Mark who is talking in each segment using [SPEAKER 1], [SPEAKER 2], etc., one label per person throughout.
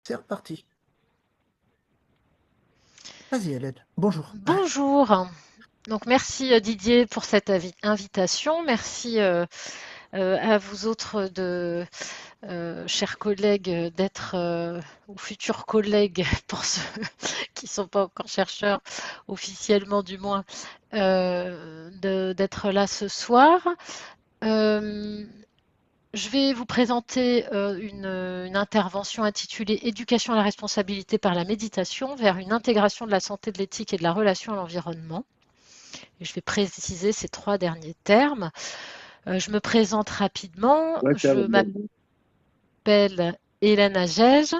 [SPEAKER 1] C'est reparti. Vas-y, Hélène. Bonjour.
[SPEAKER 2] Bonjour. Donc merci Didier pour cette invitation. Merci à vous autres chers collègues d'être ou futurs collègues pour ceux qui ne sont pas encore chercheurs officiellement du moins d'être là ce soir. Euh, je vais vous présenter une intervention intitulée Éducation à la responsabilité par la méditation vers une intégration de la santé, de l'éthique et de la relation à l'environnement. Et je vais préciser ces trois derniers termes. Je me présente rapidement.
[SPEAKER 1] Ouais,
[SPEAKER 2] Je m'appelle Hélène Agege.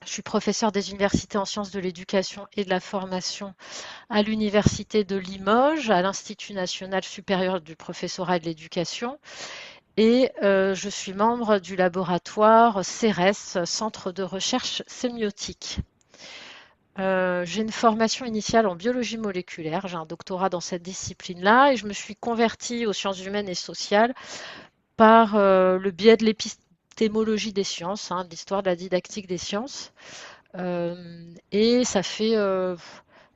[SPEAKER 2] Je suis professeure des universités en sciences de l'éducation et de la formation à l'Université de Limoges, à l'Institut national supérieur du professorat et de l'éducation. Et je suis membre du laboratoire CERES, Centre de recherche sémiotique. J'ai une formation initiale en biologie moléculaire, j'ai un doctorat dans cette discipline-là et je me suis convertie aux sciences humaines et sociales par le biais de l'épistémologie des sciences, hein, de l'histoire de la didactique des sciences. Et ça fait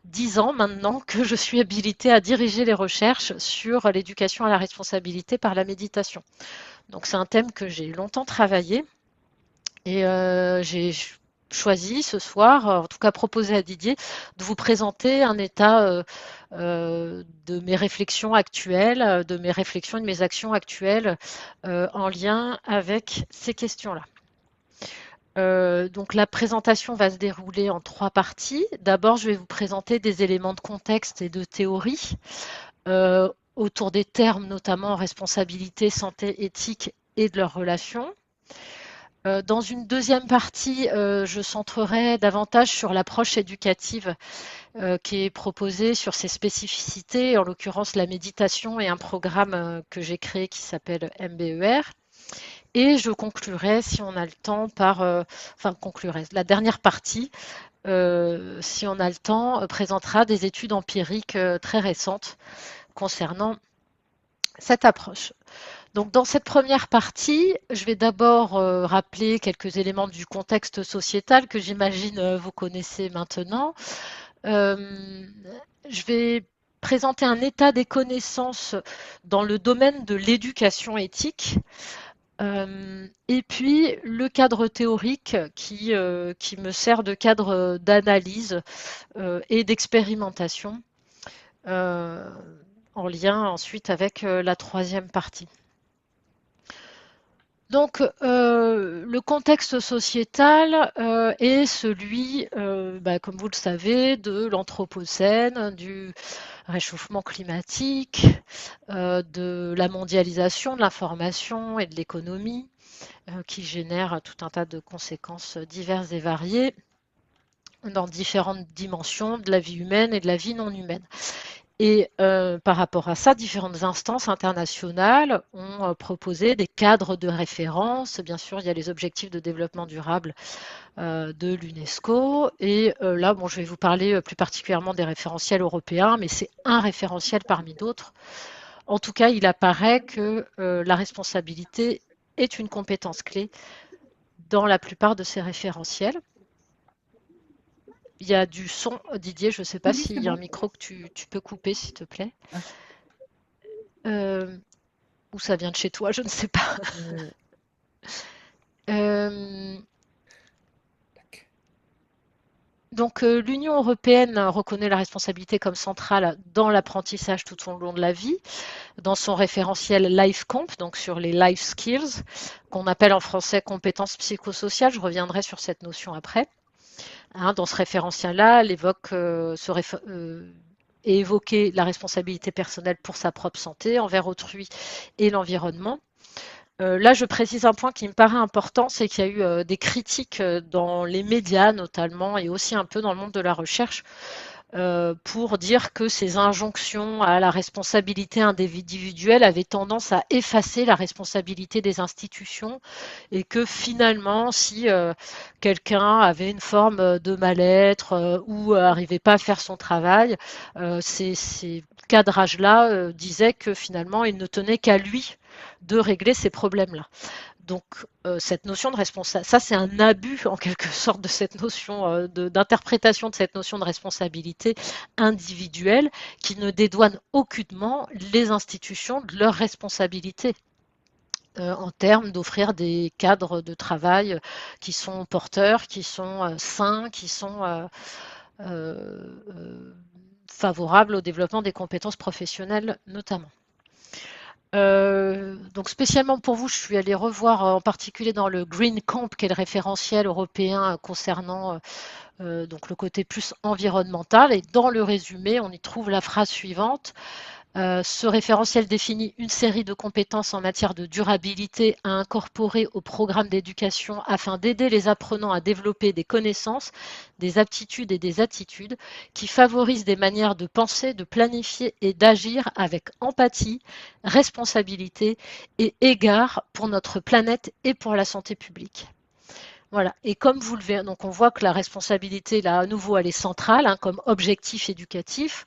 [SPEAKER 2] 10 ans maintenant que je suis habilitée à diriger les recherches sur l'éducation à la responsabilité par la méditation. Donc c'est un thème que j'ai longtemps travaillé et j'ai choisi ce soir, en tout cas proposé à Didier, de vous présenter un état de mes réflexions actuelles, de mes réflexions et de mes actions actuelles en lien avec ces questions-là. Donc la présentation va se dérouler en trois parties. D'abord, je vais vous présenter des éléments de contexte et de théorie autour des termes, notamment responsabilité, santé, éthique et de leurs relations. Dans une deuxième partie, je centrerai davantage sur l'approche éducative qui est proposée, sur ses spécificités, en l'occurrence la méditation et un programme que j'ai créé qui s'appelle MBER. Et je conclurai, si on a le temps, enfin conclurai, la dernière partie, si on a le temps, présentera des études empiriques très récentes concernant cette approche. Donc, dans cette première partie, je vais d'abord rappeler quelques éléments du contexte sociétal que j'imagine vous connaissez maintenant. Euh, je vais présenter un état des connaissances dans le domaine de l'éducation éthique. Et puis le cadre théorique qui me sert de cadre d'analyse et d'expérimentation euh, en lien ensuite avec la troisième partie. Donc, le contexte sociétal est celui, comme vous le savez, de l'anthropocène, du réchauffement climatique, de la mondialisation de l'information et de l'économie, qui génère tout un tas de conséquences diverses et variées dans différentes dimensions de la vie humaine et de la vie non humaine. Et par rapport à ça, différentes instances internationales ont proposé des cadres de référence. Bien sûr, il y a les objectifs de développement durable de l'UNESCO. Et là, bon, je vais vous parler plus particulièrement des référentiels européens, mais c'est un référentiel parmi d'autres. En tout cas, il apparaît que la responsabilité est une compétence clé dans la plupart de ces référentiels. Il y a du son, Didier, je ne sais pas
[SPEAKER 1] Oui, c'est
[SPEAKER 2] s'il y a un
[SPEAKER 1] bon.
[SPEAKER 2] micro que tu peux couper, s'il te plaît.
[SPEAKER 1] Ah,
[SPEAKER 2] Euh, ou ça vient de chez toi, je ne sais pas.
[SPEAKER 1] euh,
[SPEAKER 2] Euh,
[SPEAKER 1] tac.
[SPEAKER 2] donc l'Union européenne reconnaît la responsabilité comme centrale dans l'apprentissage tout au long de la vie, dans son référentiel LifeComp, donc sur les life skills, qu'on appelle en français compétences psychosociales. Je reviendrai sur cette notion après. Hein, dans ce référentiel-là, elle évoque et évoquer la responsabilité personnelle pour sa propre santé, envers autrui et l'environnement. Là, je précise un point qui me paraît important, c'est qu'il y a eu des critiques dans les médias notamment et aussi un peu dans le monde de la recherche pour dire que ces injonctions à la responsabilité individuelle avaient tendance à effacer la responsabilité des institutions et que finalement, si quelqu'un avait une forme de mal-être ou n'arrivait pas à faire son travail, ces cadrages-là disaient que finalement, il ne tenait qu'à lui de régler ces problèmes-là. Donc, cette notion de responsabilité, ça c'est un abus en quelque sorte de cette notion d'interprétation de cette notion de responsabilité individuelle qui ne dédouane aucunement les institutions de leurs responsabilités en termes d'offrir des cadres de travail qui sont porteurs, qui sont sains, qui sont favorables au développement des compétences professionnelles notamment. Donc spécialement pour vous, je suis allée revoir en particulier dans le Green Camp, qui est le référentiel européen concernant donc le côté plus environnemental. Et dans le résumé, on y trouve la phrase suivante. Ce référentiel définit une série de compétences en matière de durabilité à incorporer au programme d'éducation afin d'aider les apprenants à développer des connaissances, des aptitudes et des attitudes qui favorisent des manières de penser, de planifier et d'agir avec empathie, responsabilité et égard pour notre planète et pour la santé publique. Voilà. Et comme vous le verrez, donc on voit que la responsabilité, là, à nouveau, elle est centrale comme objectif éducatif.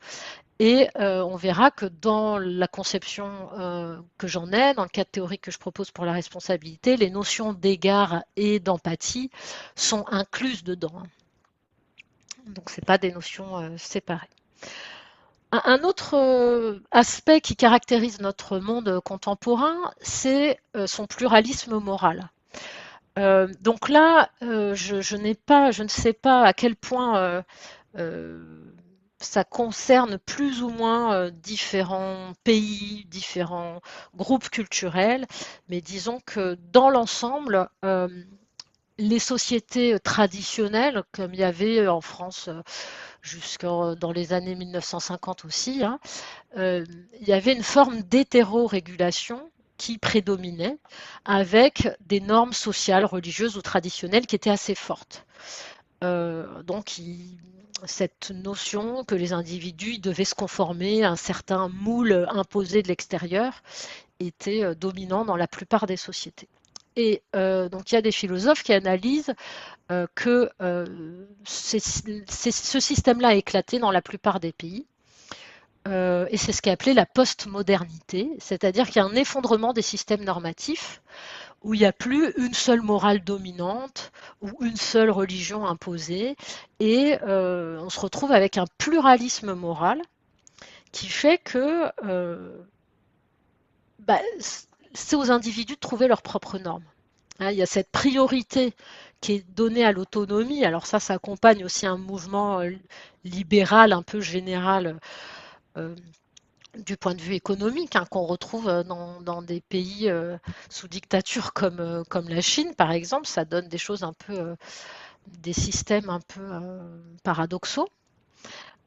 [SPEAKER 2] Et on verra que dans la conception que j'en ai, dans le cadre théorique que je propose pour la responsabilité, les notions d'égard et d'empathie sont incluses dedans. Donc ce n'est pas des notions séparées. Un autre aspect qui caractérise notre monde contemporain, c'est son pluralisme moral. Donc là, je ne sais pas à quel point ça concerne plus ou moins différents pays, différents groupes culturels, mais disons que dans l'ensemble, les sociétés traditionnelles, comme il y avait en France jusque dans les années 1950 aussi, hein, il y avait une forme d'hétéro-régulation qui prédominait avec des normes sociales, religieuses ou traditionnelles qui étaient assez fortes. Donc, cette notion que les individus devaient se conformer à un certain moule imposé de l'extérieur était dominant dans la plupart des sociétés. Et donc, il y a des philosophes qui analysent que ce système-là a éclaté dans la plupart des pays. Et c'est ce qui est appelé la postmodernité, c'est-à-dire qu'il y a un effondrement des systèmes normatifs où il n'y a plus une seule morale dominante ou une seule religion imposée, et on se retrouve avec un pluralisme moral qui fait que bah, c'est aux individus de trouver leurs propres normes. Hein, il y a cette priorité qui est donnée à l'autonomie. Alors ça accompagne aussi un mouvement libéral un peu général euh, du point de vue économique, hein, qu'on retrouve dans des pays sous dictature comme la Chine, par exemple. Ça donne des choses un peu, des systèmes un peu paradoxaux.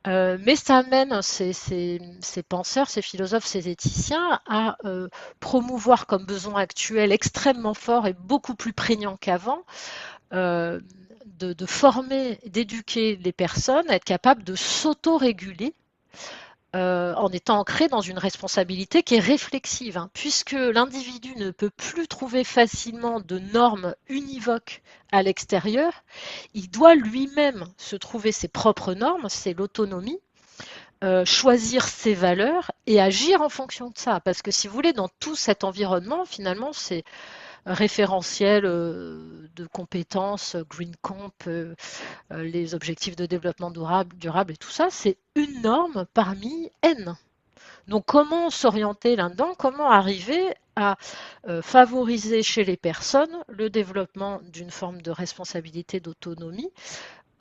[SPEAKER 2] Mais ça amène ces penseurs, ces philosophes, ces éthiciens à promouvoir comme besoin actuel extrêmement fort et beaucoup plus prégnant qu'avant euh, de former, d'éduquer les personnes, à être capables de s'auto-réguler en étant ancré dans une responsabilité qui est réflexive, hein, puisque l'individu ne peut plus trouver facilement de normes univoques à l'extérieur, il doit lui-même se trouver ses propres normes, c'est l'autonomie, choisir ses valeurs et agir en fonction de ça. Parce que si vous voulez, dans tout cet environnement, finalement, c'est référentiel de compétences, Green Comp, les objectifs de développement durable et tout ça, c'est une norme parmi N. Donc comment s'orienter là-dedans, comment arriver à favoriser chez les personnes le développement d'une forme de responsabilité, d'autonomie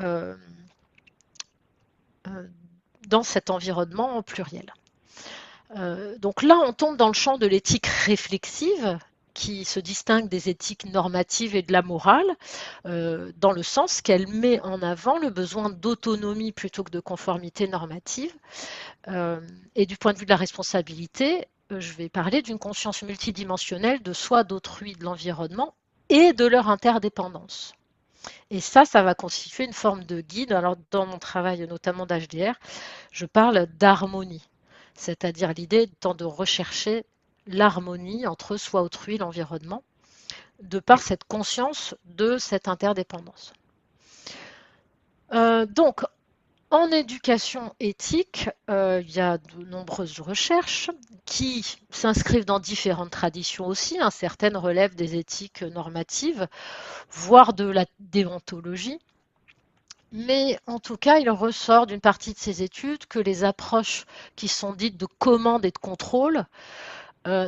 [SPEAKER 2] euh, euh, dans cet environnement pluriel. Donc là, on tombe dans le champ de l'éthique réflexive, qui se distingue des éthiques normatives et de la morale, dans le sens qu'elle met en avant le besoin d'autonomie plutôt que de conformité normative. Et du point de vue de la responsabilité, je vais parler d'une conscience multidimensionnelle de soi, d'autrui, de l'environnement et de leur interdépendance. Et ça va constituer une forme de guide. Alors, dans mon travail, notamment d'HDR, je parle d'harmonie, c'est-à-dire l'idée étant de rechercher l'harmonie entre soi, autrui et l'environnement, de par cette conscience de cette interdépendance. Donc, En éducation éthique, il y a de nombreuses recherches qui s'inscrivent dans différentes traditions aussi, hein. Certaines relèvent des éthiques normatives, voire de la déontologie. Mais en tout cas, il ressort d'une partie de ces études que les approches qui sont dites de commande et de contrôle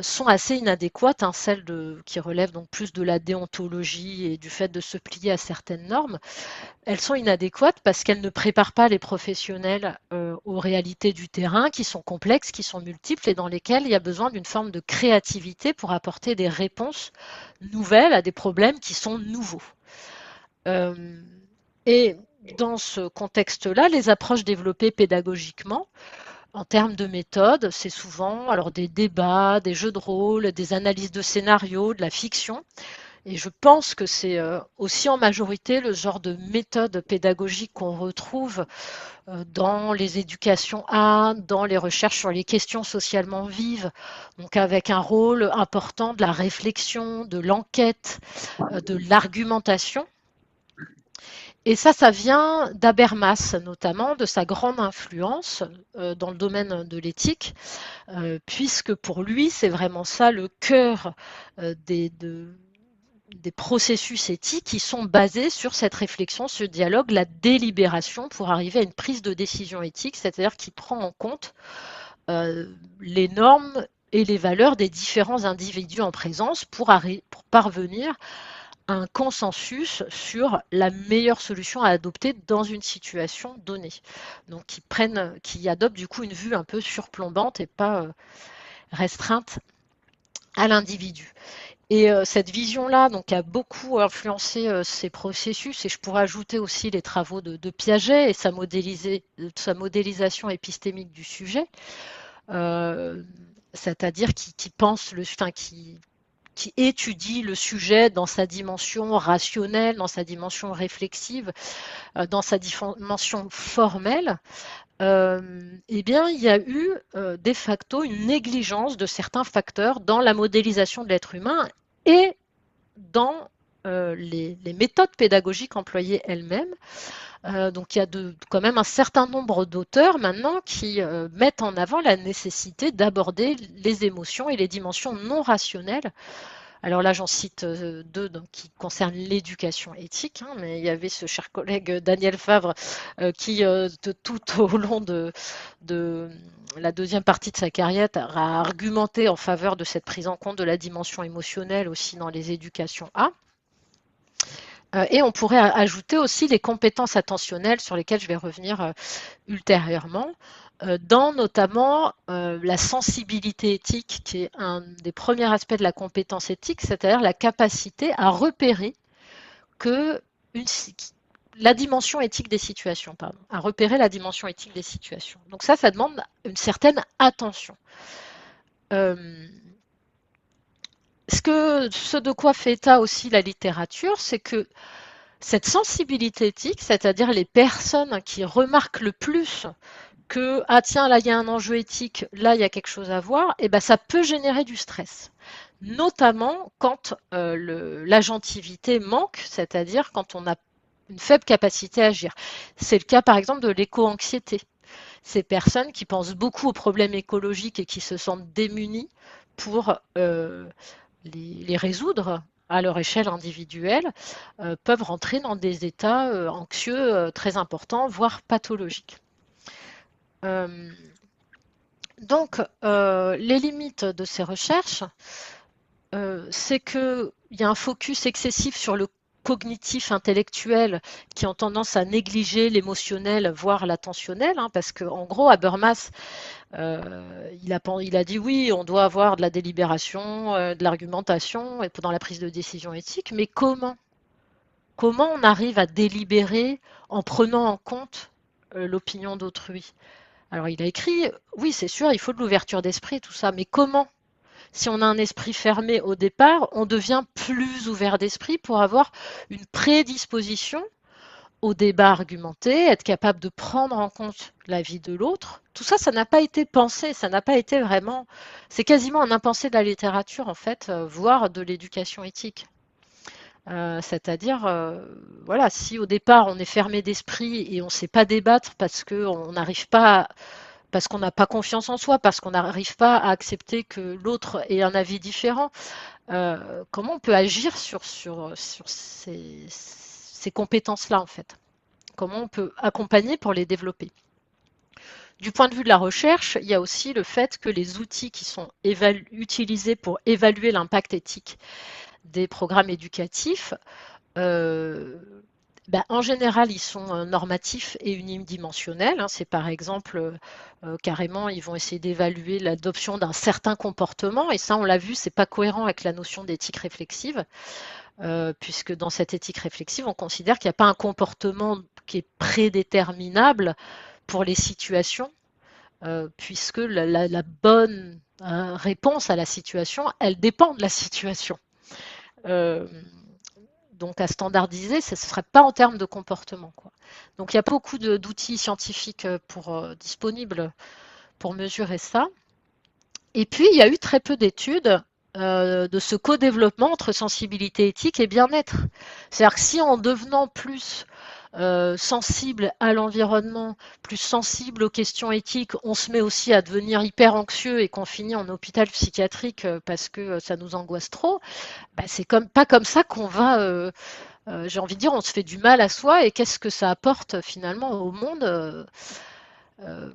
[SPEAKER 2] sont assez inadéquates, hein, qui relèvent donc plus de la déontologie et du fait de se plier à certaines normes. Elles sont inadéquates parce qu'elles ne préparent pas les professionnels aux réalités du terrain qui sont complexes, qui sont multiples et dans lesquelles il y a besoin d'une forme de créativité pour apporter des réponses nouvelles à des problèmes qui sont nouveaux. Euh, et dans ce contexte-là, les approches développées pédagogiquement, en termes de méthode, c'est souvent alors des débats, des jeux de rôle, des analyses de scénarios, de la fiction. Et je pense que c'est aussi en majorité le genre de méthode pédagogique qu'on retrouve dans les éducations A, dans les recherches sur les questions socialement vives, donc avec un rôle important de la réflexion, de l'enquête, de l'argumentation. Et ça vient d'Habermas, notamment, de sa grande influence dans le domaine de l'éthique, puisque pour lui, c'est vraiment ça le cœur des processus éthiques qui sont basés sur cette réflexion, ce dialogue, la délibération pour arriver à une prise de décision éthique, c'est-à-dire qui prend en compte les normes et les valeurs des différents individus en présence pour parvenir un consensus sur la meilleure solution à adopter dans une situation donnée. Donc qui adoptent du coup une vue un peu surplombante et pas restreinte à l'individu. Et cette vision-là, donc, a beaucoup influencé ces processus. Et je pourrais ajouter aussi les travaux de Piaget et sa modélisation épistémique du sujet, euh, c'est-à-dire qui pense qui étudie le sujet dans sa dimension rationnelle, dans sa dimension réflexive, dans sa dimension formelle, eh bien, il y a eu de facto une négligence de certains facteurs dans la modélisation de l'être humain et dans les méthodes pédagogiques employées elles-mêmes. Donc il y a quand même un certain nombre d'auteurs maintenant qui mettent en avant la nécessité d'aborder les émotions et les dimensions non rationnelles. Alors là, j'en cite deux donc, qui concernent l'éducation éthique, hein, mais il y avait ce cher collègue Daniel Favre qui, tout au long de la deuxième partie de sa carrière, a argumenté en faveur de cette prise en compte de la dimension émotionnelle aussi dans les éducations A. Et on pourrait ajouter aussi les compétences attentionnelles sur lesquelles je vais revenir ultérieurement, dans notamment la sensibilité éthique, qui est un des premiers aspects de la compétence éthique, c'est-à-dire la capacité à repérer que la dimension éthique des situations, pardon, à repérer la dimension éthique des situations. Donc ça demande une certaine attention. Euh, ce de quoi fait état aussi la littérature, c'est que cette sensibilité éthique, c'est-à-dire les personnes qui remarquent le plus que ah tiens là il y a un enjeu éthique, là il y a quelque chose à voir, et ben ça peut générer du stress, notamment quand l'agentivité manque, c'est-à-dire quand on a une faible capacité à agir. C'est le cas par exemple de l'éco-anxiété. Ces personnes qui pensent beaucoup aux problèmes écologiques et qui se sentent démunies pour les résoudre à leur échelle individuelle, peuvent rentrer dans des états anxieux très importants, voire pathologiques. Euh, donc, les limites de ces recherches, c'est qu'il y a un focus excessif sur le cognitif intellectuel qui ont tendance à négliger l'émotionnel, voire l'attentionnel, hein, parce qu'en gros, Habermas, il a dit oui, on doit avoir de la délibération, de l'argumentation et dans la prise de décision éthique, mais comment? Comment on arrive à délibérer en prenant en compte l'opinion d'autrui? Alors il a écrit, oui, c'est sûr, il faut de l'ouverture d'esprit, tout ça, mais comment? Si on a un esprit fermé au départ, on devient plus ouvert d'esprit pour avoir une prédisposition au débat argumenté, être capable de prendre en compte l'avis de l'autre. Tout ça, ça n'a pas été pensé, ça n'a pas été vraiment. C'est quasiment un impensé de la littérature, en fait, voire de l'éducation éthique. C'est-à-dire, voilà, si au départ on est fermé d'esprit et on ne sait pas débattre parce qu'on n'arrive pas, parce qu'on n'a pas confiance en soi, parce qu'on n'arrive pas à accepter que l'autre ait un avis différent, comment on peut agir sur ces compétences-là en fait? Comment on peut accompagner pour les développer? Du point de vue de la recherche, il y a aussi le fait que les outils qui sont utilisés pour évaluer l'impact éthique des programmes éducatifs, euh, en général, ils sont normatifs et unidimensionnels. Hein. C'est par exemple, carrément, ils vont essayer d'évaluer l'adoption d'un certain comportement, et ça, on l'a vu, c'est pas cohérent avec la notion d'éthique réflexive, puisque dans cette éthique réflexive, on considère qu'il n'y a pas un comportement qui est prédéterminable pour les situations, puisque la bonne réponse à la situation, elle dépend de la situation. Euh, donc à standardiser, ce ne serait pas en termes de comportement, quoi. Donc il y a beaucoup d'outils scientifiques disponibles pour mesurer ça. Et puis il y a eu très peu d'études de ce co-développement entre sensibilité éthique et bien-être. C'est-à-dire que si en devenant plus sensible à l'environnement, plus sensible aux questions éthiques, on se met aussi à devenir hyper anxieux et qu'on finit en hôpital psychiatrique parce que ça nous angoisse trop, c'est pas comme ça qu'on va, j'ai envie de dire, on se fait du mal à soi et qu'est-ce que ça apporte finalement au monde, euh,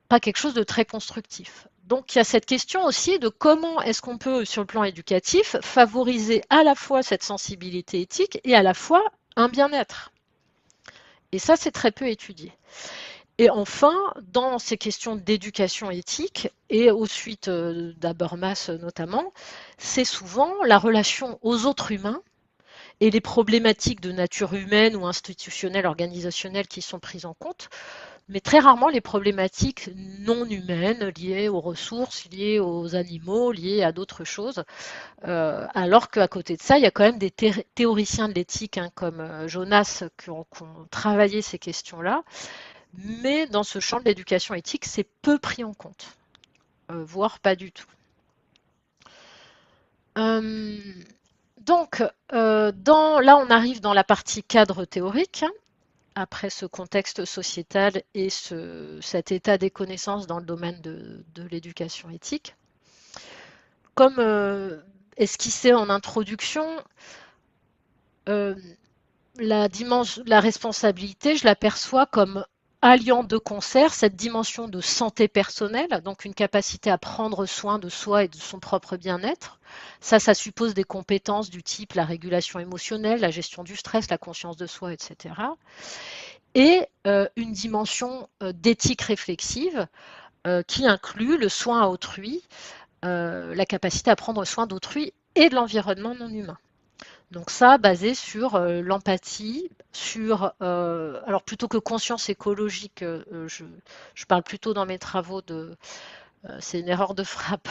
[SPEAKER 2] pas quelque chose de très constructif. Donc il y a cette question aussi de comment est-ce qu'on peut, sur le plan éducatif, favoriser à la fois cette sensibilité éthique et à la fois un bien-être. Et ça, c'est très peu étudié. Et enfin, dans ces questions d'éducation éthique, et aux suites d'Habermas notamment, c'est souvent la relation aux autres humains et les problématiques de nature humaine ou institutionnelle, organisationnelle qui sont prises en compte, mais très rarement les problématiques non humaines liées aux ressources, liées aux animaux, liées à d'autres choses. Alors qu'à côté de ça, il y a quand même des théoriciens de l'éthique hein, comme Jonas qui ont travaillé ces questions-là. Mais dans ce champ de l'éducation éthique, c'est peu pris en compte, voire pas du tout. Euh, donc, là, on arrive dans la partie cadre théorique, hein, après ce contexte sociétal et cet état des connaissances dans le domaine de l'éducation éthique. Comme esquissé en introduction, euh, la responsabilité, je l'aperçois comme alliant de concert cette dimension de santé personnelle, donc une capacité à prendre soin de soi et de son propre bien-être. Ça suppose des compétences du type la régulation émotionnelle, la gestion du stress, la conscience de soi, etc. Et une dimension d'éthique réflexive qui inclut le soin à autrui, la capacité à prendre soin d'autrui et de l'environnement non humain. Donc ça, basé sur l'empathie, alors plutôt que conscience écologique, je parle plutôt dans mes travaux c'est une erreur de frappe,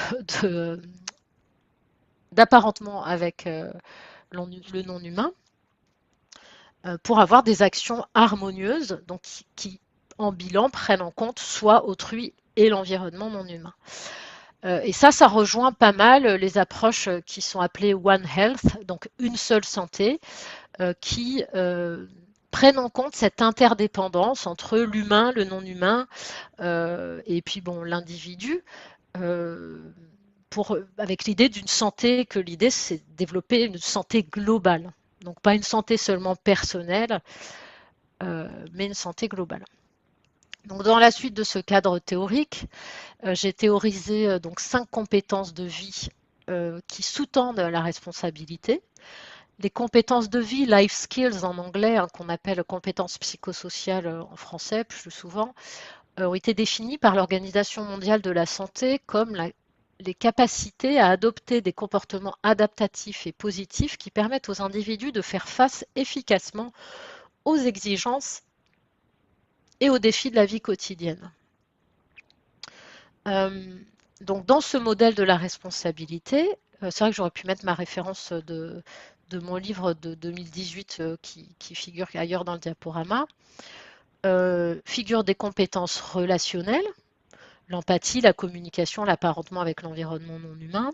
[SPEAKER 2] d'apparentement avec le non-humain, pour avoir des actions harmonieuses, donc qui, en bilan, prennent en compte soit autrui et l'environnement non humain. Et ça rejoint pas mal les approches qui sont appelées One Health, donc une seule santé, qui prennent en compte cette interdépendance entre l'humain, le non-humain, et puis bon, l'individu, euh, avec l'idée d'une santé, que l'idée c'est de développer une santé globale. Donc pas une santé seulement personnelle, mais une santé globale. Donc dans la suite de ce cadre théorique, j'ai théorisé donc 5 compétences de vie qui sous-tendent la responsabilité. Les compétences de vie, life skills en anglais, hein, qu'on appelle compétences psychosociales en français plus souvent, ont été définies par l'Organisation mondiale de la santé comme les capacités à adopter des comportements adaptatifs et positifs qui permettent aux individus de faire face efficacement aux exigences et aux défis de la vie quotidienne. Euh, donc dans ce modèle de la responsabilité, c'est vrai que j'aurais pu mettre ma référence de mon livre de 2018 qui figure ailleurs dans le diaporama, figure des compétences relationnelles, l'empathie, la communication, l'apparentement avec l'environnement non humain,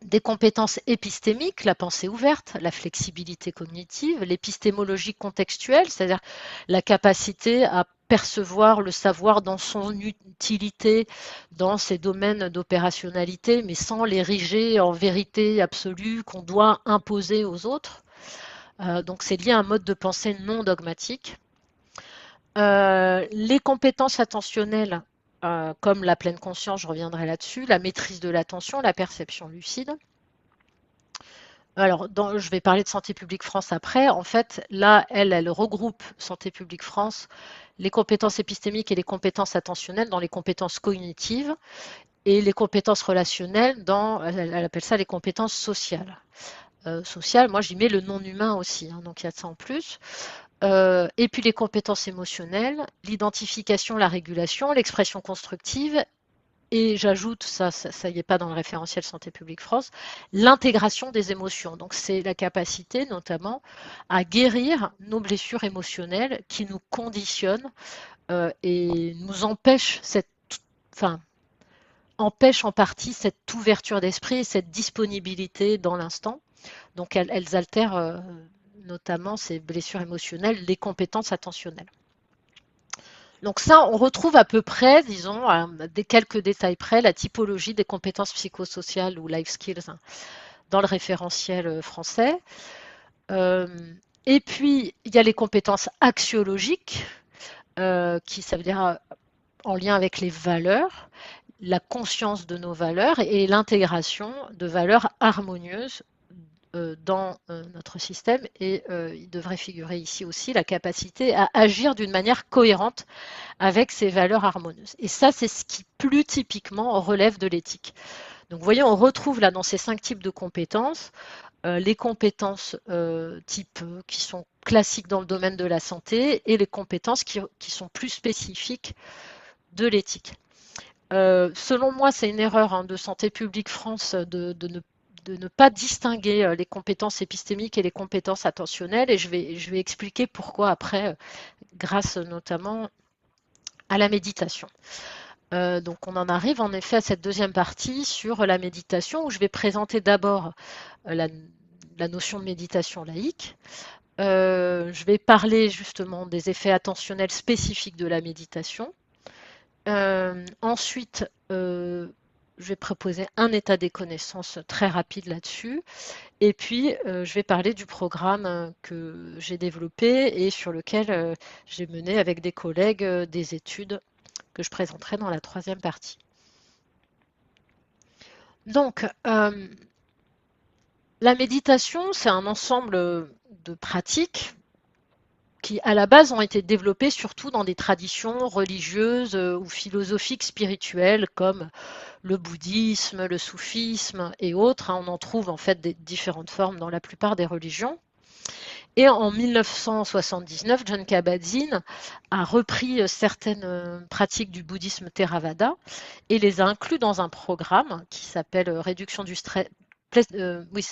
[SPEAKER 2] Des compétences épistémiques, la pensée ouverte, la flexibilité cognitive, l'épistémologie contextuelle, c'est-à-dire la capacité à percevoir le savoir dans son utilité, dans ses domaines d'opérationnalité, mais sans l'ériger en vérité absolue qu'on doit imposer aux autres. Donc c'est lié à un mode de pensée non dogmatique. Les compétences attentionnelles, comme la pleine conscience, je reviendrai là-dessus, la maîtrise de l'attention, la perception lucide. Alors, je vais parler de Santé publique France après. En fait, là, elle regroupe Santé publique France, les compétences épistémiques et les compétences attentionnelles dans les compétences cognitives et les compétences relationnelles dans, elle appelle ça les compétences sociales. Sociales, moi j'y mets le non humain aussi, hein, donc il y a de ça en plus. Et puis les compétences émotionnelles, l'identification, la régulation, l'expression constructive et j'ajoute, ça y est pas dans le référentiel Santé publique France, l'intégration des émotions. Donc c'est la capacité notamment à guérir nos blessures émotionnelles qui nous conditionnent et nous empêchent enfin, empêchent en partie cette ouverture d'esprit et cette disponibilité dans l'instant. Donc elles altèrent notamment ces blessures émotionnelles, les compétences attentionnelles. Donc ça, on retrouve à peu près, disons, à des quelques détails près, la typologie des compétences psychosociales ou life skills hein, dans le référentiel français. Euh, et puis, il y a les compétences axiologiques, qui, ça veut dire en lien avec les valeurs, la conscience de nos valeurs et l'intégration de valeurs harmonieuses dans notre système et il devrait figurer ici aussi la capacité à agir d'une manière cohérente avec ces valeurs harmonieuses. Et ça, c'est ce qui plus typiquement relève de l'éthique. Donc vous voyez, on retrouve là dans ces 5 types de compétences les compétences type qui sont classiques dans le domaine de la santé et les compétences qui sont plus spécifiques de l'éthique. Selon moi, c'est une erreur hein, de Santé publique France de ne pas distinguer les compétences épistémiques et les compétences attentionnelles et je vais expliquer pourquoi après, grâce notamment à la méditation. Donc on en arrive en effet à cette deuxième partie sur la méditation où je vais présenter d'abord la notion de méditation laïque. Je vais parler justement des effets attentionnels spécifiques de la méditation. Ensuite, je vais proposer un état des connaissances très rapide là-dessus. Et puis, je vais parler du programme que j'ai développé et sur lequel j'ai mené avec des collègues des études que je présenterai dans la troisième partie. Donc, la méditation, c'est un ensemble de pratiques qui, à la base, ont été développées surtout dans des traditions religieuses ou philosophiques spirituelles comme le bouddhisme, le soufisme et autres. On en trouve en fait des différentes formes dans la plupart des religions. Et en 1979, John Kabat-Zinn a repris certaines pratiques du bouddhisme Theravada et les a inclus dans un programme qui s'appelle réduction du stress,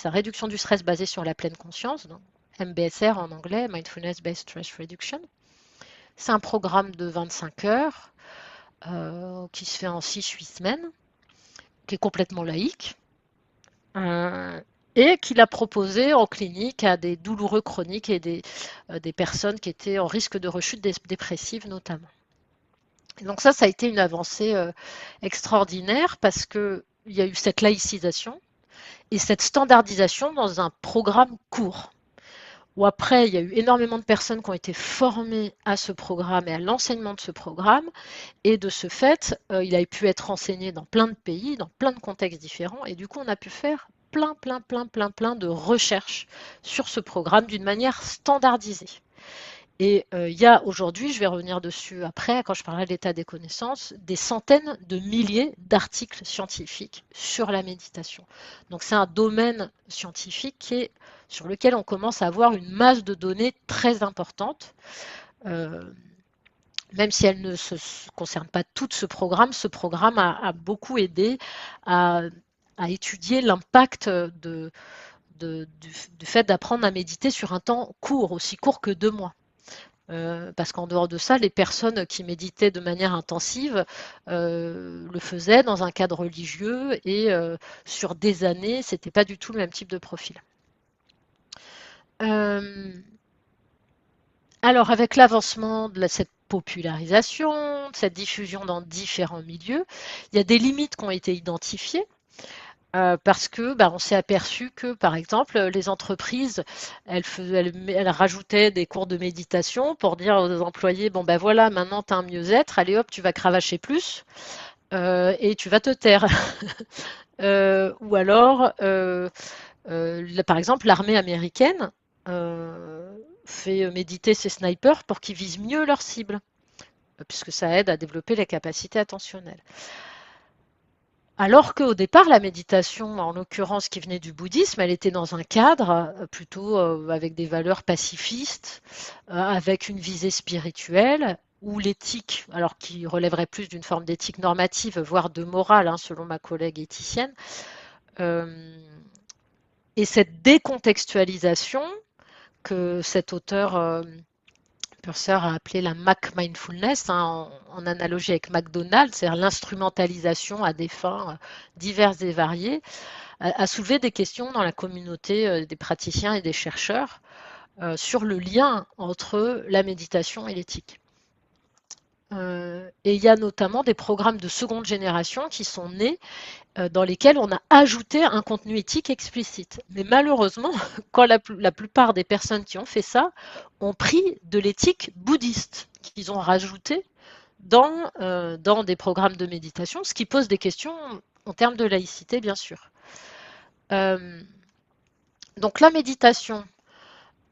[SPEAKER 2] réduction du stress basée sur la pleine conscience, donc MBSR en anglais, Mindfulness Based Stress Reduction. C'est un programme de 25 heures qui se fait en 6-8 semaines, qui est complètement laïque. Et qu'il a proposé en clinique à des douloureux chroniques et des personnes qui étaient en risque de rechute dépressive notamment. Et donc ça a été une avancée extraordinaire parce qu'il y a eu cette laïcisation et cette standardisation dans un programme court. Où après, il y a eu énormément de personnes qui ont été formées à ce programme et à l'enseignement de ce programme. Et de ce fait, il a pu être enseigné dans plein de pays, dans plein de contextes différents. Et du coup, on a pu faire plein de recherches sur ce programme d'une manière standardisée. Et il y a aujourd'hui, je vais revenir dessus après, quand je parlerai de l'état des connaissances, des centaines de milliers d'articles scientifiques sur la méditation. Donc c'est un domaine scientifique sur lequel on commence à avoir une masse de données très importante. Même si elle ne se concerne pas tout ce programme a beaucoup aidé à étudier l'impact du fait d'apprendre à méditer sur un temps court, aussi court que 2 mois. Parce qu'en dehors de ça, les personnes qui méditaient de manière intensive le faisaient dans un cadre religieux et sur des années, c'était pas du tout le même type de profil. Euh, alors, avec l'avancement de cette popularisation, de cette diffusion dans différents milieux, il y a des limites qui ont été identifiées. Parce que on s'est aperçu que, par exemple, les entreprises, elles rajoutaient des cours de méditation pour dire aux employés, bon ben voilà, maintenant tu as un mieux-être, allez hop, tu vas cravacher plus et tu vas te taire. Ou alors, par exemple, l'armée américaine fait méditer ses snipers pour qu'ils visent mieux leurs cibles, puisque ça aide à développer les capacités attentionnelles. Alors qu'au départ, la méditation, en l'occurrence qui venait du bouddhisme, elle était dans un cadre plutôt avec des valeurs pacifistes, avec une visée spirituelle, où l'éthique, alors qui relèverait plus d'une forme d'éthique normative, voire de morale, hein, selon ma collègue éthicienne, euh, et cette décontextualisation que cet auteur Purser a appelé la Mac Mindfulness, hein, en analogie avec McDonald's, c'est-à-dire l'instrumentalisation à des fins diverses et variées, a soulevé des questions dans la communauté des praticiens et des chercheurs sur le lien entre la méditation et l'éthique. Et il y a notamment des programmes de seconde génération qui sont nés dans lesquels on a ajouté un contenu éthique explicite. Mais malheureusement, quand la plupart des personnes qui ont fait ça ont pris de l'éthique bouddhiste qu'ils ont rajouté dans des programmes de méditation, ce qui pose des questions en termes de laïcité, bien sûr. Euh, donc la méditation,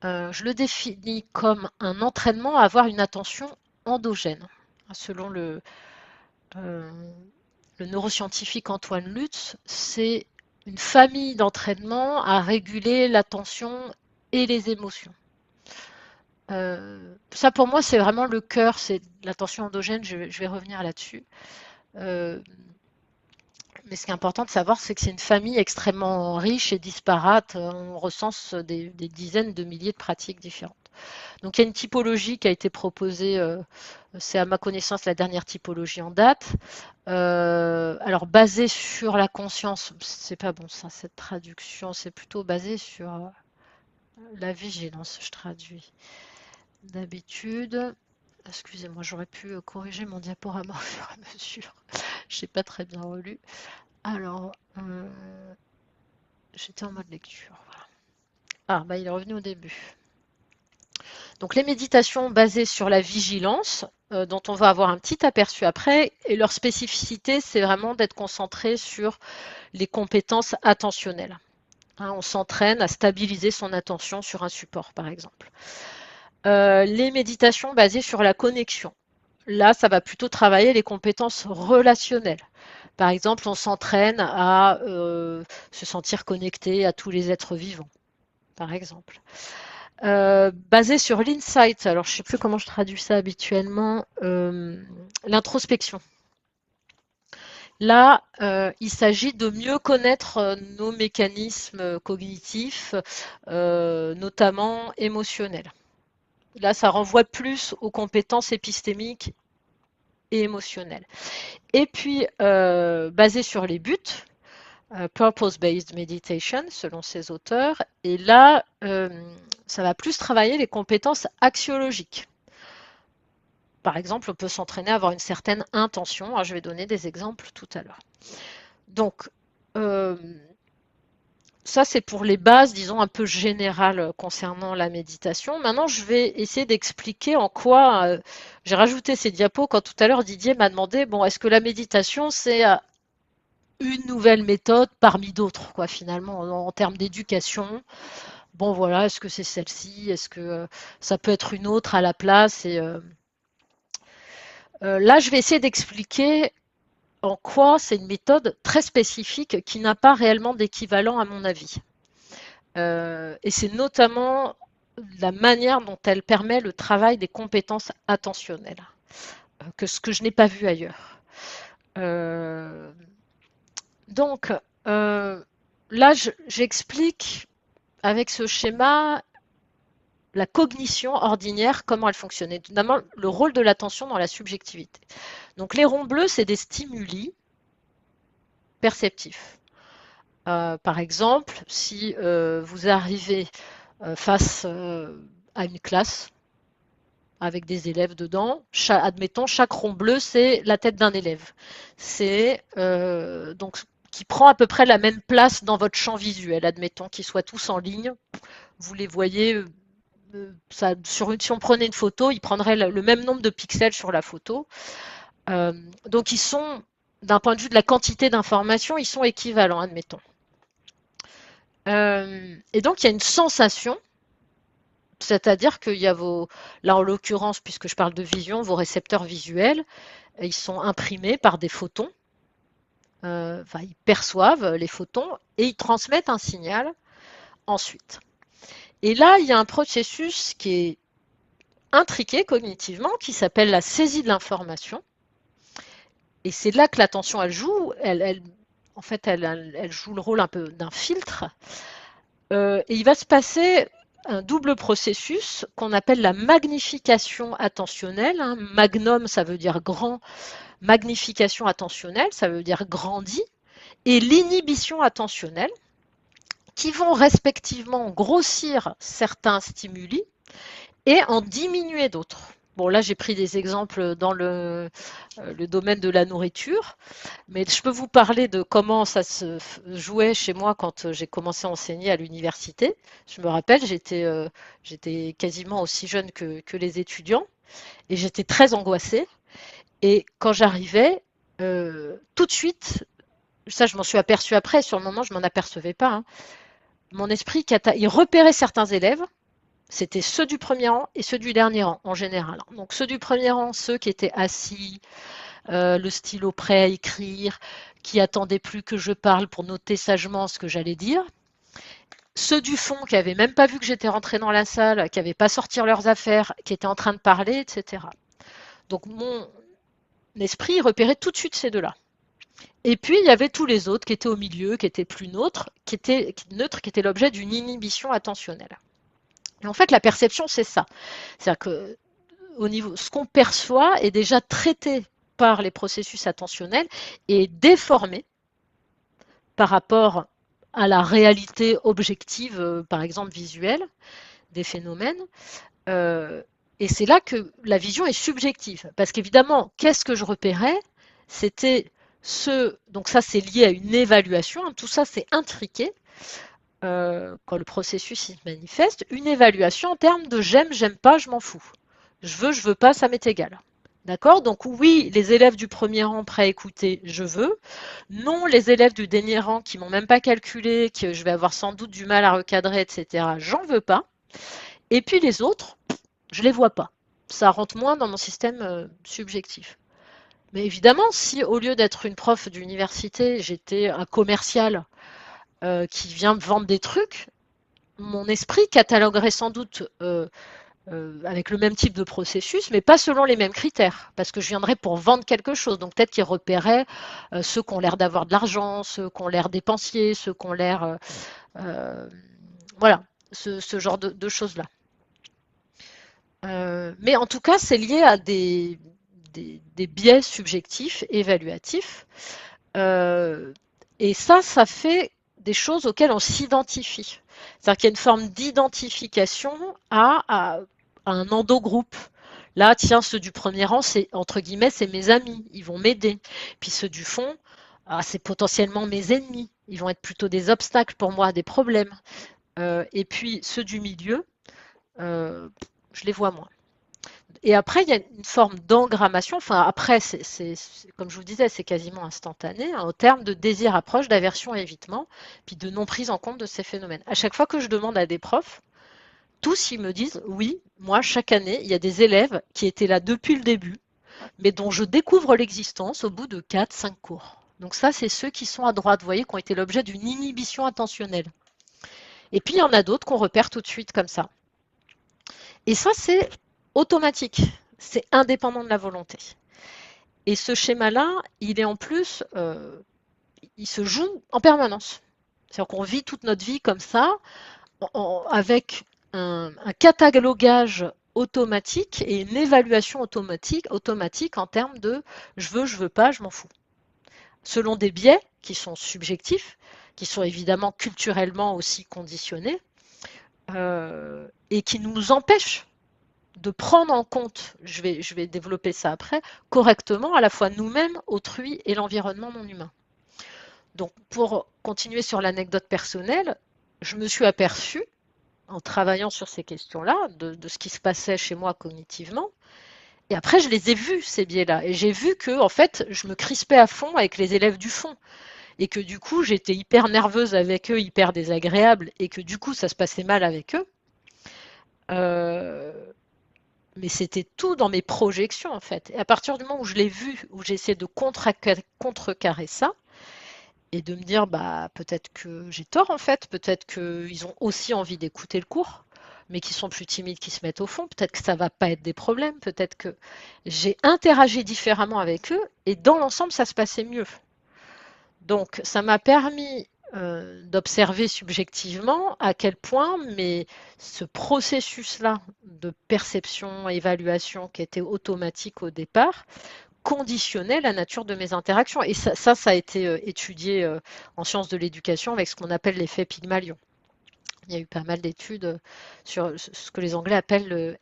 [SPEAKER 2] je le définis comme un entraînement à avoir une attention endogène, selon euh, le neuroscientifique Antoine Lutz, c'est une famille d'entraînement à réguler l'attention et les émotions. Ça pour moi c'est vraiment le cœur, c'est l'attention endogène, je vais revenir là-dessus. Euh, mais ce qui est important de savoir, c'est que c'est une famille extrêmement riche et disparate. On recense des dizaines de milliers de pratiques différentes. Donc il y a une typologie qui a été proposée, c'est à ma connaissance la dernière typologie en date. Alors basée sur la conscience, c'est pas bon ça, cette traduction, c'est plutôt basé sur la vigilance, je traduis. D'habitude, excusez-moi, j'aurais pu corriger mon diaporama au fur et à mesure. Je n'ai pas très bien relu. Alors, j'étais en mode lecture. Voilà. Ah, bah il est revenu au début. Donc les méditations basées sur la vigilance, dont on va avoir un petit aperçu après, et leur spécificité, c'est vraiment d'être concentré sur les compétences attentionnelles. Hein, on s'entraîne à stabiliser son attention sur un support, par exemple. Les méditations basées sur la connexion. Là, ça va plutôt travailler les compétences relationnelles. Par exemple, on s'entraîne à se sentir connecté à tous les êtres vivants, par exemple. Basé sur l'insight, alors je ne sais plus comment je traduis ça habituellement, l'introspection. Là, il s'agit de mieux connaître nos mécanismes cognitifs, notamment émotionnels. Là, ça renvoie plus aux compétences épistémiques et émotionnelles. Et puis, basé sur les buts, purpose-based meditation, selon ces auteurs. Et là, ça va plus travailler les compétences axiologiques. Par exemple, on peut s'entraîner à avoir une certaine intention. Alors, je vais donner des exemples tout à l'heure. Donc, ça, c'est pour les bases, disons, un peu générales concernant la méditation. Maintenant, je vais essayer d'expliquer en quoi j'ai rajouté ces diapos quand tout à l'heure Didier m'a demandé, bon, est-ce que la méditation, c'est une nouvelle méthode parmi d'autres, quoi, finalement, en termes d'éducation. Bon, voilà, est-ce que c'est celle-ci? Est-ce que ça peut être une autre à la place? Et là, je vais essayer d'expliquer en quoi c'est une méthode très spécifique qui n'a pas réellement d'équivalent à mon avis. Et c'est notamment la manière dont elle permet le travail des compétences attentionnelles, que ce que je n'ai pas vu ailleurs. Euh, donc, là, j'explique avec ce schéma la cognition ordinaire, comment elle fonctionnait. Notamment le rôle de l'attention dans la subjectivité. Donc les ronds bleus, c'est des stimuli perceptifs. Par exemple, si vous arrivez face à une classe avec des élèves dedans, admettons, chaque rond bleu, c'est la tête d'un élève. C'est donc qui prend à peu près la même place dans votre champ visuel. Admettons qu'ils soient tous en ligne. Vous les voyez, si on prenait une photo, ils prendraient le même nombre de pixels sur la photo. Donc ils sont, d'un point de vue de la quantité d'informations, ils sont équivalents, admettons. Et donc il y a une sensation, c'est-à-dire qu'il y a là en l'occurrence, puisque je parle de vision, vos récepteurs visuels, ils sont imprimés par des photons. Ils perçoivent les photons et ils transmettent un signal ensuite. Et là, il y a un processus qui est intriqué cognitivement, qui s'appelle la saisie de l'information. Et c'est là que l'attention, elle joue. En fait, elle joue le rôle un peu d'un filtre. Et il va se passer un double processus qu'on appelle la magnification attentionnelle. Magnum, ça veut dire grand. Magnification attentionnelle, ça veut dire grandi. Et l'inhibition attentionnelle, qui vont respectivement grossir certains stimuli et en diminuer d'autres. Bon, là, j'ai pris des exemples dans le domaine de la nourriture, mais je peux vous parler de comment ça se jouait chez moi quand j'ai commencé à enseigner à l'université. Je me rappelle, j'étais quasiment aussi jeune que les étudiants et j'étais très angoissée. Et quand j'arrivais, tout de suite, ça je m'en suis aperçue après, sur le moment je m'en apercevais pas, hein, mon esprit, il repérait certains élèves. C'était ceux du premier rang et ceux du dernier rang en général. Donc ceux du premier rang, ceux qui étaient assis, le stylo prêt à écrire, qui attendaient plus que je parle pour noter sagement ce que j'allais dire. Ceux du fond qui n'avaient même pas vu que j'étais rentrée dans la salle, qui n'avaient pas sorti leurs affaires, qui étaient en train de parler, etc. Donc mon esprit repérait tout de suite ces deux-là. Et puis il y avait tous les autres qui étaient au milieu, qui étaient plus neutres, qui étaient l'objet d'une inhibition attentionnelle. Et en fait, la perception, c'est ça. C'est-à-dire que au niveau, ce qu'on perçoit est déjà traité par les processus attentionnels et déformé par rapport à la réalité objective, par exemple visuelle, des phénomènes. Et c'est là que la vision est subjective. Parce qu'évidemment, qu'est-ce que je repérais? C'était donc ça c'est lié à une évaluation, hein, tout ça c'est intriqué. Quand le processus il se manifeste, une évaluation en termes de j'aime, j'aime pas, je m'en fous. Je veux pas, ça m'est égal. D'accord? Donc oui, les élèves du premier rang prêts à écouter, je veux. Non, les élèves du dernier rang qui m'ont même pas calculé, que je vais avoir sans doute du mal à recadrer, etc., j'en veux pas. Et puis les autres, je les vois pas. Ça rentre moins dans mon système subjectif. Mais évidemment, si au lieu d'être une prof d'université, j'étais un commercial qui vient me vendre des trucs, mon esprit cataloguerait sans doute avec le même type de processus, mais pas selon les mêmes critères, parce que je viendrais pour vendre quelque chose. Donc peut-être qu'il repérait ceux qui ont l'air d'avoir de l'argent, ceux qui ont l'air dépensiers, ceux qui ont l'air... voilà, ce genre de choses-là. Mais en tout cas, c'est lié à des biais subjectifs, évaluatifs. Et ça fait des choses auxquelles on s'identifie. C'est-à-dire qu'il y a une forme d'identification à un endogroupe. Là, tiens, ceux du premier rang, c'est entre guillemets, c'est mes amis, ils vont m'aider. Puis ceux du fond, c'est potentiellement mes ennemis. Ils vont être plutôt des obstacles pour moi, des problèmes. Et puis ceux du milieu, je les vois moins. Et après, il y a une forme d'engrammation. Enfin, après, comme je vous disais, c'est quasiment instantané en termes de désir-approche, d'aversion et évitement, puis de non prise en compte de ces phénomènes. À chaque fois que je demande à des profs, tous ils me disent oui, moi chaque année, il y a des élèves qui étaient là depuis le début, mais dont je découvre l'existence au bout de 4-5 cours. Donc ça, c'est ceux qui sont à droite, vous voyez, qui ont été l'objet d'une inhibition attentionnelle. Et puis il y en a d'autres qu'on repère tout de suite comme ça. Et ça, c'est automatique, c'est indépendant de la volonté. Et ce schéma-là, il est en plus, il se joue en permanence. C'est-à-dire qu'on vit toute notre vie comme ça, avec un catalogage automatique et une évaluation automatique en termes de je veux pas, je m'en fous. Selon des biais qui sont subjectifs, qui sont évidemment culturellement aussi conditionnés, et qui nous empêchent de prendre en compte, je vais développer ça après, correctement à la fois nous-mêmes, autrui et l'environnement non humain. Donc pour continuer sur l'anecdote personnelle, je me suis aperçue en travaillant sur ces questions-là, de ce qui se passait chez moi cognitivement. Et après, je les ai vus, ces biais-là. Et j'ai vu que, en fait, je me crispais à fond avec les élèves du fond. Et que du coup, j'étais hyper nerveuse avec eux, hyper désagréable. Et que du coup, ça se passait mal avec eux. Euh, mais c'était tout dans mes projections, en fait. Et à partir du moment où je l'ai vu, où j'ai essayé de contrecarrer ça, et de me dire, bah, peut-être que j'ai tort, en fait. Peut-être qu'ils ont aussi envie d'écouter le cours, mais qui sont plus timides, qui se mettent au fond. Peut-être que ça va pas être des problèmes. Peut-être que j'ai interagi différemment avec eux, et dans l'ensemble, ça se passait mieux. Donc, ça m'a permis d'observer subjectivement à quel point ce processus-là de perception, évaluation qui était automatique au départ, conditionnait la nature de mes interactions. Et ça a été étudié en sciences de l'éducation avec ce qu'on appelle l'effet Pygmalion. Il y a eu pas mal d'études sur ce que les Anglais appellent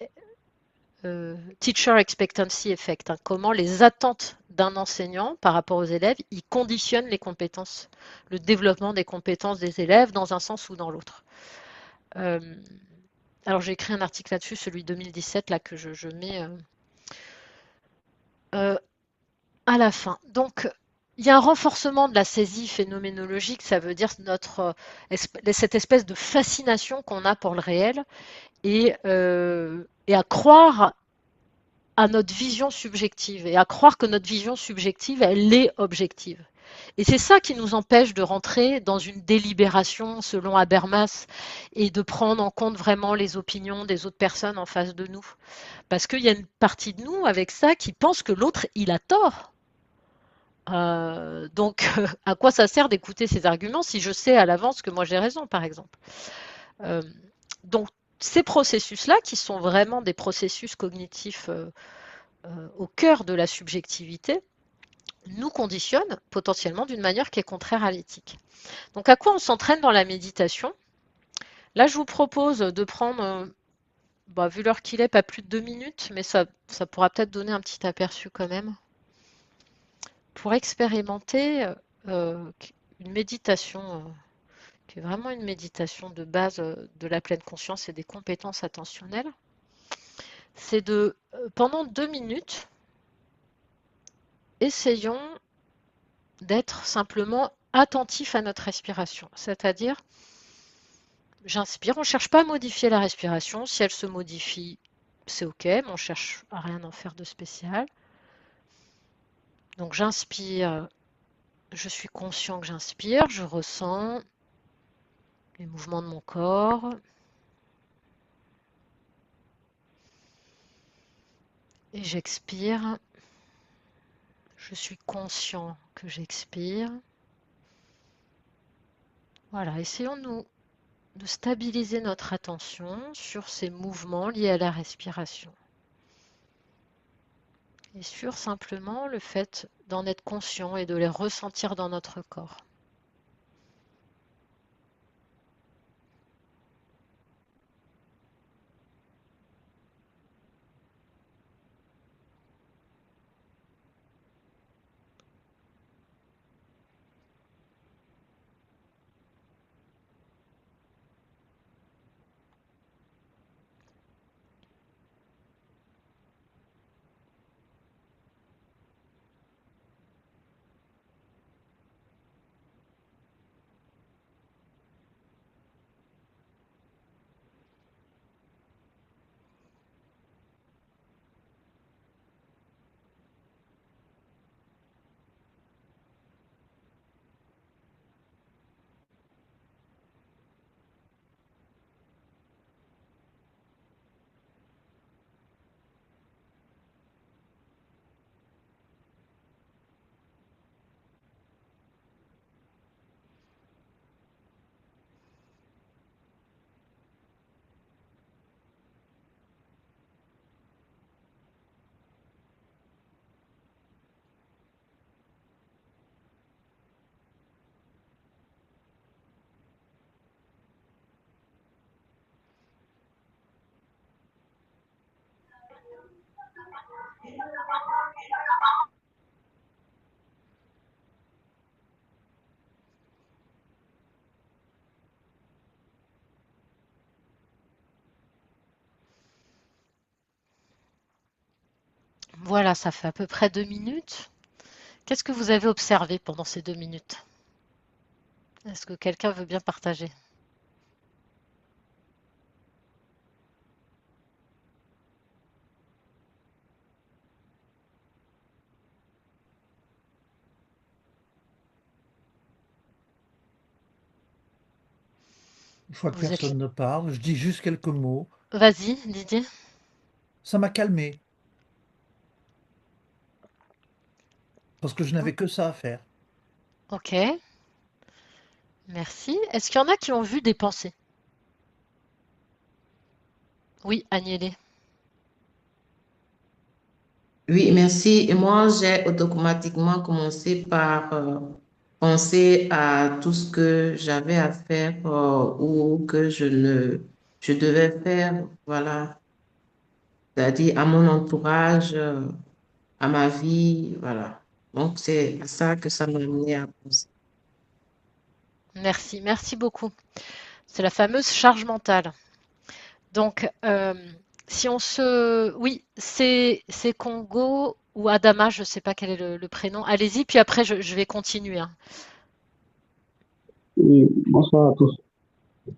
[SPEAKER 2] le Teacher Expectancy Effect, hein, comment les attentes d'un enseignant par rapport aux élèves, ils conditionnent les compétences, le développement des compétences des élèves dans un sens ou dans l'autre. Euh, alors j'ai écrit un article là-dessus, celui de 2017 là que je mets euh, à la fin. Donc il y a un renforcement de la saisie phénoménologique, ça veut dire cette espèce de fascination qu'on a pour le réel et à croire à notre vision subjective et à croire que notre vision subjective, elle est objective. Et c'est ça qui nous empêche de rentrer dans une délibération selon Habermas et de prendre en compte vraiment les opinions des autres personnes en face de nous. Parce qu'il y a une partie de nous avec ça qui pense que l'autre, il a tort. Donc, à quoi ça sert d'écouter ces arguments si je sais à l'avance que moi j'ai raison, par exemple. Euh, donc, ces processus-là, qui sont vraiment des processus cognitifs au cœur de la subjectivité, nous conditionnent potentiellement d'une manière qui est contraire à l'éthique. Donc à quoi on s'entraîne dans la méditation? Là, je vous propose de prendre, bah, vu l'heure qu'il est, pas plus de 2 minutes, mais ça pourra peut-être donner un petit aperçu quand même, pour expérimenter euh, une méditation qui est vraiment une méditation de base de la pleine conscience et des compétences attentionnelles. C'est pendant 2 minutes, essayons d'être simplement attentif à notre respiration. C'est-à-dire, j'inspire, on ne cherche pas à modifier la respiration. Si elle se modifie, c'est OK, mais on ne cherche à rien en faire de spécial. Donc j'inspire, je suis conscient que j'inspire, je ressens les mouvements de mon corps. Et j'expire, je suis conscient que j'expire. Voilà, essayons de stabiliser notre attention sur ces mouvements liés à la respiration. Et sur simplement le fait d'en être conscient et de les ressentir dans notre corps. Voilà, ça fait à peu près 2 minutes. Qu'est-ce que vous avez observé pendant ces 2 minutes? Est-ce que quelqu'un veut bien partager?
[SPEAKER 1] Je vois que
[SPEAKER 2] Vous êtes...
[SPEAKER 1] personne ne parle. Je dis juste quelques mots.
[SPEAKER 2] Vas-y, Didier.
[SPEAKER 1] Ça m'a calmé parce que je n'avais que ça à faire.
[SPEAKER 2] Ok, merci. Est-ce qu'il y en a qui ont vu des pensées? Oui, Agnélé.
[SPEAKER 3] Oui, merci. Et moi, j'ai automatiquement commencé par penser à tout ce que j'avais à faire ou que je devais faire, voilà. C'est-à-dire à mon entourage, à ma vie, voilà. Donc, c'est à ça que ça m'a amené à penser.
[SPEAKER 2] Merci, merci beaucoup. C'est la fameuse charge mentale. Donc, si on se... Oui, c'est Congo ou Adama, je ne sais pas quel est le prénom. Allez-y, puis après, je vais continuer, hein.
[SPEAKER 4] Oui, bonsoir à tous.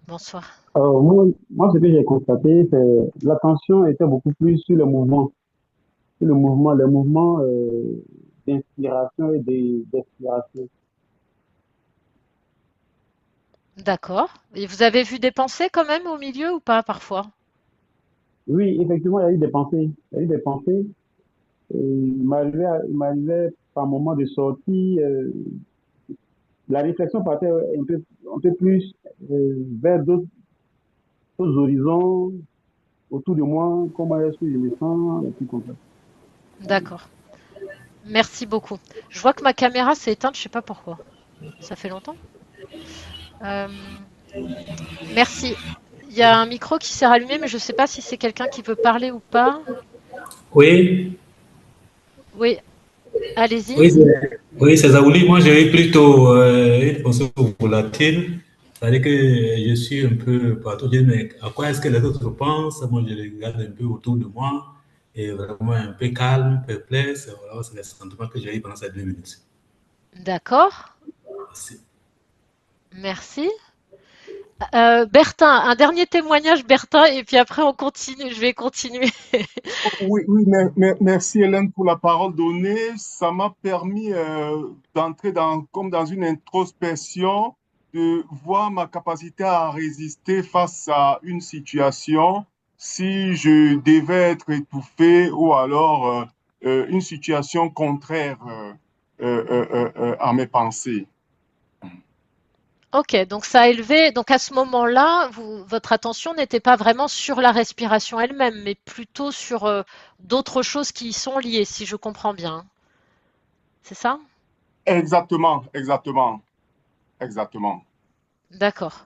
[SPEAKER 2] Bonsoir.
[SPEAKER 4] Moi, ce que j'ai constaté, c'est l'attention était beaucoup plus sur le mouvement, les mouvements d'inspiration et d'expiration.
[SPEAKER 2] D'accord. Et vous avez vu des pensées quand même au milieu ou pas parfois?
[SPEAKER 4] Oui, effectivement, il y a eu des pensées. Il y a eu des pensées. Et il m'arrivait par moment de sortir. La réflexion partait un peu plus vers d'autres horizons autour de moi, comment est-ce que je me sens, et tout comme ça.
[SPEAKER 2] D'accord. Merci beaucoup. Je vois que ma caméra s'est éteinte, je ne sais pas pourquoi. Ça fait longtemps? Euh, merci. Il y a un micro qui s'est rallumé, mais je ne sais pas si c'est quelqu'un qui veut parler ou pas.
[SPEAKER 5] Oui,
[SPEAKER 2] Oui, allez-y.
[SPEAKER 5] oui, c'est Zaouli. Moi, j'ai eu plutôt une pensée volatile. C'est-à-dire que je suis un peu partout. Je dis, mais à quoi est-ce que les autres pensent? Moi, je regarde un peu autour de moi et vraiment un peu calme, perplexe. Voilà, c'est les sentiments que j'ai eu pendant ces 2 minutes.
[SPEAKER 2] D'accord.
[SPEAKER 5] Merci.
[SPEAKER 2] Merci. Bertin, un dernier témoignage, Bertin, et puis après on continue. Je vais continuer.
[SPEAKER 6] Oui, oui, merci Hélène pour la parole donnée. Ça m'a permis d'entrer comme dans une introspection, de voir ma capacité à résister face à une situation, si je devais être étouffé ou alors une situation contraire à mes pensées.
[SPEAKER 2] Ok, donc ça a élevé. Donc à ce moment-là, votre attention n'était pas vraiment sur la respiration elle-même, mais plutôt sur d'autres choses qui y sont liées, si je comprends bien. C'est ça?
[SPEAKER 6] Exactement, exactement, exactement.
[SPEAKER 2] D'accord.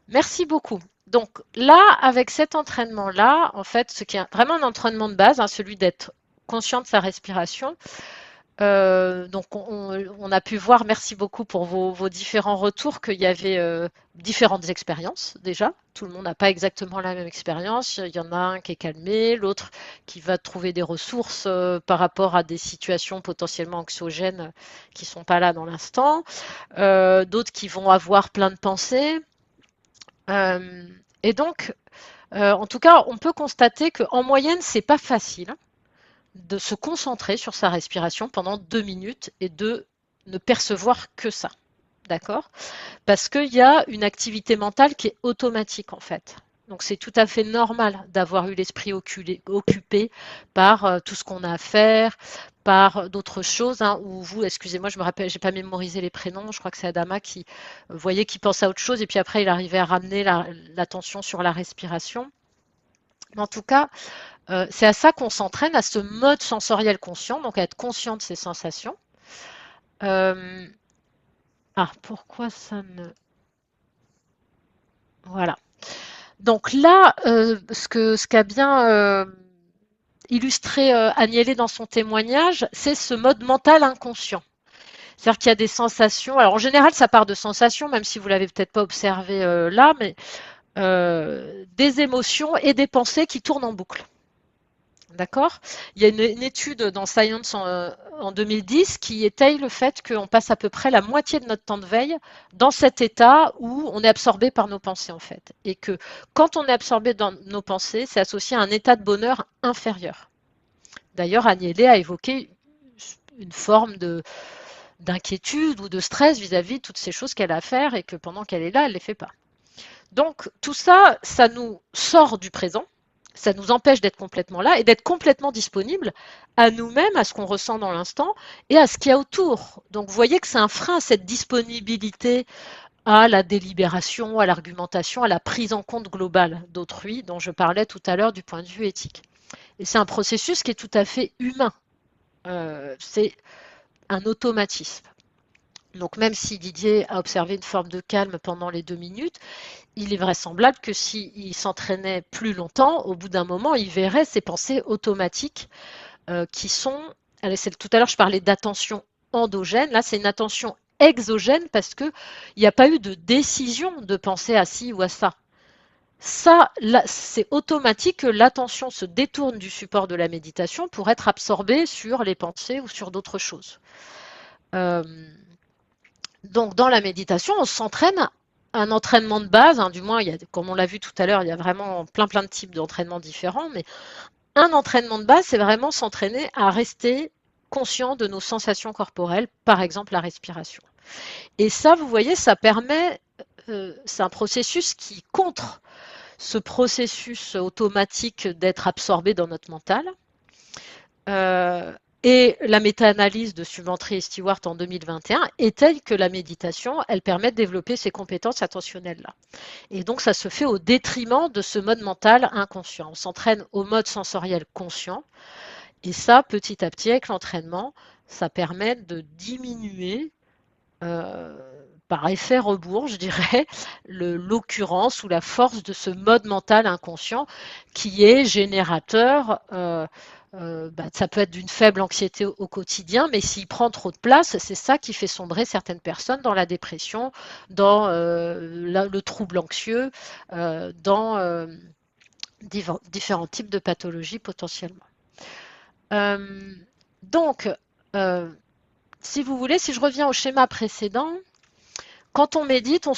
[SPEAKER 2] Merci beaucoup. Donc là, avec cet entraînement-là, en fait, ce qui est vraiment un entraînement de base, hein, celui d'être conscient de sa respiration. Donc on a pu voir, merci beaucoup pour vos différents retours, qu'il y avait différentes expériences déjà. Tout le monde n'a pas exactement la même expérience. Il y en a un qui est calmé, l'autre qui va trouver des ressources par rapport à des situations potentiellement anxiogènes qui sont pas là dans l'instant. D'autres qui vont avoir plein de pensées. Euh, et donc, en tout cas, on peut constater qu'en moyenne, c'est pas facile de se concentrer sur sa respiration pendant 2 minutes et de ne percevoir que ça. D'accord? Parce qu'il y a une activité mentale qui est automatique en fait. Donc c'est tout à fait normal d'avoir eu l'esprit occupé par tout ce qu'on a à faire, par d'autres choses, hein, ou vous, excusez-moi, je me rappelle, j'ai pas mémorisé les prénoms, je crois que c'est Adama qui voyait qu'il pensait à autre chose et puis après il arrivait à ramener l'attention sur la respiration. Mais en tout cas, c'est à ça qu'on s'entraîne, à ce mode sensoriel conscient, donc à être conscient de ses sensations. Euh, pourquoi ça ne... Voilà. Donc là, ce qu'a bien illustré Agnelé dans son témoignage, c'est ce mode mental inconscient. C'est-à-dire qu'il y a des sensations. Alors en général, ça part de sensations, même si vous l'avez peut-être pas observé là, mais des émotions et des pensées qui tournent en boucle. D'accord? Il y a une étude dans Science en 2010 qui étaye le fait qu'on passe à peu près la moitié de notre temps de veille dans cet état où on est absorbé par nos pensées en fait. Et que quand on est absorbé dans nos pensées, c'est associé à un état de bonheur inférieur. D'ailleurs, Agnelé a évoqué une forme d'inquiétude ou de stress vis-à-vis de toutes ces choses qu'elle a à faire et que pendant qu'elle est là, elle ne les fait pas. Donc tout ça, ça nous sort du présent. Ça nous empêche d'être complètement là et d'être complètement disponible à nous-mêmes, à ce qu'on ressent dans l'instant et à ce qu'il y a autour. Donc vous voyez que c'est un frein, cette disponibilité à la délibération, à l'argumentation, à la prise en compte globale d'autrui dont je parlais tout à l'heure du point de vue éthique. Et c'est un processus qui est tout à fait humain. C'est un automatisme. Donc même si Didier a observé une forme de calme pendant les 2 minutes, il est vraisemblable que s'il s'entraînait plus longtemps, au bout d'un moment, il verrait ces pensées automatiques qui sont... Tout à l'heure, je parlais d'attention endogène. Là, c'est une attention exogène parce qu'il n'y a pas eu de décision de penser à ci ou à ça. Ça, c'est automatique que l'attention se détourne du support de la méditation pour être absorbée sur les pensées ou sur d'autres choses. Donc, dans la méditation, on s'entraîne un entraînement de base, du moins, comme on l'a vu tout à l'heure, il y a vraiment plein de types d'entraînements différents, mais un entraînement de base, c'est vraiment s'entraîner à rester conscient de nos sensations corporelles, par exemple la respiration. Et ça, vous voyez, ça permet, c'est un processus qui contre ce processus automatique d'être absorbé dans notre mental. Et la méta-analyse de Subentry et Stewart en 2021 est telle que la méditation, elle permet de développer ces compétences attentionnelles-là. Et donc, ça se fait au détriment de ce mode mental inconscient. On s'entraîne au mode sensoriel conscient. Et ça, petit à petit, avec l'entraînement, ça permet de diminuer, par effet rebours, je dirais, l'occurrence ou la force de ce mode mental inconscient qui est générateur ça peut être d'une faible anxiété au quotidien, mais s'il prend trop de place, c'est ça qui fait sombrer certaines personnes dans la dépression, dans le trouble anxieux, dans différents types de pathologies potentiellement. Donc, si vous voulez, si je reviens au schéma précédent, quand on médite, on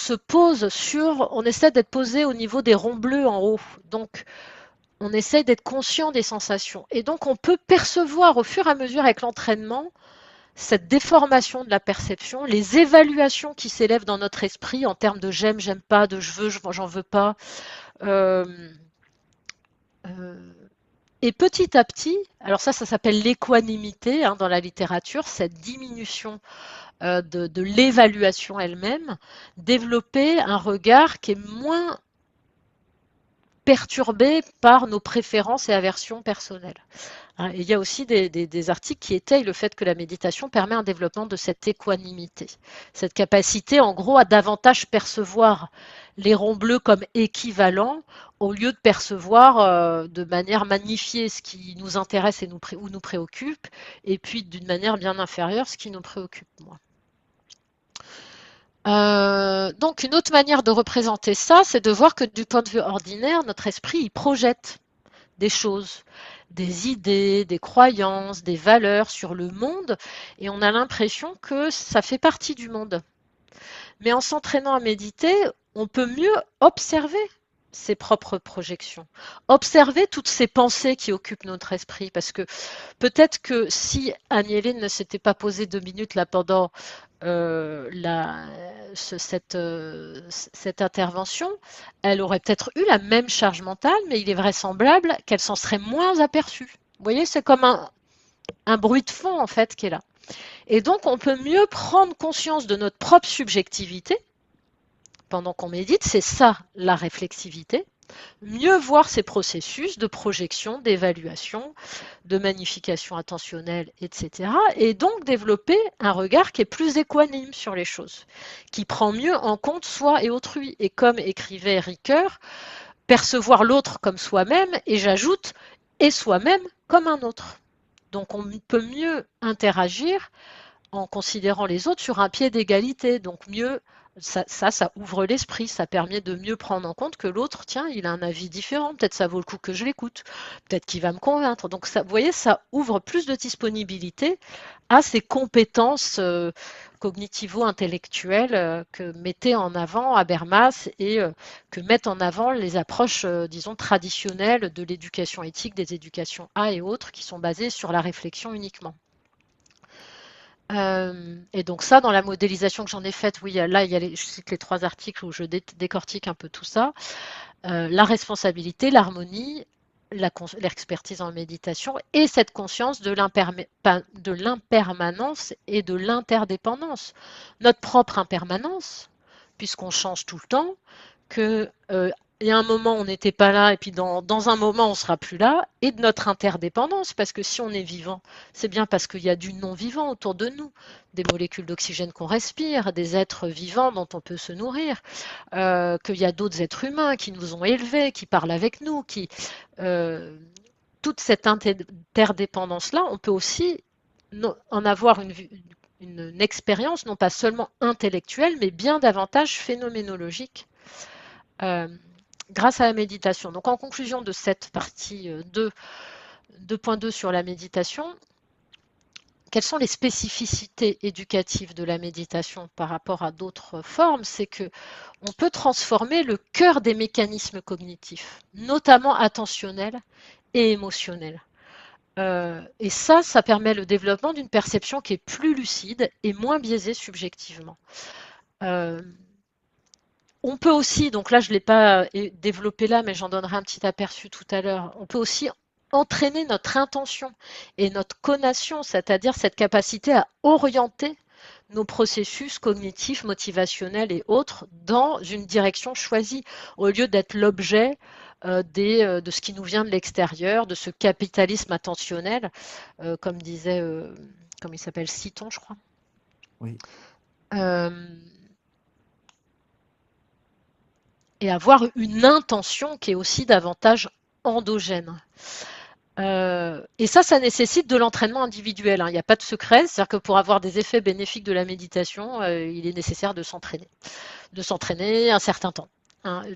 [SPEAKER 2] essaie d'être posé au niveau des ronds bleus en haut. Donc, on essaie d'être conscient des sensations. Et donc, on peut percevoir au fur et à mesure avec l'entraînement cette déformation de la perception, les évaluations qui s'élèvent dans notre esprit en termes de j'aime, j'aime pas, de je veux, j'en veux pas. Et petit à petit, alors ça s'appelle l'équanimité dans la littérature, cette diminution de l'évaluation elle-même, développer un regard qui est moins perturbé par nos préférences et aversions personnelles. Et il y a aussi des articles qui étayent le fait que la méditation permet un développement de cette équanimité, cette capacité en gros à davantage percevoir les ronds bleus comme équivalents au lieu de percevoir de manière magnifiée ce qui nous intéresse et ou nous préoccupe, et puis d'une manière bien inférieure ce qui nous préoccupe moins. Donc une autre manière de représenter ça, c'est de voir que du point de vue ordinaire, notre esprit il projette des choses, des idées, des croyances, des valeurs sur le monde, et on a l'impression que ça fait partie du monde. Mais en s'entraînant à méditer, on peut mieux observer ses propres projections, observer toutes ces pensées qui occupent notre esprit, parce que peut-être que si Agnelé ne s'était pas posée 2 minutes là pendant cette intervention, elle aurait peut-être eu la même charge mentale, mais il est vraisemblable qu'elle s'en serait moins aperçue. Vous voyez, c'est comme un bruit de fond en fait qui est là. Et donc, on peut mieux prendre conscience de notre propre subjectivité pendant qu'on médite, c'est ça la réflexivité. Mieux voir ces processus de projection, d'évaluation, de magnification attentionnelle, etc. Et donc développer un regard qui est plus équanime sur les choses, qui prend mieux en compte soi et autrui. Et comme écrivait Ricoeur, percevoir l'autre comme soi-même, et j'ajoute, et soi-même comme un autre. Donc on peut mieux interagir en considérant les autres sur un pied d'égalité, donc mieux Ça ouvre l'esprit, ça permet de mieux prendre en compte que l'autre, tiens, il a un avis différent, peut-être ça vaut le coup que je l'écoute, peut-être qu'il va me convaincre. Donc ça, vous voyez, ça ouvre plus de disponibilité à ces compétences cognitivo-intellectuelles que mettait en avant Habermas et que mettent en avant les approches, disons, traditionnelles de l'éducation éthique, des éducations A et autres, qui sont basées sur la réflexion uniquement. Et donc ça, dans la modélisation que j'en ai faite, oui, là, je cite les 3 articles où je décortique un peu tout ça. La responsabilité, l'harmonie, l'expertise en méditation et cette conscience de l'impermanence et de l'interdépendance. Notre propre impermanence, puisqu'on change tout le temps, que il y a un moment on n'était pas là et puis dans un moment on sera plus là, et de notre interdépendance, parce que si on est vivant, c'est bien parce qu'il y a du non-vivant autour de nous, des molécules d'oxygène qu'on respire, des êtres vivants dont on peut se nourrir, qu'il y a d'autres êtres humains qui nous ont élevés, qui parlent avec nous, toute cette interdépendance-là, on peut aussi en avoir une expérience non pas seulement intellectuelle, mais bien davantage phénoménologique. Grâce à la méditation. Donc en conclusion de cette partie 2.2 sur la méditation, quelles sont les spécificités éducatives de la méditation par rapport à d'autres formes? C'est que on peut transformer le cœur des mécanismes cognitifs, notamment attentionnels et émotionnels. Et ça permet le développement d'une perception qui est plus lucide et moins biaisée subjectivement. On peut aussi, donc là je ne l'ai pas développé là, mais j'en donnerai un petit aperçu tout à l'heure, on peut aussi entraîner notre intention et notre connation, c'est-à-dire cette capacité à orienter nos processus cognitifs, motivationnels et autres dans une direction choisie, au lieu d'être l'objet de ce qui nous vient de l'extérieur, de ce capitalisme attentionnel, comme disait, comme il s'appelle, Citon, je crois.
[SPEAKER 1] Oui.
[SPEAKER 2] Et avoir une intention qui est aussi davantage endogène. Et ça nécessite de l'entraînement individuel. Il n'y a pas de secret, c'est-à-dire que pour avoir des effets bénéfiques de la méditation, il est nécessaire de s'entraîner un certain temps.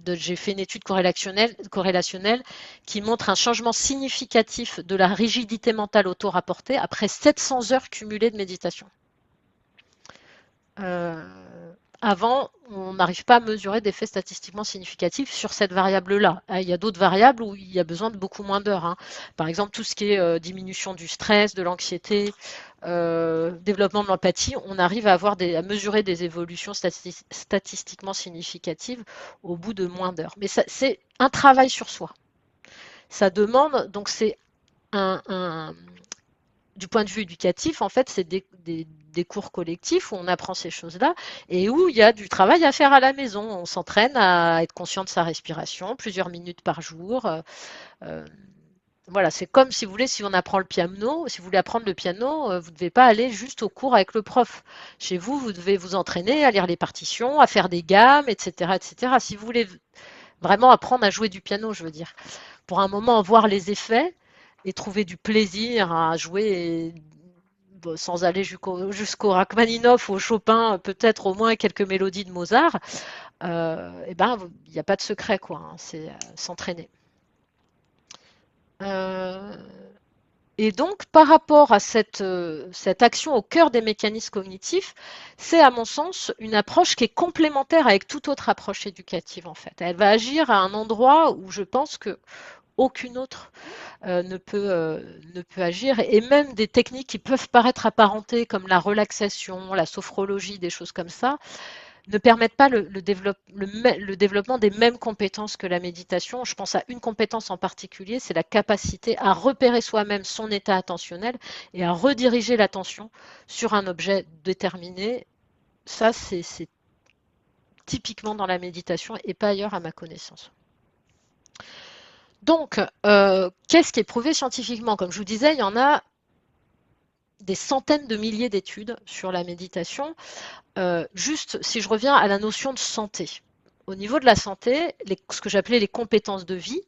[SPEAKER 2] J'ai fait une étude corrélationnelle qui montre un changement significatif de la rigidité mentale auto-rapportée après 700 heures cumulées de méditation. Avant, on n'arrive pas à mesurer d'effets statistiquement significatifs sur cette variable-là. Il y a d'autres variables où il y a besoin de beaucoup moins d'heures. Par exemple, tout ce qui est diminution du stress, de l'anxiété, développement de l'empathie, on arrive à mesurer des évolutions statistiquement significatives au bout de moins d'heures. Mais c'est un travail sur soi. Ça demande, donc c'est du point de vue éducatif, en fait, c'est des cours collectifs où on apprend ces choses-là et où il y a du travail à faire à la maison. On s'entraîne à être conscient de sa respiration plusieurs minutes par jour. Voilà, c'est comme si vous voulez, si on apprend le piano, si vous voulez apprendre le piano, vous ne devez pas aller juste au cours avec le prof. Chez vous, vous devez vous entraîner à lire les partitions, à faire des gammes, etc., etc. Si vous voulez vraiment apprendre à jouer du piano, je veux dire, pour un moment voir les effets et trouver du plaisir à jouer sans aller jusqu'au Rachmaninoff ou au Chopin, peut-être au moins quelques mélodies de Mozart, il n'y a pas de secret, quoi. C'est s'entraîner. Et donc, par rapport à cette action au cœur des mécanismes cognitifs, c'est à mon sens une approche qui est complémentaire avec toute autre approche éducative, en fait. Elle va agir à un endroit où je pense que aucune autre ne peut agir, et même des techniques qui peuvent paraître apparentées comme la relaxation, la sophrologie, des choses comme ça, ne permettent pas le développement des mêmes compétences que la méditation. Je pense à une compétence en particulier, c'est la capacité à repérer soi-même son état attentionnel et à rediriger l'attention sur un objet déterminé. Ça, c'est typiquement dans la méditation et pas ailleurs à ma connaissance. Donc, qu'est-ce qui est prouvé scientifiquement? Comme je vous disais, il y en a des centaines de milliers d'études sur la méditation. Juste, si je reviens à la notion de santé. Au niveau de la santé, ce que j'appelais les compétences de vie,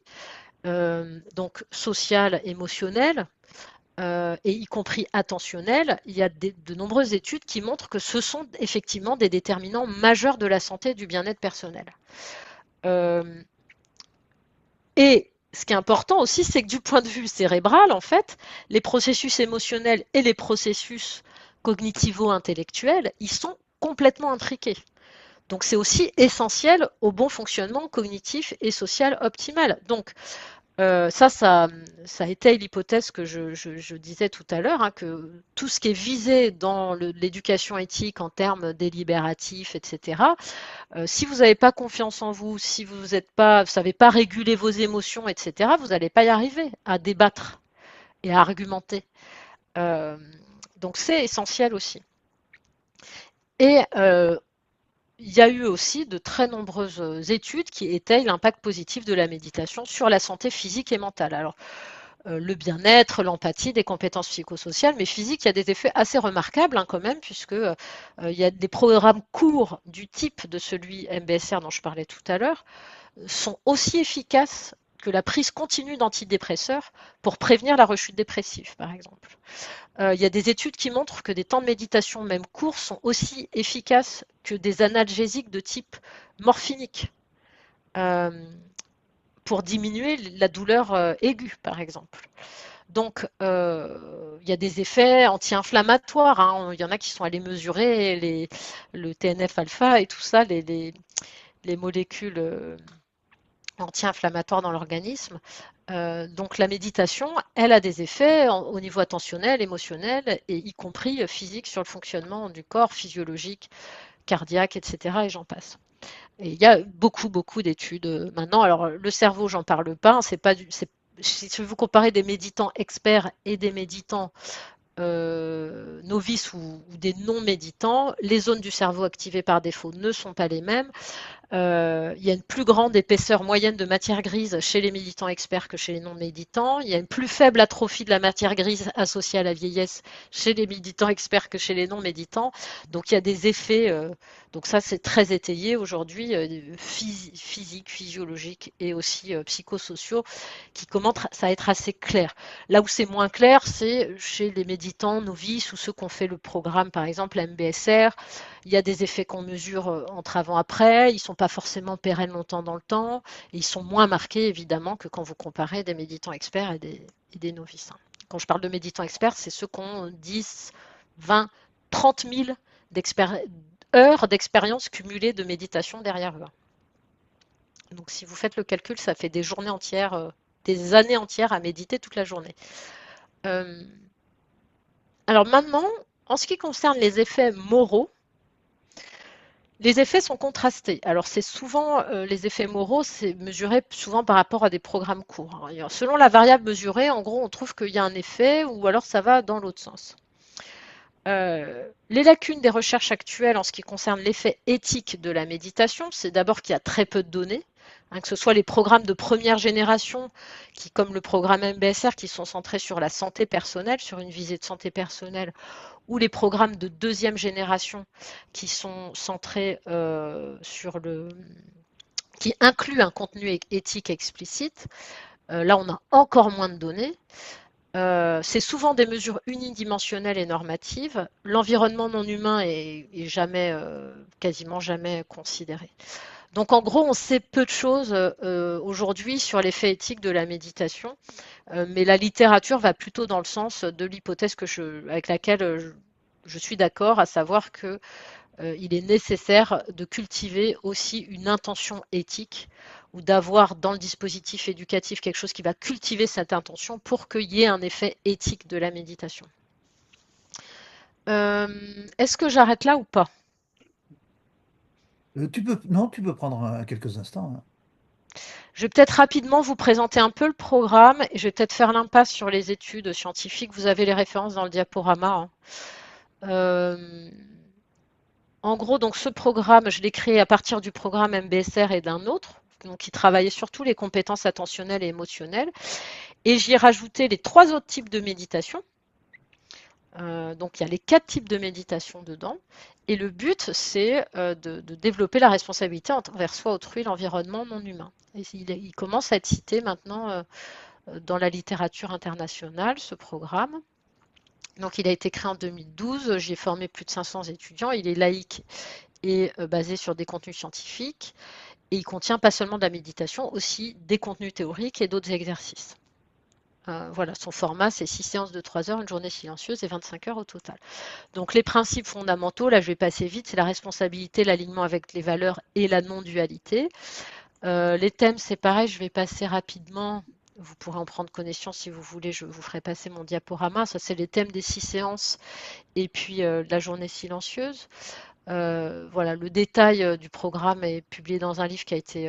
[SPEAKER 2] donc sociales, émotionnelles, et y compris attentionnels, il y a de nombreuses études qui montrent que ce sont effectivement des déterminants majeurs de la santé et du bien-être personnel. Et ce qui est important aussi, c'est que du point de vue cérébral, en fait, les processus émotionnels et les processus cognitivo-intellectuels, ils sont complètement intriqués. Donc c'est aussi essentiel au bon fonctionnement cognitif et social optimal. Donc ça étaye l'hypothèse que je disais tout à l'heure, hein, que tout ce qui est visé dans l'éducation éthique en termes délibératifs, etc., si vous n'avez pas confiance en vous, si vous ne savez pas réguler vos émotions, etc., vous n'allez pas y arriver à débattre et à argumenter. Donc c'est essentiel aussi. Et il y a eu aussi de très nombreuses études qui étayent l'impact positif de la méditation sur la santé physique et mentale. Alors, le bien-être, l'empathie, des compétences psychosociales, mais physique, il y a des effets assez remarquables quand même, puisque il y a des programmes courts du type de celui MBSR dont je parlais tout à l'heure, sont aussi efficaces que la prise continue d'antidépresseurs pour prévenir la rechute dépressive, par exemple. Il y a des études qui montrent que des temps de méditation, même courts, sont aussi efficaces que des analgésiques de type morphinique pour diminuer la douleur aiguë, par exemple. Donc, il y a des effets anti-inflammatoires. Hein. Il y en a qui sont allés mesurer le TNF-alpha et tout ça, les molécules anti-inflammatoires dans l'organisme. Donc la méditation, elle a des effets au niveau attentionnel, émotionnel, et y compris physique sur le fonctionnement du corps, physiologique, cardiaque, etc. Et j'en passe. Et il y a beaucoup d'études maintenant. Alors le cerveau, j'en parle pas. C'est pas si vous comparez des méditants experts et des méditants novices ou des non-méditants, les zones du cerveau activées par défaut ne sont pas les mêmes. Il y a une plus grande épaisseur moyenne de matière grise chez les méditants experts que chez les non-méditants. Il y a une plus faible atrophie de la matière grise associée à la vieillesse chez les méditants experts que chez les non-méditants. Donc il y a des effets, donc ça c'est très étayé aujourd'hui, physiques, physiologiques et aussi psychosociaux qui commencent à être assez clairs. Là où c'est moins clair, c'est chez les méditants novices ou ceux qui ont fait le programme, par exemple MBSR. Il y a des effets qu'on mesure entre avant-après, ils ne sont pas forcément pérennes longtemps dans le temps, et ils sont moins marqués évidemment que quand vous comparez des méditants experts et des novices. Quand je parle de méditants experts, c'est ceux qui ont 10, 20, 30 000 heures d'expérience cumulée de méditation derrière eux. Donc si vous faites le calcul, ça fait des journées entières, des années entières à méditer toute la journée. Alors maintenant, en ce qui concerne les effets moraux, les effets sont contrastés. Alors c'est souvent, les effets moraux, c'est mesuré souvent par rapport à des programmes courts. Alors, selon la variable mesurée, en gros, on trouve qu'il y a un effet ou alors ça va dans l'autre sens. Les lacunes des recherches actuelles en ce qui concerne l'effet éthique de la méditation, c'est d'abord qu'il y a très peu de données, que ce soit les programmes de première génération, qui, comme le programme MBSR, qui sont centrés sur la santé personnelle, sur une visée de santé personnelle, ou les programmes de deuxième génération qui sont centrés qui incluent un contenu éthique explicite. Là, on a encore moins de données. C'est souvent des mesures unidimensionnelles et normatives. L'environnement non humain est jamais, quasiment jamais considéré. Donc en gros, on sait peu de choses aujourd'hui sur l'effet éthique de la méditation, mais la littérature va plutôt dans le sens de l'hypothèse avec laquelle je suis d'accord, à savoir que il est nécessaire de cultiver aussi une intention éthique ou d'avoir dans le dispositif éducatif quelque chose qui va cultiver cette intention pour qu'il y ait un effet éthique de la méditation. Est-ce que j'arrête là ou pas ?
[SPEAKER 1] tu peux prendre quelques instants. Hein.
[SPEAKER 2] Je vais peut-être rapidement vous présenter un peu le programme et je vais peut-être faire l'impasse sur les études scientifiques. Vous avez les références dans le diaporama. En gros, donc ce programme, je l'ai créé à partir du programme MBSR et d'un autre, donc qui travaillait surtout les compétences attentionnelles et émotionnelles. Et j'y ai rajouté les 3 autres types de méditation. Donc il y a les 4 types de méditation dedans. Et le but, c'est de développer la responsabilité envers soi, autrui, l'environnement non humain. Et il commence à être cité maintenant dans la littérature internationale, ce programme. Donc, il a été créé en 2012. J'ai formé plus de 500 étudiants. Il est laïque et basé sur des contenus scientifiques. Et il contient pas seulement de la méditation, aussi des contenus théoriques et d'autres exercices. Voilà, son format, c'est 6 séances de 3 heures, une journée silencieuse et 25 heures au total. Donc, les principes fondamentaux, là, je vais passer vite, c'est la responsabilité, l'alignement avec les valeurs et la non-dualité. Les thèmes, c'est pareil, je vais passer rapidement. Vous pourrez en prendre connaissance si vous voulez, je vous ferai passer mon diaporama. Ça, c'est les thèmes des 6 séances et puis de la journée silencieuse. Voilà, le détail du programme est publié dans un livre qui a été...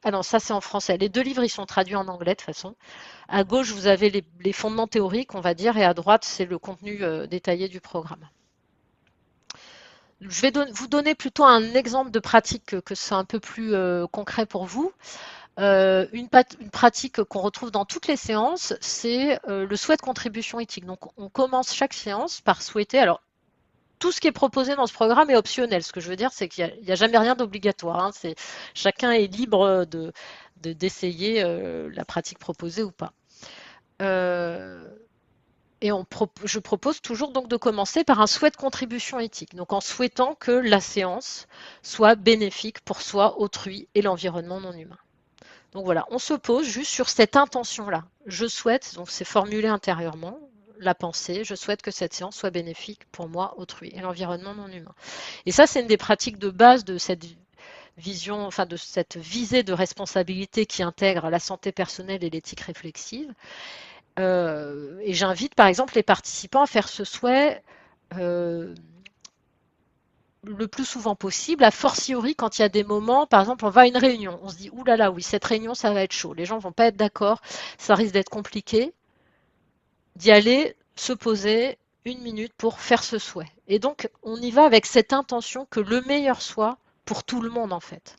[SPEAKER 2] Ah non, ça c'est en français. Les 2 livres, ils sont traduits en anglais de toute façon. À gauche, vous avez les fondements théoriques, on va dire, et à droite, c'est le contenu détaillé du programme. Je vais vous donner plutôt un exemple de pratique que c'est un peu plus concret pour vous. Une pratique qu'on retrouve dans toutes les séances, c'est le souhait de contribution éthique. Donc, on commence chaque séance par souhaiter... Alors, tout ce qui est proposé dans ce programme est optionnel. Ce que je veux dire, c'est qu'il n'y a jamais rien d'obligatoire. Hein. Chacun est libre d'essayer la pratique proposée ou pas. Et je propose toujours donc de commencer par un souhait de contribution éthique. Donc en souhaitant que la séance soit bénéfique pour soi, autrui et l'environnement non humain. Donc voilà, on se pose juste sur cette intention-là. Je souhaite, donc c'est formulé intérieurement, la pensée, je souhaite que cette séance soit bénéfique pour moi, autrui et l'environnement non humain. Et ça, c'est une des pratiques de base de cette vision, enfin de cette visée de responsabilité qui intègre la santé personnelle et l'éthique réflexive. Et j'invite par exemple les participants à faire ce souhait le plus souvent possible, a fortiori quand il y a des moments, par exemple on va à une réunion, on se dit oulala, oui, cette réunion ça va être chaud, les gens vont pas être d'accord, ça risque d'être compliqué, d'y aller, se poser 1 minute pour faire ce souhait. Et donc, on y va avec cette intention que le meilleur soit pour tout le monde, en fait.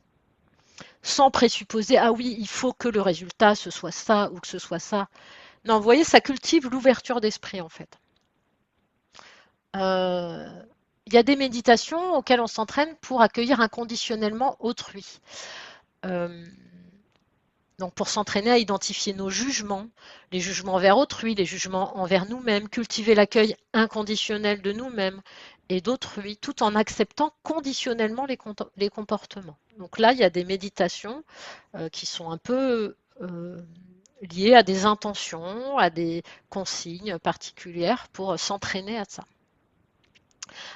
[SPEAKER 2] Sans présupposer, ah oui, il faut que le résultat, ce soit ça ou que ce soit ça. Non, vous voyez, ça cultive l'ouverture d'esprit, en fait. Il y a des méditations auxquelles on s'entraîne pour accueillir inconditionnellement autrui. Donc pour s'entraîner à identifier nos jugements, les jugements envers autrui, les jugements envers nous-mêmes, cultiver l'accueil inconditionnel de nous-mêmes et d'autrui, tout en acceptant conditionnellement les comportements. Donc là, il y a des méditations qui sont un peu liées à des intentions, à des consignes particulières pour s'entraîner à ça.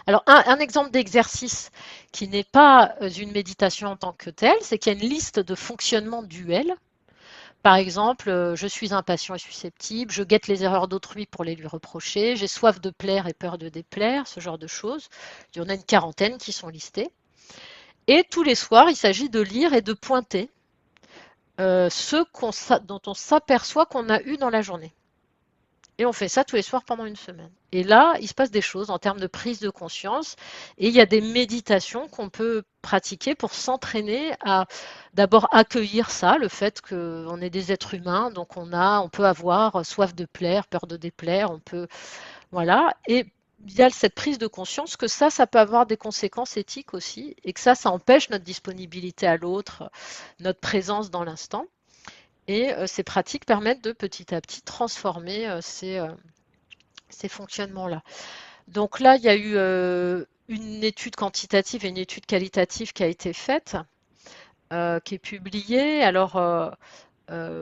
[SPEAKER 2] Alors, un exemple d'exercice qui n'est pas une méditation en tant que telle, c'est qu'il y a une liste de fonctionnement duel. Par exemple, je suis impatient et susceptible, je guette les erreurs d'autrui pour les lui reprocher, j'ai soif de plaire et peur de déplaire, ce genre de choses. Il y en a une quarantaine qui sont listées. Et tous les soirs, il s'agit de lire et de pointer ce dont on s'aperçoit qu'on a eu dans la journée. Et on fait ça tous les soirs pendant 1 semaine. Et là, il se passe des choses en termes de prise de conscience. Et il y a des méditations qu'on peut pratiquer pour s'entraîner à d'abord accueillir ça, le fait qu'on est des êtres humains, donc on peut avoir soif de plaire, peur de déplaire, voilà. Et il y a cette prise de conscience que ça peut avoir des conséquences éthiques aussi, et que ça empêche notre disponibilité à l'autre, notre présence dans l'instant. Et ces pratiques permettent de petit à petit transformer ces fonctionnements-là. Donc là, il y a eu une étude quantitative et une étude qualitative qui a été faite, qui est publiée. Alors,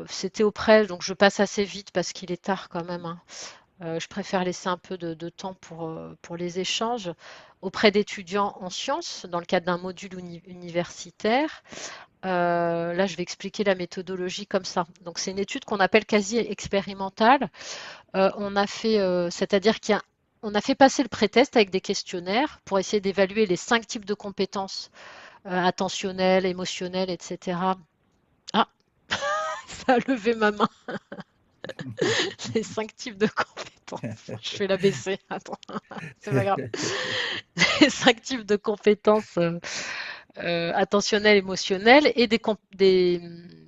[SPEAKER 2] c'était auprès, donc je passe assez vite parce qu'il est tard quand même. Hein. Je préfère laisser un peu de temps pour les échanges auprès d'étudiants en sciences dans le cadre d'un module universitaire. Là, je vais expliquer la méthodologie comme ça. Donc, c'est une étude qu'on appelle quasi expérimentale. On a fait, c'est-à-dire qu'on a fait passer le pré-test avec des questionnaires pour essayer d'évaluer les 5 types de compétences attentionnelles, émotionnelles, etc. Ah, ça a levé ma main. Les 5 types de compétences. Je vais la baisser. Attends, c'est pas grave. Les 5 types de compétences attentionnelles, émotionnelles et des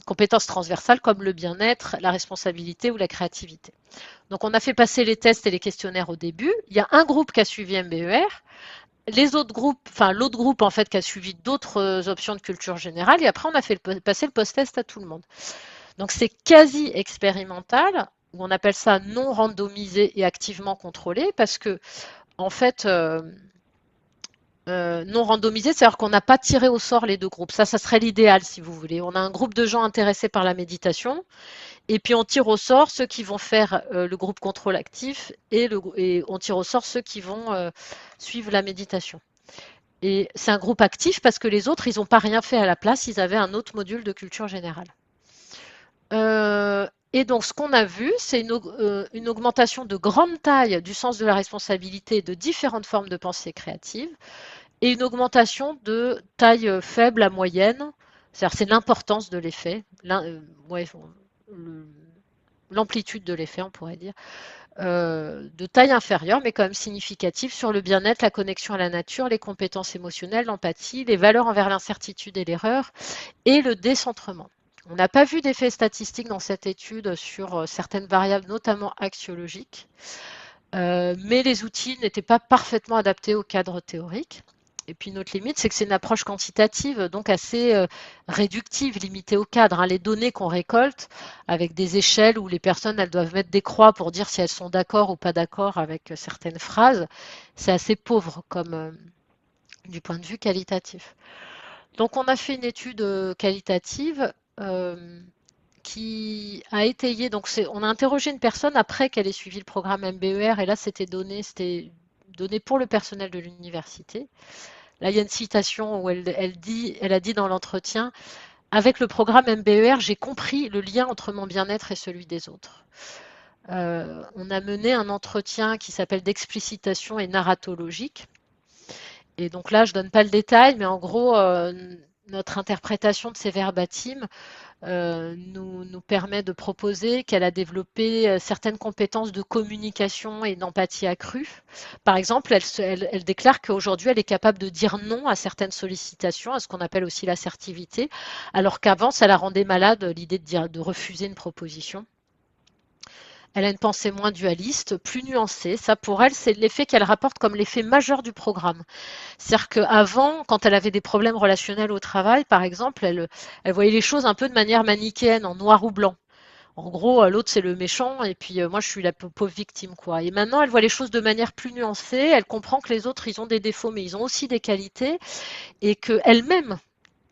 [SPEAKER 2] compétences transversales comme le bien-être, la responsabilité ou la créativité. Donc on a fait passer les tests et les questionnaires au début. Il y a un groupe qui a suivi MBER. Les autres groupes, enfin l'autre groupe en fait qui a suivi d'autres options de culture générale et après on a fait passer le post-test à tout le monde. Donc c'est quasi expérimental, ou on appelle ça non randomisé et activement contrôlé, parce que en fait, non randomisé, c'est-à-dire qu'on n'a pas tiré au sort les deux groupes. Ça serait l'idéal si vous voulez. On a un groupe de gens intéressés par la méditation, et puis on tire au sort ceux qui vont faire le groupe contrôle actif, et on tire au sort ceux qui vont suivre la méditation. Et c'est un groupe actif parce que les autres, ils n'ont pas rien fait à la place, ils avaient un autre module de culture générale. Et donc, ce qu'on a vu, c'est une augmentation de grande taille du sens de la responsabilité de différentes formes de pensée créative et une augmentation de taille faible à moyenne, c'est-à-dire c'est l'importance de l'effet, l'amplitude de l'effet, on pourrait dire, de taille inférieure, mais quand même significative sur le bien-être, la connexion à la nature, les compétences émotionnelles, l'empathie, les valeurs envers l'incertitude et l'erreur et le décentrement. On n'a pas vu d'effet statistique dans cette étude sur certaines variables, notamment axiologiques, mais les outils n'étaient pas parfaitement adaptés au cadre théorique. Et puis notre limite, c'est que c'est une approche quantitative, donc assez réductive, limitée au cadre. Les données qu'on récolte, avec des échelles où les personnes elles doivent mettre des croix pour dire si elles sont d'accord ou pas d'accord avec certaines phrases, c'est assez pauvre comme du point de vue qualitatif. Donc on a fait une étude qualitative qui a étayé, donc on a interrogé une personne après qu'elle ait suivi le programme MBER, et là c'était donné pour le personnel de l'université. Là, il y a une citation où elle a dit dans l'entretien, avec le programme MBER, j'ai compris le lien entre mon bien-être et celui des autres. On a mené un entretien qui s'appelle d'explicitation et narratologique. Et donc là, je ne donne pas le détail, mais en gros, notre interprétation de ces verbatim nous permet de proposer qu'elle a développé certaines compétences de communication et d'empathie accrue. Par exemple, elle déclare qu'aujourd'hui, elle est capable de dire non à certaines sollicitations, à ce qu'on appelle aussi l'assertivité, alors qu'avant, ça la rendait malade l'idée de refuser une proposition. Elle a une pensée moins dualiste, plus nuancée. Ça, pour elle, c'est l'effet qu'elle rapporte comme l'effet majeur du programme. C'est-à-dire qu'avant, quand elle avait des problèmes relationnels au travail, par exemple, elle voyait les choses un peu de manière manichéenne, en noir ou blanc. En gros, l'autre, c'est le méchant, et puis moi, je suis la pauvre victime, quoi. Et maintenant, elle voit les choses de manière plus nuancée. Elle comprend que les autres, ils ont des défauts, mais ils ont aussi des qualités, et qu'elle-même,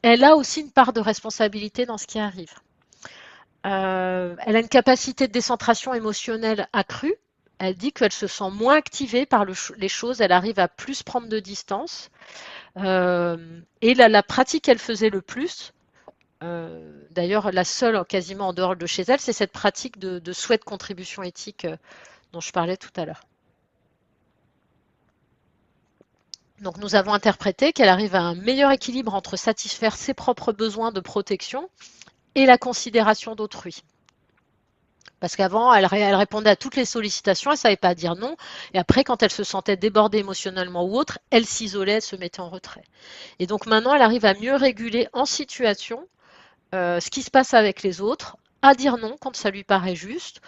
[SPEAKER 2] elle a aussi une part de responsabilité dans ce qui arrive. Elle a une capacité de décentration émotionnelle accrue. Elle dit qu'elle se sent moins activée par les choses, elle arrive à plus prendre de distance. Et la pratique qu'elle faisait le plus, d'ailleurs la seule quasiment en dehors de chez elle, c'est cette pratique de souhait de contribution éthique dont je parlais tout à l'heure. Donc nous avons interprété qu'elle arrive à un meilleur équilibre entre satisfaire ses propres besoins de protection et la considération d'autrui. Parce qu'avant, elle répondait à toutes les sollicitations, elle ne savait pas dire non. Et après, quand elle se sentait débordée émotionnellement ou autre, elle s'isolait, elle se mettait en retrait. Et donc maintenant, elle arrive à mieux réguler en situation ce qui se passe avec les autres, à dire non quand ça lui paraît juste,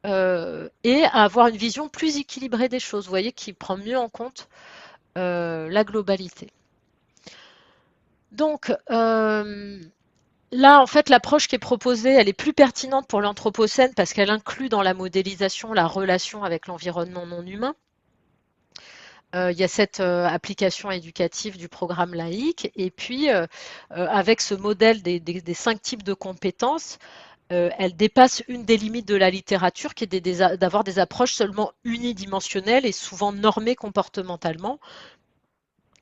[SPEAKER 2] et à avoir une vision plus équilibrée des choses. Vous voyez, qui prend mieux en compte la globalité. Donc, là, en fait, l'approche qui est proposée, elle est plus pertinente pour l'anthropocène parce qu'elle inclut dans la modélisation la relation avec l'environnement non humain. Il y a cette application éducative du programme laïque, et puis avec ce modèle des 5 types de compétences, elle dépasse une des limites de la littérature qui est d'avoir des approches seulement unidimensionnelles et souvent normées comportementalement.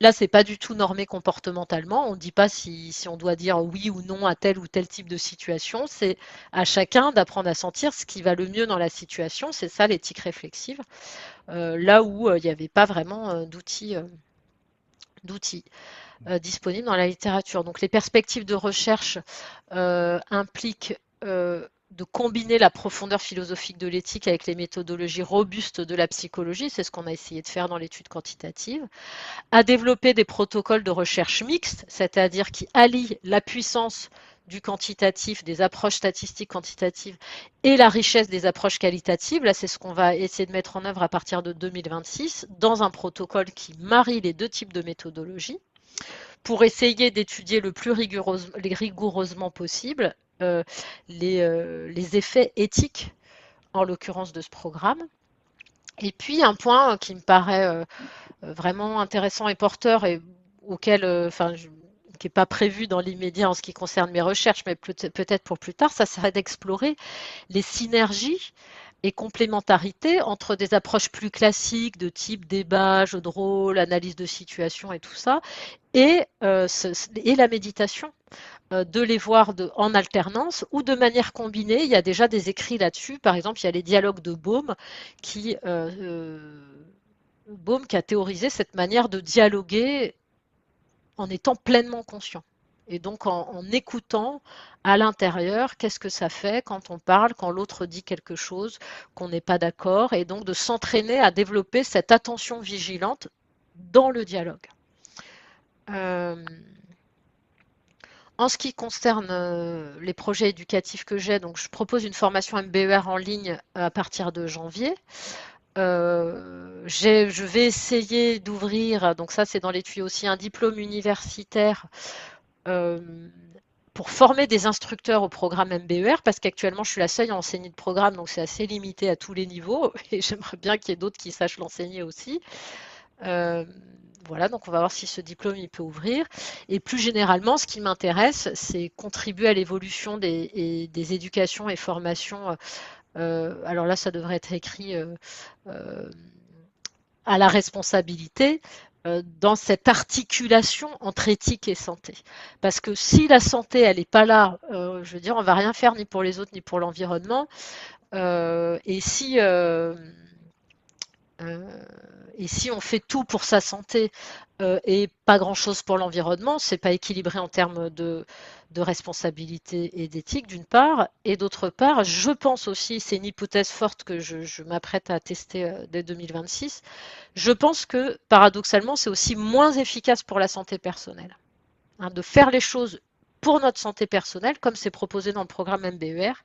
[SPEAKER 2] Là, c'est pas du tout normé comportementalement. On ne dit pas si on doit dire oui ou non à tel ou tel type de situation. C'est à chacun d'apprendre à sentir ce qui va le mieux dans la situation. C'est ça l'éthique réflexive. Là où il n'y avait pas vraiment d'outils disponibles dans la littérature. Donc les perspectives de recherche impliquent de combiner la profondeur philosophique de l'éthique avec les méthodologies robustes de la psychologie, c'est ce qu'on a essayé de faire dans l'étude quantitative, à développer des protocoles de recherche mixtes, c'est-à-dire qui allient la puissance du quantitatif, des approches statistiques quantitatives et la richesse des approches qualitatives. Là, c'est ce qu'on va essayer de mettre en œuvre à partir de 2026 dans un protocole qui marie les deux types de méthodologies pour essayer d'étudier le plus rigoureusement possible les effets éthiques, en l'occurrence de ce programme. Et puis un point qui me paraît vraiment intéressant et porteur et auquel, qui n'est pas prévu dans l'immédiat en ce qui concerne mes recherches, mais peut-être pour plus tard, ça serait d'explorer les synergies et complémentarités entre des approches plus classiques de type débat, jeu de rôle, analyse de situation et tout ça, et la méditation, de les voir en alternance ou de manière combinée. Il y a déjà des écrits là-dessus. Par exemple, il y a les dialogues de Bohm qui a théorisé cette manière de dialoguer en étant pleinement conscient. Et donc en écoutant à l'intérieur, qu'est-ce que ça fait quand on parle, quand l'autre dit quelque chose, qu'on n'est pas d'accord, et donc de s'entraîner à développer cette attention vigilante dans le dialogue. En ce qui concerne les projets éducatifs que j'ai, donc je propose une formation MBER en ligne à partir de janvier. Je vais essayer d'ouvrir, donc ça c'est dans les tuyaux aussi, un diplôme universitaire pour former des instructeurs au programme MBER, parce qu'actuellement je suis la seule à enseigner de programme, donc c'est assez limité à tous les niveaux, et j'aimerais bien qu'il y ait d'autres qui sachent l'enseigner aussi. Voilà, donc on va voir si ce diplôme il peut ouvrir. Et plus généralement, ce qui m'intéresse, c'est contribuer à l'évolution des éducations et formations. Alors là, ça devrait être écrit à la responsabilité dans cette articulation entre éthique et santé. Parce que si la santé, elle n'est pas là, je veux dire, on va rien faire ni pour les autres ni pour l'environnement. Et si on fait tout pour sa santé et pas grand-chose pour l'environnement, c'est pas équilibré en termes de responsabilité et d'éthique d'une part, et d'autre part, je pense aussi, c'est une hypothèse forte que je m'apprête à tester dès 2026, je pense que paradoxalement, c'est aussi moins efficace pour la santé personnelle, hein, de faire les choses pour notre santé personnelle, comme c'est proposé dans le programme MBSR,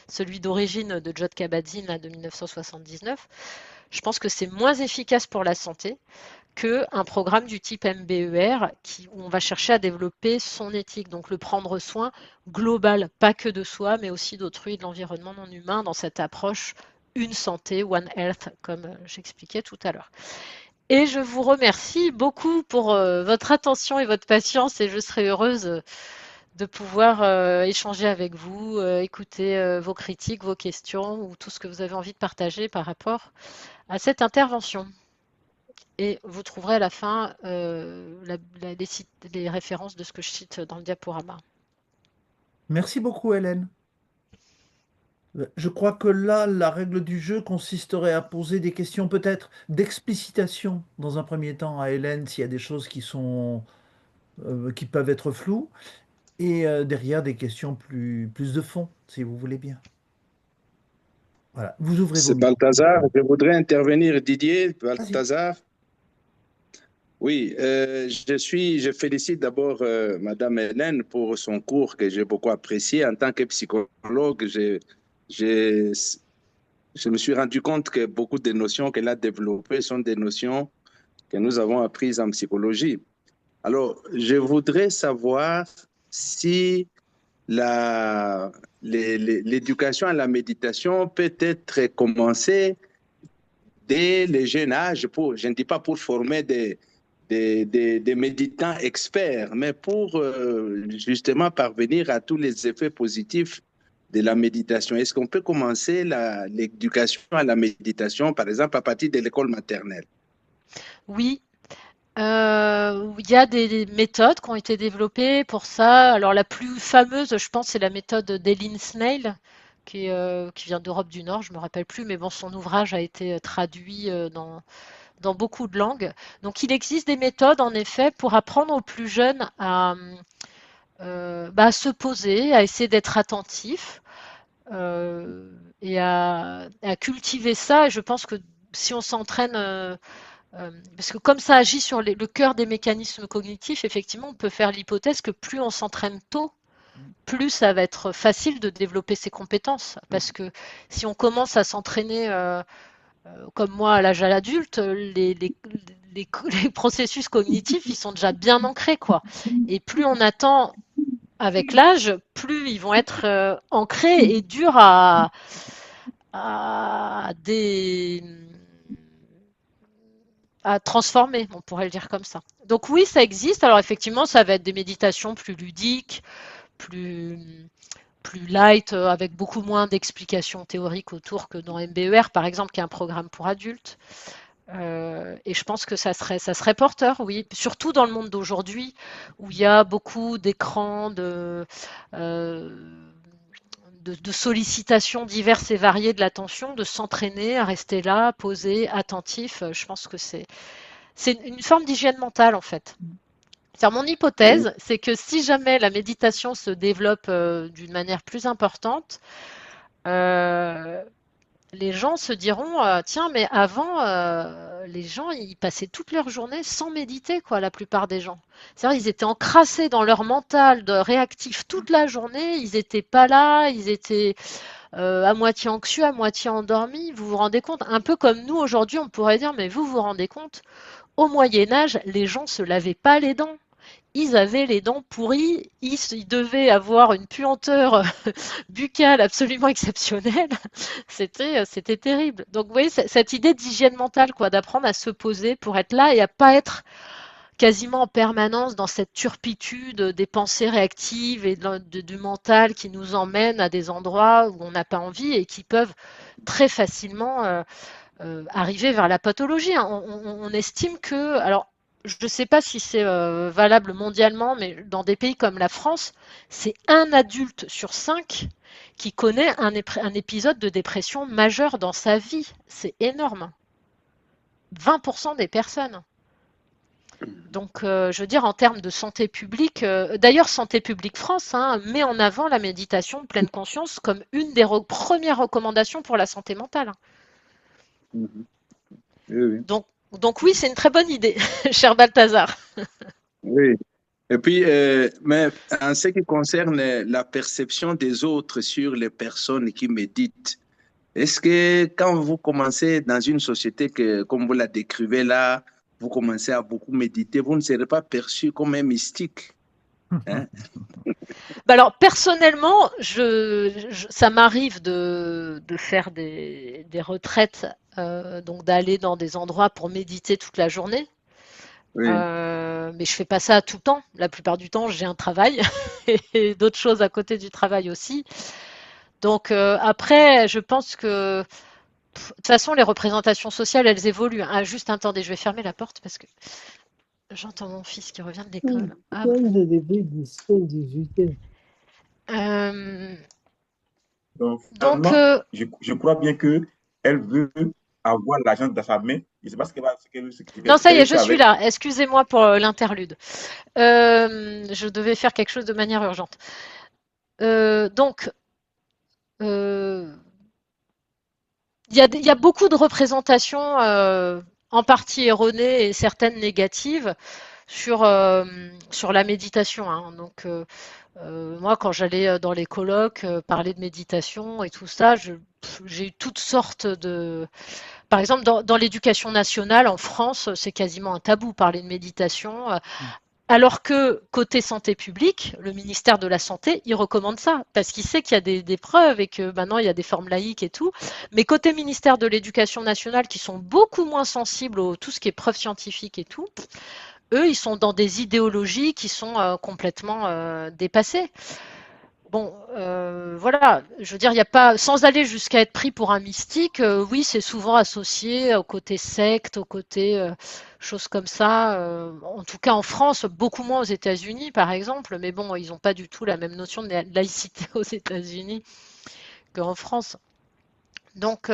[SPEAKER 2] celui d'origine de John Kabat-Zinn de 1979. Je pense que c'est moins efficace pour la santé qu'un programme du type MBER où on va chercher à développer son éthique, donc le prendre soin global, pas que de soi, mais aussi d'autrui et de l'environnement non humain dans cette approche une santé, One Health, comme j'expliquais tout à l'heure. Et je vous remercie beaucoup pour votre attention et votre patience, et je serai heureuse de pouvoir échanger avec vous, écouter vos critiques, vos questions ou tout ce que vous avez envie de partager par rapport à cette intervention. Et vous trouverez à la fin les références de ce que je cite dans le diaporama.
[SPEAKER 1] Merci beaucoup, Hélène. Je crois que là, la règle du jeu consisterait à poser des questions peut-être d'explicitation dans un premier temps à Hélène s'il y a des choses qui peuvent être floues, et derrière des questions plus de fond, si vous voulez bien. Voilà, vous ouvrez vos
[SPEAKER 7] C'est
[SPEAKER 1] micros.
[SPEAKER 7] Balthazar. Je voudrais intervenir, Didier. Balthazar. Oui, je félicite d'abord Madame Hélène pour son cours que j'ai beaucoup apprécié. En tant que psychologue, je me suis rendu compte que beaucoup des notions qu'elle a développées sont des notions que nous avons apprises en psychologie. Alors, je voudrais savoir si l'éducation à la méditation peut être commencée dès le jeune âge, je ne dis pas pour former des méditants experts, mais pour justement parvenir à tous les effets positifs de la méditation. Est-ce qu'on peut commencer l'éducation à la méditation, par exemple, à partir de l'école maternelle?
[SPEAKER 2] Oui. Il y a des méthodes qui ont été développées pour ça. Alors la plus fameuse, je pense, c'est la méthode d'Eileen Snail, qui vient d'Europe du Nord, je ne me rappelle plus, mais bon, son ouvrage a été traduit dans beaucoup de langues. Donc il existe des méthodes, en effet, pour apprendre aux plus jeunes à se poser, à essayer d'être attentif et à cultiver ça. Et je pense que si on s'entraîne... parce que comme ça agit sur le cœur des mécanismes cognitifs, effectivement, on peut faire l'hypothèse que plus on s'entraîne tôt, plus ça va être facile de développer ses compétences. Parce que si on commence à s'entraîner comme moi à l'âge adulte, les processus cognitifs, ils sont déjà bien ancrés, quoi. Et plus on attend avec l'âge, plus ils vont être ancrés et durs à, des, à transformer, on pourrait le dire comme ça. Donc oui, ça existe. Alors effectivement, ça va être des méditations plus ludiques, plus, plus light, avec beaucoup moins d'explications théoriques autour que dans MBER, par exemple, qui est un programme pour adultes. Et je pense que ça serait porteur, oui, surtout dans le monde d'aujourd'hui où il y a beaucoup d'écrans, de sollicitations diverses et variées de l'attention, de s'entraîner à rester là, posé, attentif. Je pense que c'est une forme d'hygiène mentale en fait. Mon hypothèse, c'est que si jamais la méditation se développe d'une manière plus importante, euh, les gens se diront tiens, mais avant, les gens, ils passaient toute leur journée sans méditer, quoi, la plupart des gens. C'est-à-dire, ils étaient encrassés dans leur mental de réactif toute la journée, ils n'étaient pas là, ils étaient à moitié anxieux, à moitié endormis. Vous vous rendez compte? Un peu comme nous aujourd'hui, on pourrait dire mais vous vous rendez compte? Au Moyen-Âge, les gens se lavaient pas les dents. Ils avaient les dents pourries, ils devaient avoir une puanteur buccale absolument exceptionnelle. C'était terrible. Donc, vous voyez, cette idée d'hygiène mentale, quoi, d'apprendre à se poser pour être là et à pas être quasiment en permanence dans cette turpitude des pensées réactives et du mental qui nous emmène à des endroits où on n'a pas envie et qui peuvent très facilement arriver vers la pathologie. On estime que, alors je ne sais pas si c'est valable mondialement, mais dans des pays comme la France, c'est un adulte sur 5 qui connaît un épisode de dépression majeur dans sa vie. C'est énorme. 20% des personnes. Donc, je veux dire, en termes de santé publique, d'ailleurs, Santé publique France met en avant la méditation de pleine conscience comme une des premières recommandations pour la santé mentale.
[SPEAKER 7] Oui, oui.
[SPEAKER 2] Donc oui, c'est une très bonne idée, cher Balthazar.
[SPEAKER 7] Oui. Et puis, mais en ce qui concerne la perception des autres sur les personnes qui méditent, est-ce que quand vous commencez dans une société que, comme vous la décrivez là, vous commencez à beaucoup méditer, vous ne serez pas perçu comme un mystique, hein?
[SPEAKER 2] Alors personnellement, ça m'arrive de faire des retraites, donc d'aller dans des endroits pour méditer toute la journée.
[SPEAKER 7] Oui.
[SPEAKER 2] Mais je fais pas ça tout le temps. La plupart du temps, j'ai un travail et d'autres choses à côté du travail aussi. Donc après, je pense que de toute façon, les représentations sociales, elles évoluent. Ah, juste attendez, je vais fermer la porte parce que j'entends mon fils qui revient de l'école. Ah, euh,
[SPEAKER 8] Donc,
[SPEAKER 2] donc,
[SPEAKER 8] finalement, je crois bien qu'elle veut avoir l'argent dans sa main. Je ne sais pas ce qu'elle
[SPEAKER 2] non, ça y est, je
[SPEAKER 8] fait
[SPEAKER 2] suis
[SPEAKER 8] avec.
[SPEAKER 2] là. Excusez-moi pour l'interlude. Je devais faire quelque chose de manière urgente. Donc, il y a beaucoup de représentations, en partie erronées et certaines négatives, sur la méditation. Donc, moi, quand j'allais dans les colloques parler de méditation et tout ça, j'ai eu toutes sortes de... Par exemple, dans l'éducation nationale en France, c'est quasiment un tabou parler de méditation. Alors que côté santé publique, le ministère de la Santé, il recommande ça, parce qu'il sait qu'il y a des preuves et que maintenant il y a des formes laïques et tout. Mais côté ministère de l'Éducation nationale, qui sont beaucoup moins sensibles à tout ce qui est preuves scientifiques et tout, eux, ils sont dans des idéologies qui sont complètement dépassées. Bon, voilà, je veux dire, il n'y a pas, sans aller jusqu'à être pris pour un mystique, oui, c'est souvent associé au côté secte, au côté choses comme ça. En tout cas, en France, beaucoup moins aux États-Unis, par exemple, mais bon, ils n'ont pas du tout la même notion de laïcité aux États-Unis qu'en France. Donc,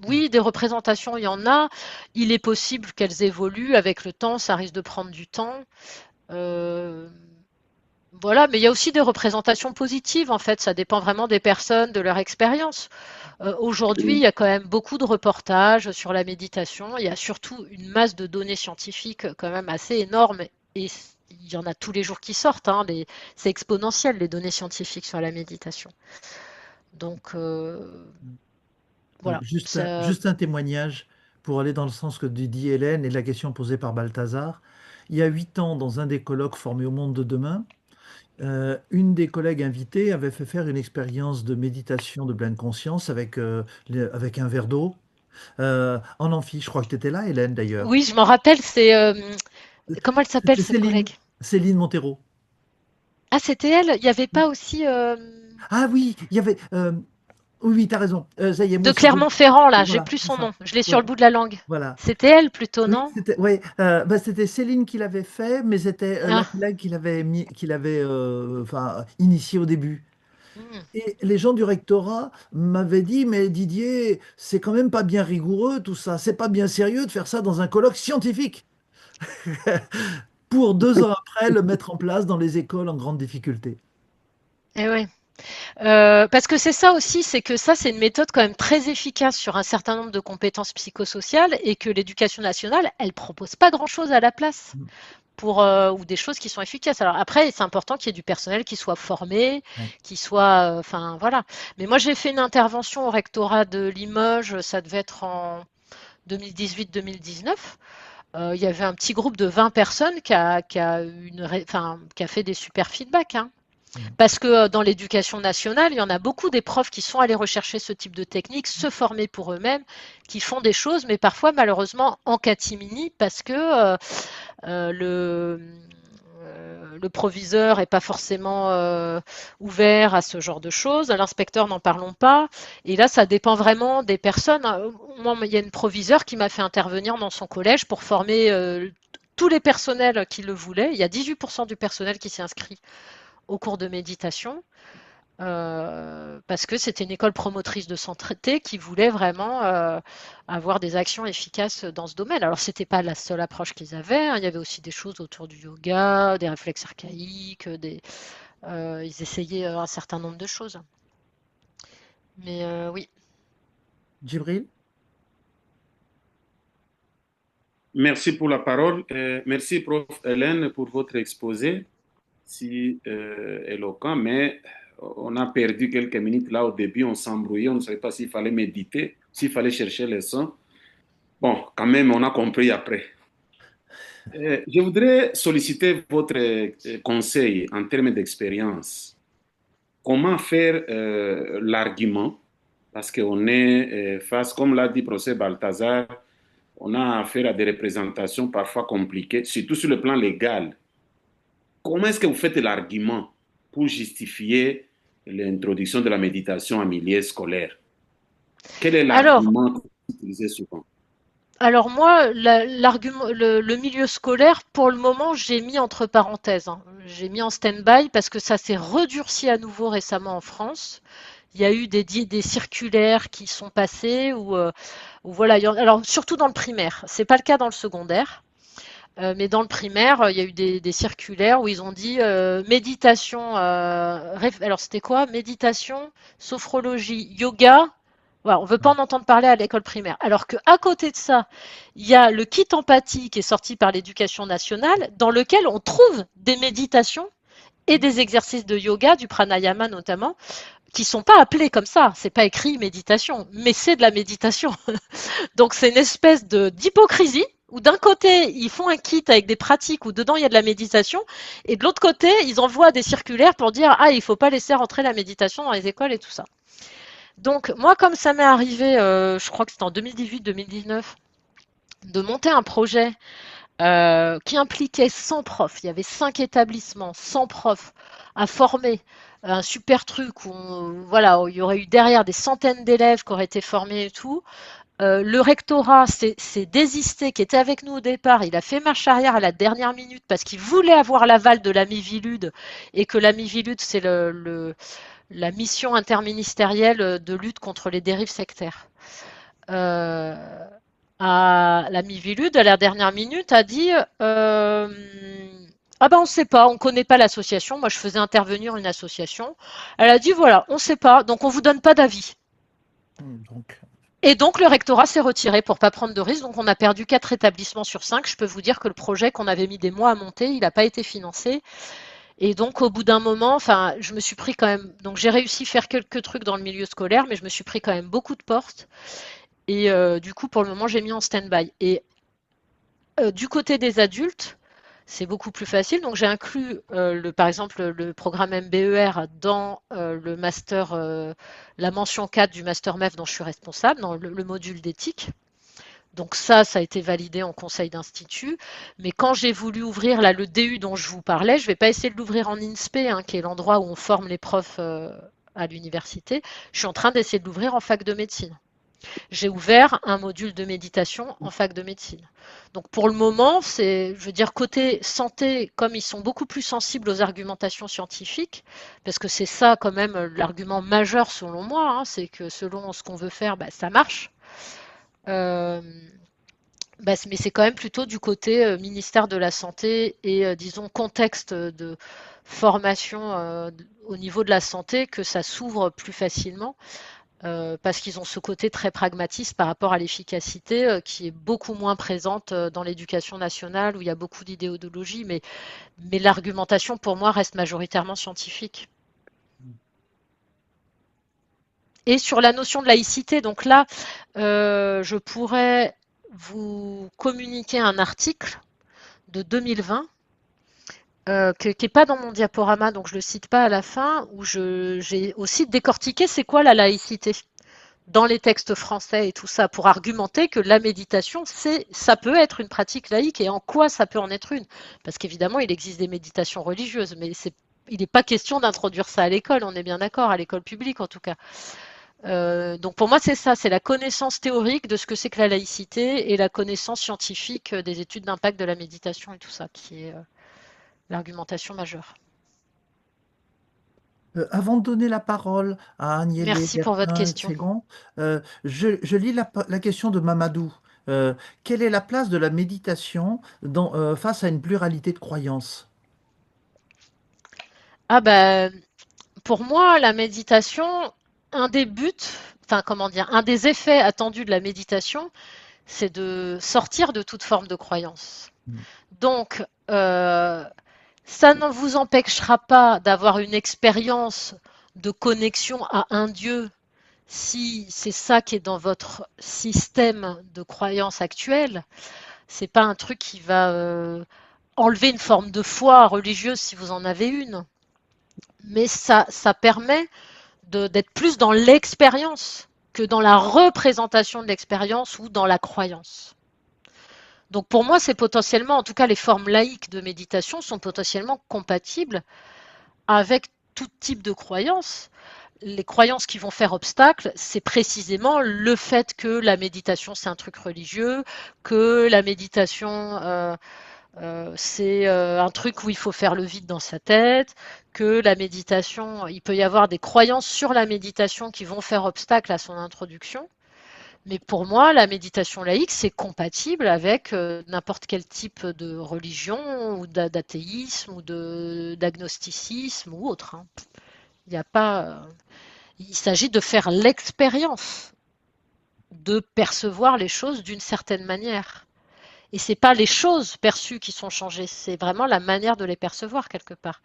[SPEAKER 2] oui, des représentations, il y en a. Il est possible qu'elles évoluent avec le temps, ça risque de prendre du temps. Euh, voilà, mais il y a aussi des représentations positives, en fait. Ça dépend vraiment des personnes, de leur expérience. Aujourd'hui, il y a quand même beaucoup de reportages sur la méditation. Il y a surtout une masse de données scientifiques quand même assez énorme et il y en a tous les jours qui sortent. C'est exponentiel, les données scientifiques sur la méditation. Donc, voilà.
[SPEAKER 1] Juste un témoignage pour aller dans le sens que dit Hélène et la question posée par Balthazar. Il y a 8 ans, dans un des colloques formés au Monde de demain, Une des collègues invitées avait fait faire une expérience de méditation de pleine conscience avec un verre d'eau en amphi. Je crois que tu étais là, Hélène, d'ailleurs.
[SPEAKER 2] Oui, je m'en rappelle, comment elle s'appelle
[SPEAKER 1] C'était
[SPEAKER 2] cette collègue?
[SPEAKER 1] Céline Montero.
[SPEAKER 2] Ah, c'était elle? Il n'y avait pas aussi
[SPEAKER 1] Ah oui, il y avait. Oui, oui, t'as raison. Ça y est, moi
[SPEAKER 2] de
[SPEAKER 1] aussi,
[SPEAKER 2] Clermont-Ferrand, là, j'ai
[SPEAKER 1] voilà,
[SPEAKER 2] plus
[SPEAKER 1] c'est
[SPEAKER 2] son
[SPEAKER 1] ça.
[SPEAKER 2] nom. Je l'ai sur
[SPEAKER 1] Ouais,
[SPEAKER 2] le bout de la langue.
[SPEAKER 1] voilà.
[SPEAKER 2] C'était elle plutôt,
[SPEAKER 1] Oui,
[SPEAKER 2] non?
[SPEAKER 1] c'était Céline qui l'avait fait, mais c'était la
[SPEAKER 2] Ah,
[SPEAKER 1] collègue qui l'avait enfin, initié au début.
[SPEAKER 2] hmm.
[SPEAKER 1] Et les gens du rectorat m'avaient dit, mais Didier, c'est quand même pas bien rigoureux tout ça, c'est pas bien sérieux de faire ça dans un colloque scientifique. Pour 2 ans après le mettre en place dans les écoles en grande difficulté.
[SPEAKER 2] Eh ouais. Parce que c'est ça aussi, c'est que ça, c'est une méthode quand même très efficace sur un certain nombre de compétences psychosociales et que l'éducation nationale, elle propose pas grand-chose à la place ou des choses qui sont efficaces. Alors après, c'est important qu'il y ait du personnel qui soit formé,
[SPEAKER 1] Ouais.
[SPEAKER 2] qui soit, enfin voilà. Mais moi, j'ai fait une intervention au rectorat de Limoges, ça devait être en 2018-2019. Il y avait un petit groupe de 20 personnes qui a fait des super feedbacks, hein. Parce que dans l'éducation nationale, il y en a beaucoup des profs qui sont allés rechercher ce type de technique, se former pour eux-mêmes, qui font des choses, mais parfois malheureusement en catimini parce que euh, le, le proviseur n'est pas forcément ouvert à ce genre de choses, l'inspecteur n'en parlons pas, et là ça dépend vraiment des personnes. Moi, il y a une proviseure qui m'a fait intervenir dans son collège pour former tous les personnels qui le voulaient. Il y a 18% du personnel qui s'est inscrit au cours de méditation, parce que c'était une école promotrice de santé qui voulait vraiment avoir des actions efficaces dans ce domaine. Alors, c'était pas la seule approche qu'ils avaient, hein. Il y avait aussi des choses autour du yoga, des réflexes archaïques, ils essayaient un certain nombre de choses. Mais oui.
[SPEAKER 1] Djibril?
[SPEAKER 9] Merci pour la parole. Merci, prof. Hélène, pour votre exposé si éloquent, mais on a perdu quelques minutes là au début, on s'embrouillait, on ne savait pas s'il fallait méditer, s'il fallait chercher les sons. Bon, quand même, on a compris après. Je voudrais solliciter votre conseil en termes d'expérience. Comment faire l'argument? Parce qu'on est face, comme l'a dit le professeur Balthazar, on a affaire à des représentations parfois compliquées, surtout sur le plan légal. Comment est-ce que vous faites l'argument pour justifier l'introduction de la méditation en milieu scolaire? Quel est
[SPEAKER 2] Alors,
[SPEAKER 9] l'argument que vous utilisez souvent?
[SPEAKER 2] Alors moi, le milieu scolaire, pour le moment, j'ai mis entre parenthèses, hein. J'ai mis en stand-by parce que ça s'est redurci à nouveau récemment en France. Il y a eu des circulaires qui sont passées où voilà, alors surtout dans le primaire, c'est pas le cas dans le secondaire, mais dans le primaire, il y a eu des circulaires où ils ont dit méditation, alors c'était quoi? Méditation, sophrologie, yoga. Voilà, on ne veut pas en entendre parler à l'école primaire. Alors qu'à côté de ça, il y a le kit empathie qui est sorti par l'éducation nationale, dans lequel on trouve des méditations et des exercices de yoga, du pranayama notamment, qui sont pas appelés comme ça. C'est pas écrit méditation, mais c'est de la méditation. Donc c'est une espèce d'hypocrisie où d'un côté, ils font un kit avec des pratiques où dedans il y a de la méditation, et de l'autre côté, ils envoient des circulaires pour dire ah, il faut pas laisser rentrer la méditation dans les écoles et tout ça. Donc moi, comme ça m'est arrivé, je crois que c'était en 2018-2019, de monter un projet qui impliquait 100 profs. Il y avait 5 établissements, 100 profs à former. Un super truc voilà, où il y aurait eu derrière des centaines d'élèves qui auraient été formés et tout. Le rectorat s'est désisté, qui était avec nous au départ. Il a fait marche arrière à la dernière minute parce qu'il voulait avoir l'aval de la Miviludes et que la Miviludes, c'est la mission interministérielle de lutte contre les dérives sectaires. La Miviludes, à la dernière minute, a dit ah ben on ne sait pas, on ne connaît pas l'association. Moi, je faisais intervenir une association. Elle a dit voilà, on ne sait pas, donc on ne vous donne pas d'avis.
[SPEAKER 1] Donc,
[SPEAKER 2] Et donc le rectorat s'est retiré pour pas prendre de risques. Donc on a perdu 4 établissements sur 5. Je peux vous dire que le projet qu'on avait mis des mois à monter, il n'a pas été financé. Et donc au bout d'un moment, enfin, je me suis pris quand même. Donc j'ai réussi à faire quelques trucs dans le milieu scolaire, mais je me suis pris quand même beaucoup de portes. Et du coup, pour le moment, j'ai mis en stand-by. Et du côté des adultes, c'est beaucoup plus facile. Donc j'ai inclus par exemple le programme MBER dans le master, la mention 4 du master MEF dont je suis responsable, dans le module d'éthique. Donc ça a été validé en conseil d'institut. Mais quand j'ai voulu ouvrir là, le DU dont je vous parlais, je ne vais pas essayer de l'ouvrir en INSPE, hein, qui est l'endroit où on forme les profs à l'université. Je suis en train d'essayer de l'ouvrir en fac de médecine. J'ai ouvert un module de méditation en fac de médecine. Donc pour le moment, je veux dire, côté santé, comme ils sont beaucoup plus sensibles aux argumentations scientifiques, parce que c'est ça quand même l'argument majeur selon moi, hein, c'est que selon ce qu'on veut faire, ça marche. Mais c'est quand même plutôt du côté ministère de la Santé et disons contexte de formation au niveau de la santé que ça s'ouvre plus facilement. Parce qu'ils ont ce côté très pragmatiste par rapport à l'efficacité qui est beaucoup moins présente dans l'éducation nationale où il y a beaucoup d'idéologie, mais l'argumentation pour moi reste majoritairement scientifique. Et sur la notion de laïcité, donc là, je pourrais vous communiquer un article de 2020 qui n'est pas dans mon diaporama, donc je ne le cite pas à la fin, où j'ai aussi décortiqué c'est quoi la laïcité dans les textes français et tout ça, pour argumenter que la méditation, ça peut être une pratique laïque et en quoi ça peut en être une. Parce qu'évidemment, il existe des méditations religieuses, mais il n'est pas question d'introduire ça à l'école, on est bien d'accord, à l'école publique en tout cas. Donc pour moi, c'est ça, c'est la connaissance théorique de ce que c'est que la laïcité et la connaissance scientifique des études d'impact de la méditation et tout ça, qui est l'argumentation majeure.
[SPEAKER 1] Avant de donner la parole à Agnès
[SPEAKER 2] Merci pour votre question.
[SPEAKER 1] Je lis la question de Mamadou. Quelle est la place de la méditation face à une pluralité de croyances?
[SPEAKER 2] Pour moi, la méditation, un des effets attendus de la méditation, c'est de sortir de toute forme de croyance. Donc, ça ne vous empêchera pas d'avoir une expérience de connexion à un Dieu si c'est ça qui est dans votre système de croyance actuel. C'est pas un truc qui va enlever une forme de foi religieuse si vous en avez une. Mais ça permet d'être plus dans l'expérience que dans la représentation de l'expérience ou dans la croyance. Donc pour moi, c'est potentiellement, en tout cas les formes laïques de méditation sont potentiellement compatibles avec tout type de croyances. Les croyances qui vont faire obstacle, c'est précisément le fait que la méditation c'est un truc religieux, que la méditation c'est un truc où il faut faire le vide dans sa tête, que la méditation, il peut y avoir des croyances sur la méditation qui vont faire obstacle à son introduction. Mais pour moi, la méditation laïque, c'est compatible avec n'importe quel type de religion ou d'athéisme ou d'agnosticisme ou autre. Hein. Il n'y a pas. Il s'agit de faire l'expérience de percevoir les choses d'une certaine manière. Et c'est pas les choses perçues qui sont changées, c'est vraiment la manière de les percevoir quelque part.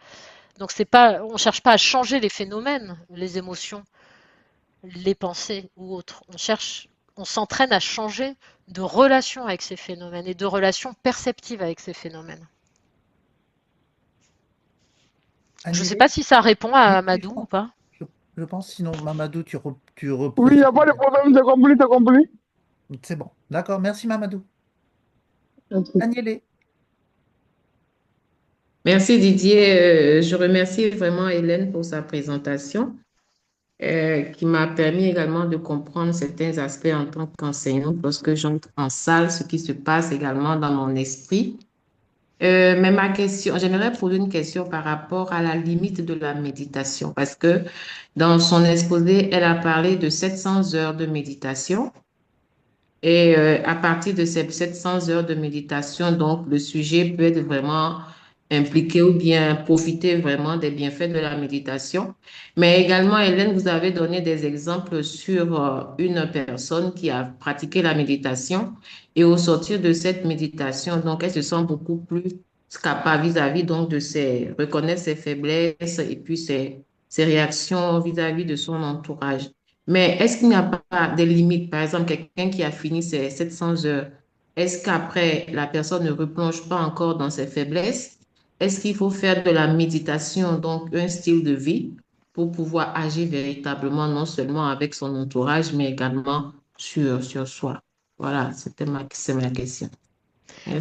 [SPEAKER 2] Donc on cherche pas à changer les phénomènes, les émotions, les pensées ou autres. On s'entraîne à changer de relation avec ces phénomènes et de relation perceptive avec ces phénomènes. Je ne sais pas si ça répond à Amadou ou pas.
[SPEAKER 1] Je pense, sinon Mamadou, tu reprends.
[SPEAKER 10] Oui, il n'y a pas de problème, c'est compris.
[SPEAKER 1] C'est bon. D'accord, merci Mamadou. Agnès.
[SPEAKER 3] Merci Didier. Je remercie vraiment Hélène pour sa présentation qui m'a permis également de comprendre certains aspects en tant qu'enseignante lorsque j'entre en salle, ce qui se passe également dans mon esprit. Mais ma question, j'aimerais poser une question par rapport à la limite de la méditation parce que dans son exposé, elle a parlé de 700 heures de méditation. Et à partir de ces 700 heures de méditation, donc le sujet peut être vraiment impliqué ou bien profiter vraiment des bienfaits de la méditation. Mais également, Hélène, vous avez donné des exemples sur une personne qui a pratiqué la méditation et au sortir de cette méditation, donc elle se sent beaucoup plus capable vis-à-vis donc de reconnaître ses faiblesses et puis ses réactions vis-à-vis de son entourage. Mais est-ce qu'il n'y a pas des limites? Par exemple, quelqu'un qui a fini ses 700 heures est-ce qu'après, la personne ne replonge pas encore dans ses faiblesses? Est-ce qu'il faut faire de la méditation, donc un style de vie, pour pouvoir agir véritablement, non seulement avec son entourage, mais également sur soi? Voilà, c'est ma question.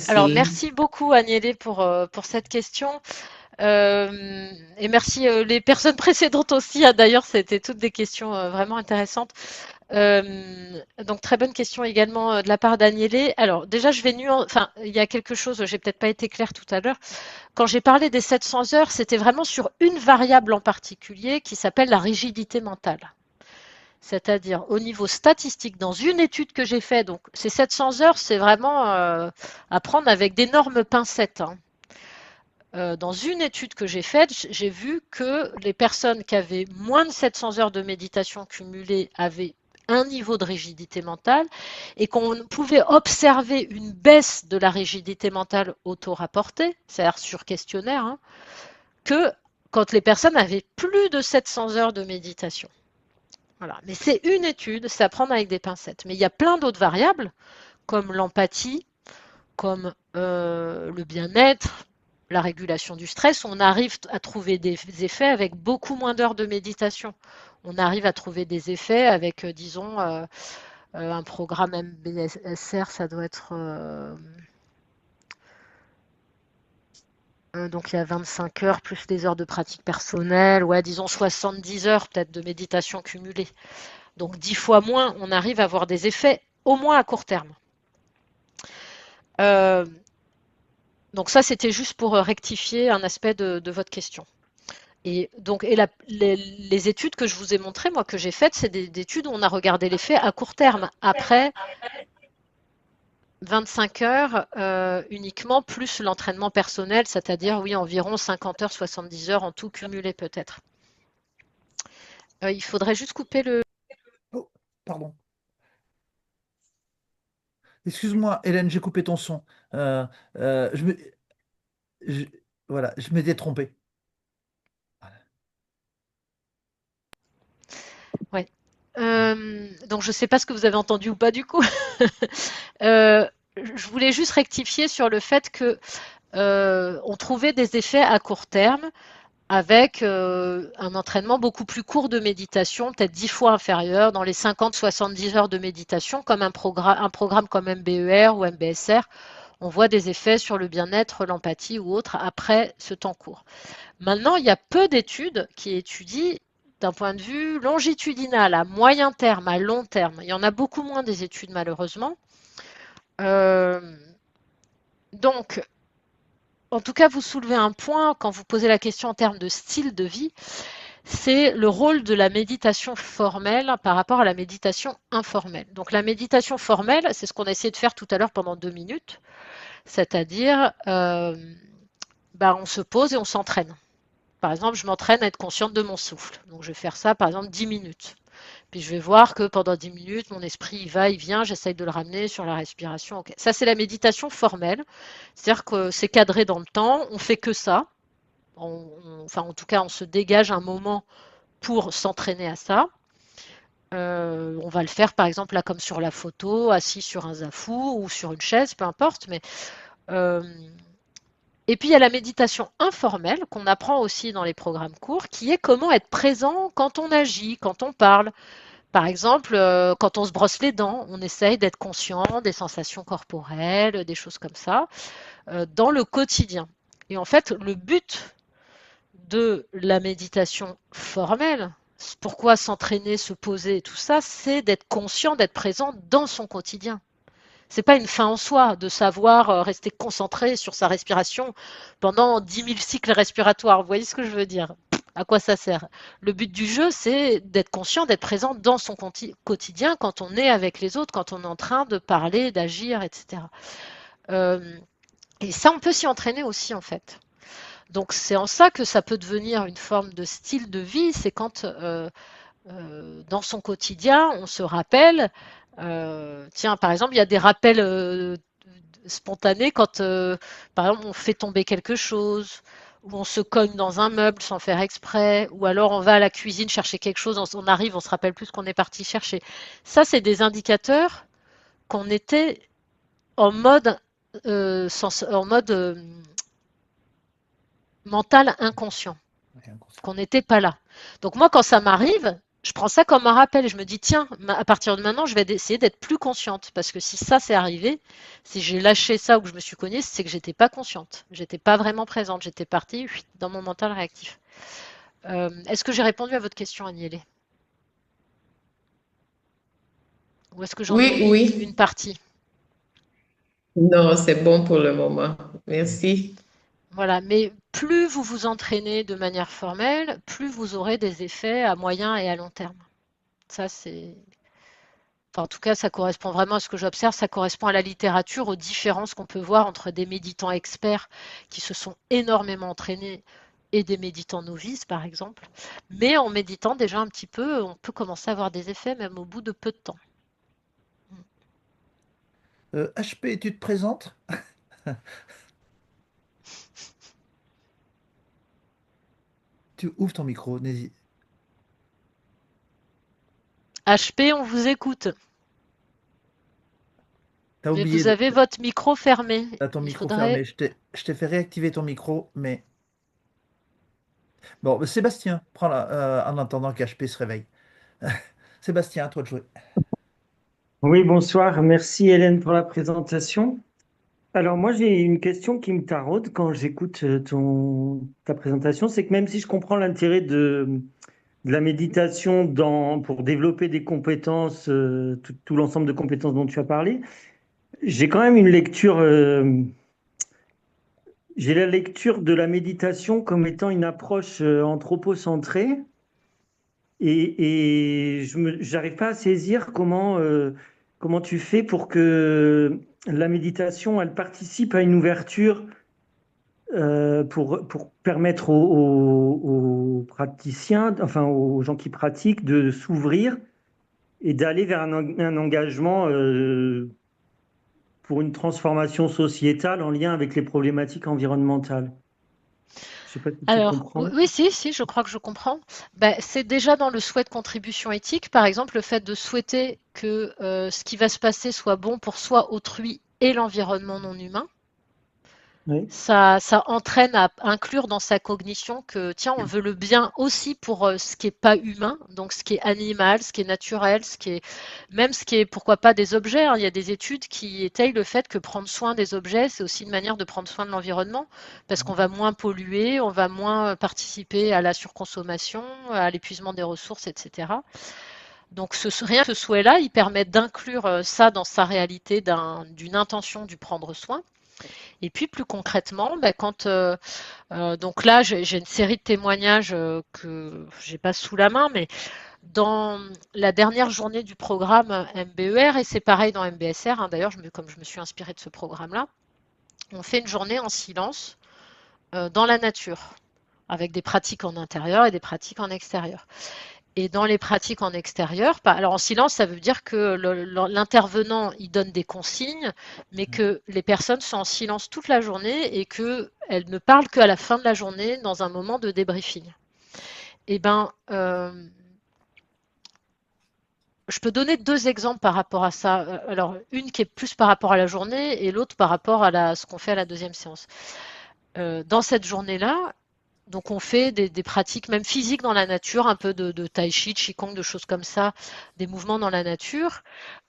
[SPEAKER 2] Alors,
[SPEAKER 3] Merci.
[SPEAKER 2] merci beaucoup, Agnès, pour cette question. Et merci les personnes précédentes aussi. D'ailleurs, c'était toutes des questions vraiment intéressantes. Donc très bonne question également de la part d'Agnès. Alors déjà, enfin, il y a quelque chose, j'ai peut-être pas été claire tout à l'heure. Quand j'ai parlé des 700 heures, c'était vraiment sur une variable en particulier qui s'appelle la rigidité mentale. C'est-à-dire au niveau statistique, dans une étude que j'ai faite, donc ces 700 heures, c'est vraiment à prendre avec d'énormes pincettes, hein. Dans une étude que j'ai faite, j'ai vu que les personnes qui avaient moins de 700 heures de méditation cumulée avaient un niveau de rigidité mentale et qu'on pouvait observer une baisse de la rigidité mentale auto-rapportée, c'est-à-dire sur questionnaire, hein, que quand les personnes avaient plus de 700 heures de méditation. Voilà. Mais c'est une étude, c'est à prendre avec des pincettes. Mais il y a plein d'autres variables, comme l'empathie, comme le bien-être, la régulation du stress, on arrive à trouver des effets avec beaucoup moins d'heures de méditation. On arrive à trouver des effets avec, disons, un programme MBSR, ça doit être... donc il y a 25 heures plus des heures de pratique personnelle, ouais, disons 70 heures peut-être de méditation cumulée. Donc 10 fois moins, on arrive à avoir des effets au moins à court terme. Donc ça, c'était juste pour rectifier un aspect de votre question. Et donc, les études que je vous ai montrées, moi, que j'ai faites, c'est des études où on a regardé l'effet à court terme, après 25 heures uniquement, plus l'entraînement personnel, c'est-à-dire, oui, environ 50 heures, 70 heures en tout cumulé peut-être. Il faudrait juste couper le...
[SPEAKER 1] Oh, pardon. Excuse-moi, Hélène, j'ai coupé ton son. Euh, je me... je- Voilà, je m'étais trompé.
[SPEAKER 2] Ouais. Donc, je ne sais pas ce que vous avez entendu ou pas du coup. Je voulais juste rectifier sur le fait que on trouvait des effets à court terme avec un entraînement beaucoup plus court de méditation, peut-être 10 fois inférieur, dans les 50-70 heures de méditation, comme un programme comme MBER ou MBSR. On voit des effets sur le bien-être, l'empathie ou autre après ce temps court. Maintenant, il y a peu d'études qui étudient d'un point de vue longitudinal, à moyen terme, à long terme. Il y en a beaucoup moins des études malheureusement. Donc, en tout cas, vous soulevez un point quand vous posez la question en termes de style de vie, c'est le rôle de la méditation formelle par rapport à la méditation informelle. Donc la méditation formelle, c'est ce qu'on a essayé de faire tout à l'heure pendant 2 minutes, c'est-à-dire on se pose et on s'entraîne. Par exemple, je m'entraîne à être consciente de mon souffle. Donc je vais faire ça par exemple 10 minutes. Puis je vais voir que pendant 10 minutes, mon esprit il va, il vient, j'essaye de le ramener sur la respiration. Okay. Ça, c'est la méditation formelle. C'est-à-dire que c'est cadré dans le temps, on fait que ça. Enfin, en tout cas, on se dégage un moment pour s'entraîner à ça. On va le faire, par exemple, là, comme sur la photo, assis sur un zafou ou sur une chaise, peu importe. Et puis, il y a la méditation informelle qu'on apprend aussi dans les programmes courts, qui est comment être présent quand on agit, quand on parle. Par exemple, quand on se brosse les dents, on essaye d'être conscient des sensations corporelles, des choses comme ça, dans le quotidien. Et en fait, le but de la méditation formelle, pourquoi s'entraîner, se poser et tout ça, c'est d'être conscient, d'être présent dans son quotidien. C'est pas une fin en soi de savoir rester concentré sur sa respiration pendant 10 000 cycles respiratoires. Vous voyez ce que je veux dire? À quoi ça sert? Le but du jeu, c'est d'être conscient, d'être présent dans son quotidien quand on est avec les autres, quand on est en train de parler, d'agir, etc. Et ça, on peut s'y entraîner aussi, en fait. Donc c'est en ça que ça peut devenir une forme de style de vie, c'est quand dans son quotidien, on se rappelle, tiens, par exemple, il y a des rappels spontanés quand, par exemple, on fait tomber quelque chose, ou on se cogne dans un meuble sans faire exprès, ou alors on va à la cuisine chercher quelque chose, on arrive, on se rappelle plus ce qu'on est parti chercher. Ça, c'est des indicateurs qu'on était en mode, mental inconscient, qu'on n'était pas là. Donc moi, quand ça m'arrive, je prends ça comme un rappel et je me dis, tiens, à partir de maintenant, je vais essayer d'être plus consciente. Parce que si ça c'est arrivé, si j'ai lâché ça ou que je me suis cognée, c'est que j'étais pas consciente. J'étais pas vraiment présente. J'étais partie dans mon mental réactif. Est-ce que j'ai répondu à votre question, Agnès? Ou est-ce que j'en
[SPEAKER 3] Oui,
[SPEAKER 2] oublie
[SPEAKER 3] oui.
[SPEAKER 2] une partie?
[SPEAKER 3] Non, c'est bon pour le moment. Merci.
[SPEAKER 2] Voilà, mais plus vous vous entraînez de manière formelle, plus vous aurez des effets à moyen et à long terme. Ça, c'est... Enfin, en tout cas, ça correspond vraiment à ce que j'observe, ça correspond à la littérature, aux différences qu'on peut voir entre des méditants experts qui se sont énormément entraînés et des méditants novices, par exemple. Mais en méditant déjà un petit peu, on peut commencer à avoir des effets même au bout de peu de temps.
[SPEAKER 1] HP, tu te présentes? Tu ouvres ton micro, n'hésite.
[SPEAKER 2] HP, on vous écoute.
[SPEAKER 1] T'as
[SPEAKER 2] Mais
[SPEAKER 1] oublié,
[SPEAKER 2] vous avez votre micro fermé.
[SPEAKER 1] t'as ton
[SPEAKER 2] Il
[SPEAKER 1] micro
[SPEAKER 2] faudrait...
[SPEAKER 1] fermé. Je t'ai fait réactiver ton micro, mais... Bon, Sébastien, prends-la en attendant qu'HP se réveille. Sébastien, à toi de jouer.
[SPEAKER 11] Oui, bonsoir. Merci Hélène pour la présentation. Alors moi j'ai une question qui me taraude quand j'écoute ta présentation, c'est que même si je comprends l'intérêt de la méditation pour développer des compétences, tout l'ensemble de compétences dont tu as parlé, j'ai quand même une lecture, j'ai la lecture de la méditation comme étant une approche anthropocentrée et j'arrive pas à saisir comment tu fais pour que la méditation, elle participe à une ouverture pour permettre aux praticiens, enfin aux gens qui pratiquent, de s'ouvrir et d'aller vers un engagement pour une transformation sociétale en lien avec les problématiques environnementales. Je sais pas si tu
[SPEAKER 2] Alors,
[SPEAKER 11] comprends.
[SPEAKER 2] oui, si, je crois que je comprends. Ben, c'est déjà dans le souhait de contribution éthique, par exemple, le fait de souhaiter que ce qui va se passer soit bon pour soi, autrui et l'environnement non humain.
[SPEAKER 11] Oui.
[SPEAKER 2] Ça entraîne à inclure dans sa cognition que, tiens, on veut le bien aussi pour ce qui est pas humain, donc ce qui est animal, ce qui est naturel, même ce qui est, pourquoi pas, des objets, hein. Il y a des études qui étayent le fait que prendre soin des objets, c'est aussi une manière de prendre soin de l'environnement, parce qu'on va moins polluer, on va moins participer à la surconsommation, à l'épuisement des ressources, etc. Donc rien que ce souhait-là, il permet d'inclure ça dans sa réalité d'une intention du prendre soin. Et puis plus concrètement, donc là j'ai une série de témoignages que j'ai pas sous la main, mais dans la dernière journée du programme MBER, et c'est pareil dans MBSR, hein, d'ailleurs comme je me suis inspirée de ce programme-là, on fait une journée en silence dans la nature, avec des pratiques en intérieur et des pratiques en extérieur. Et dans les pratiques en extérieur, alors en silence, ça veut dire que l'intervenant, il donne des consignes, mais que les personnes sont en silence toute la journée et qu'elles ne parlent qu'à la fin de la journée dans un moment de débriefing. Eh ben, je peux donner deux exemples par rapport à ça. Alors, une qui est plus par rapport à la journée et l'autre par rapport à ce qu'on fait à la deuxième séance. Dans cette journée-là, donc on fait des pratiques même physiques dans la nature, un peu de tai chi, de qigong, de choses comme ça, des mouvements dans la nature,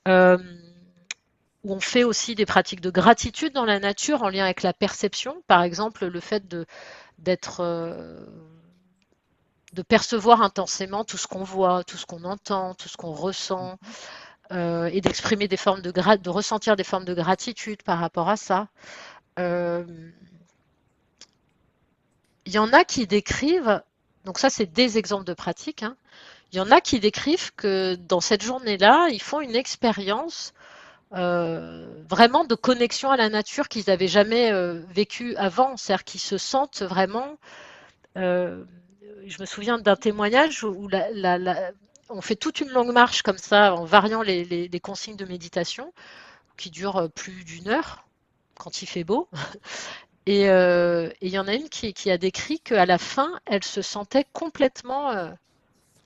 [SPEAKER 2] où on fait aussi des pratiques de gratitude dans la nature en lien avec la perception. Par exemple, le fait de percevoir intensément tout ce qu'on voit, tout ce qu'on entend, tout ce qu'on ressent, et d'exprimer de ressentir des formes de gratitude par rapport à ça. Il y en a qui décrivent, donc ça c'est des exemples de pratiques, hein. Il y en a qui décrivent que dans cette journée-là, ils font une expérience vraiment de connexion à la nature qu'ils n'avaient jamais vécue avant. C'est-à-dire qu'ils se sentent vraiment... je me souviens d'un témoignage où on fait toute une longue marche comme ça, en variant les consignes de méditation, qui durent plus d'une heure, quand il fait beau. Et il y en a une qui a décrit qu'à la fin, elle se sentait complètement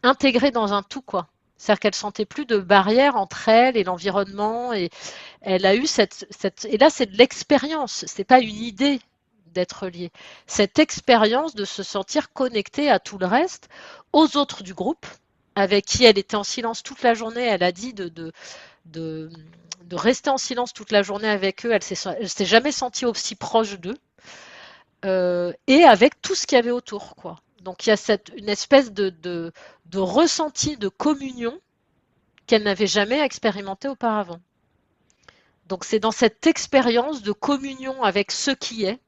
[SPEAKER 2] intégrée dans un tout, quoi. C'est-à-dire qu'elle sentait plus de barrière entre elle et l'environnement, et elle a eu et là c'est de l'expérience, c'est pas une idée d'être liée. Cette expérience de se sentir connectée à tout le reste, aux autres du groupe, avec qui elle était en silence toute la journée. Elle a dit de rester en silence toute la journée avec eux. Elle s'est jamais sentie aussi proche d'eux. Et avec tout ce qu'il y avait autour, quoi. Donc il y a une espèce de ressenti de communion qu'elle n'avait jamais expérimenté auparavant. Donc c'est dans cette expérience de communion avec ce qui est,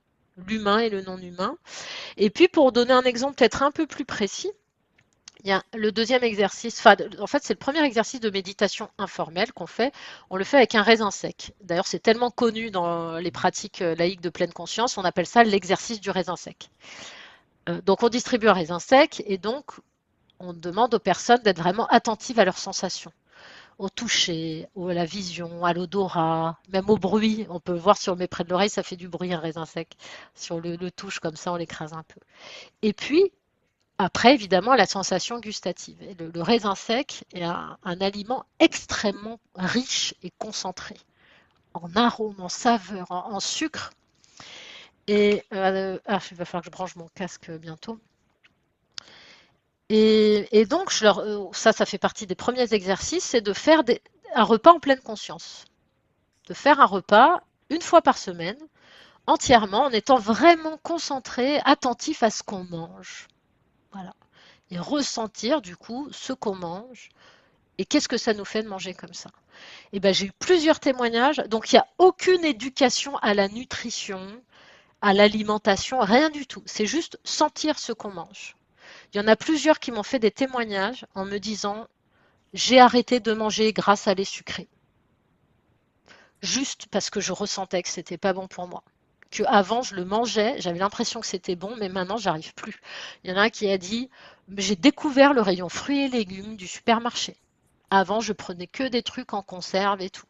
[SPEAKER 2] l'humain et le non-humain. Et puis pour donner un exemple peut-être un peu plus précis, il y a le deuxième exercice, en fait c'est le premier exercice de méditation informelle qu'on fait. On le fait avec un raisin sec. D'ailleurs c'est tellement connu dans les pratiques laïques de pleine conscience, on appelle ça l'exercice du raisin sec. Donc on distribue un raisin sec et donc on demande aux personnes d'être vraiment attentives à leurs sensations, au toucher, à la vision, à l'odorat, même au bruit. On peut voir si on le met près de l'oreille, ça fait du bruit un raisin sec. Si on le touche comme ça, on l'écrase un peu. Et puis après, évidemment, la sensation gustative. Et le raisin sec est un aliment extrêmement riche et concentré en arômes, en saveurs, en sucre. Et il va falloir que je branche mon casque bientôt. Et donc, ça fait partie des premiers exercices, c'est de faire un repas en pleine conscience. De faire un repas une fois par semaine, entièrement, en étant vraiment concentré, attentif à ce qu'on mange. Voilà. Et ressentir du coup ce qu'on mange et qu'est-ce que ça nous fait de manger comme ça. Et ben, j'ai eu plusieurs témoignages. Donc il n'y a aucune éducation à la nutrition, à l'alimentation, rien du tout. C'est juste sentir ce qu'on mange. Il y en a plusieurs qui m'ont fait des témoignages en me disant j'ai arrêté de manger grâce à les sucrés. Juste parce que je ressentais que c'était pas bon pour moi. Que avant je le mangeais, j'avais l'impression que c'était bon, mais maintenant j'arrive plus. Il y en a un qui a dit j'ai découvert le rayon fruits et légumes du supermarché. Avant je prenais que des trucs en conserve et tout.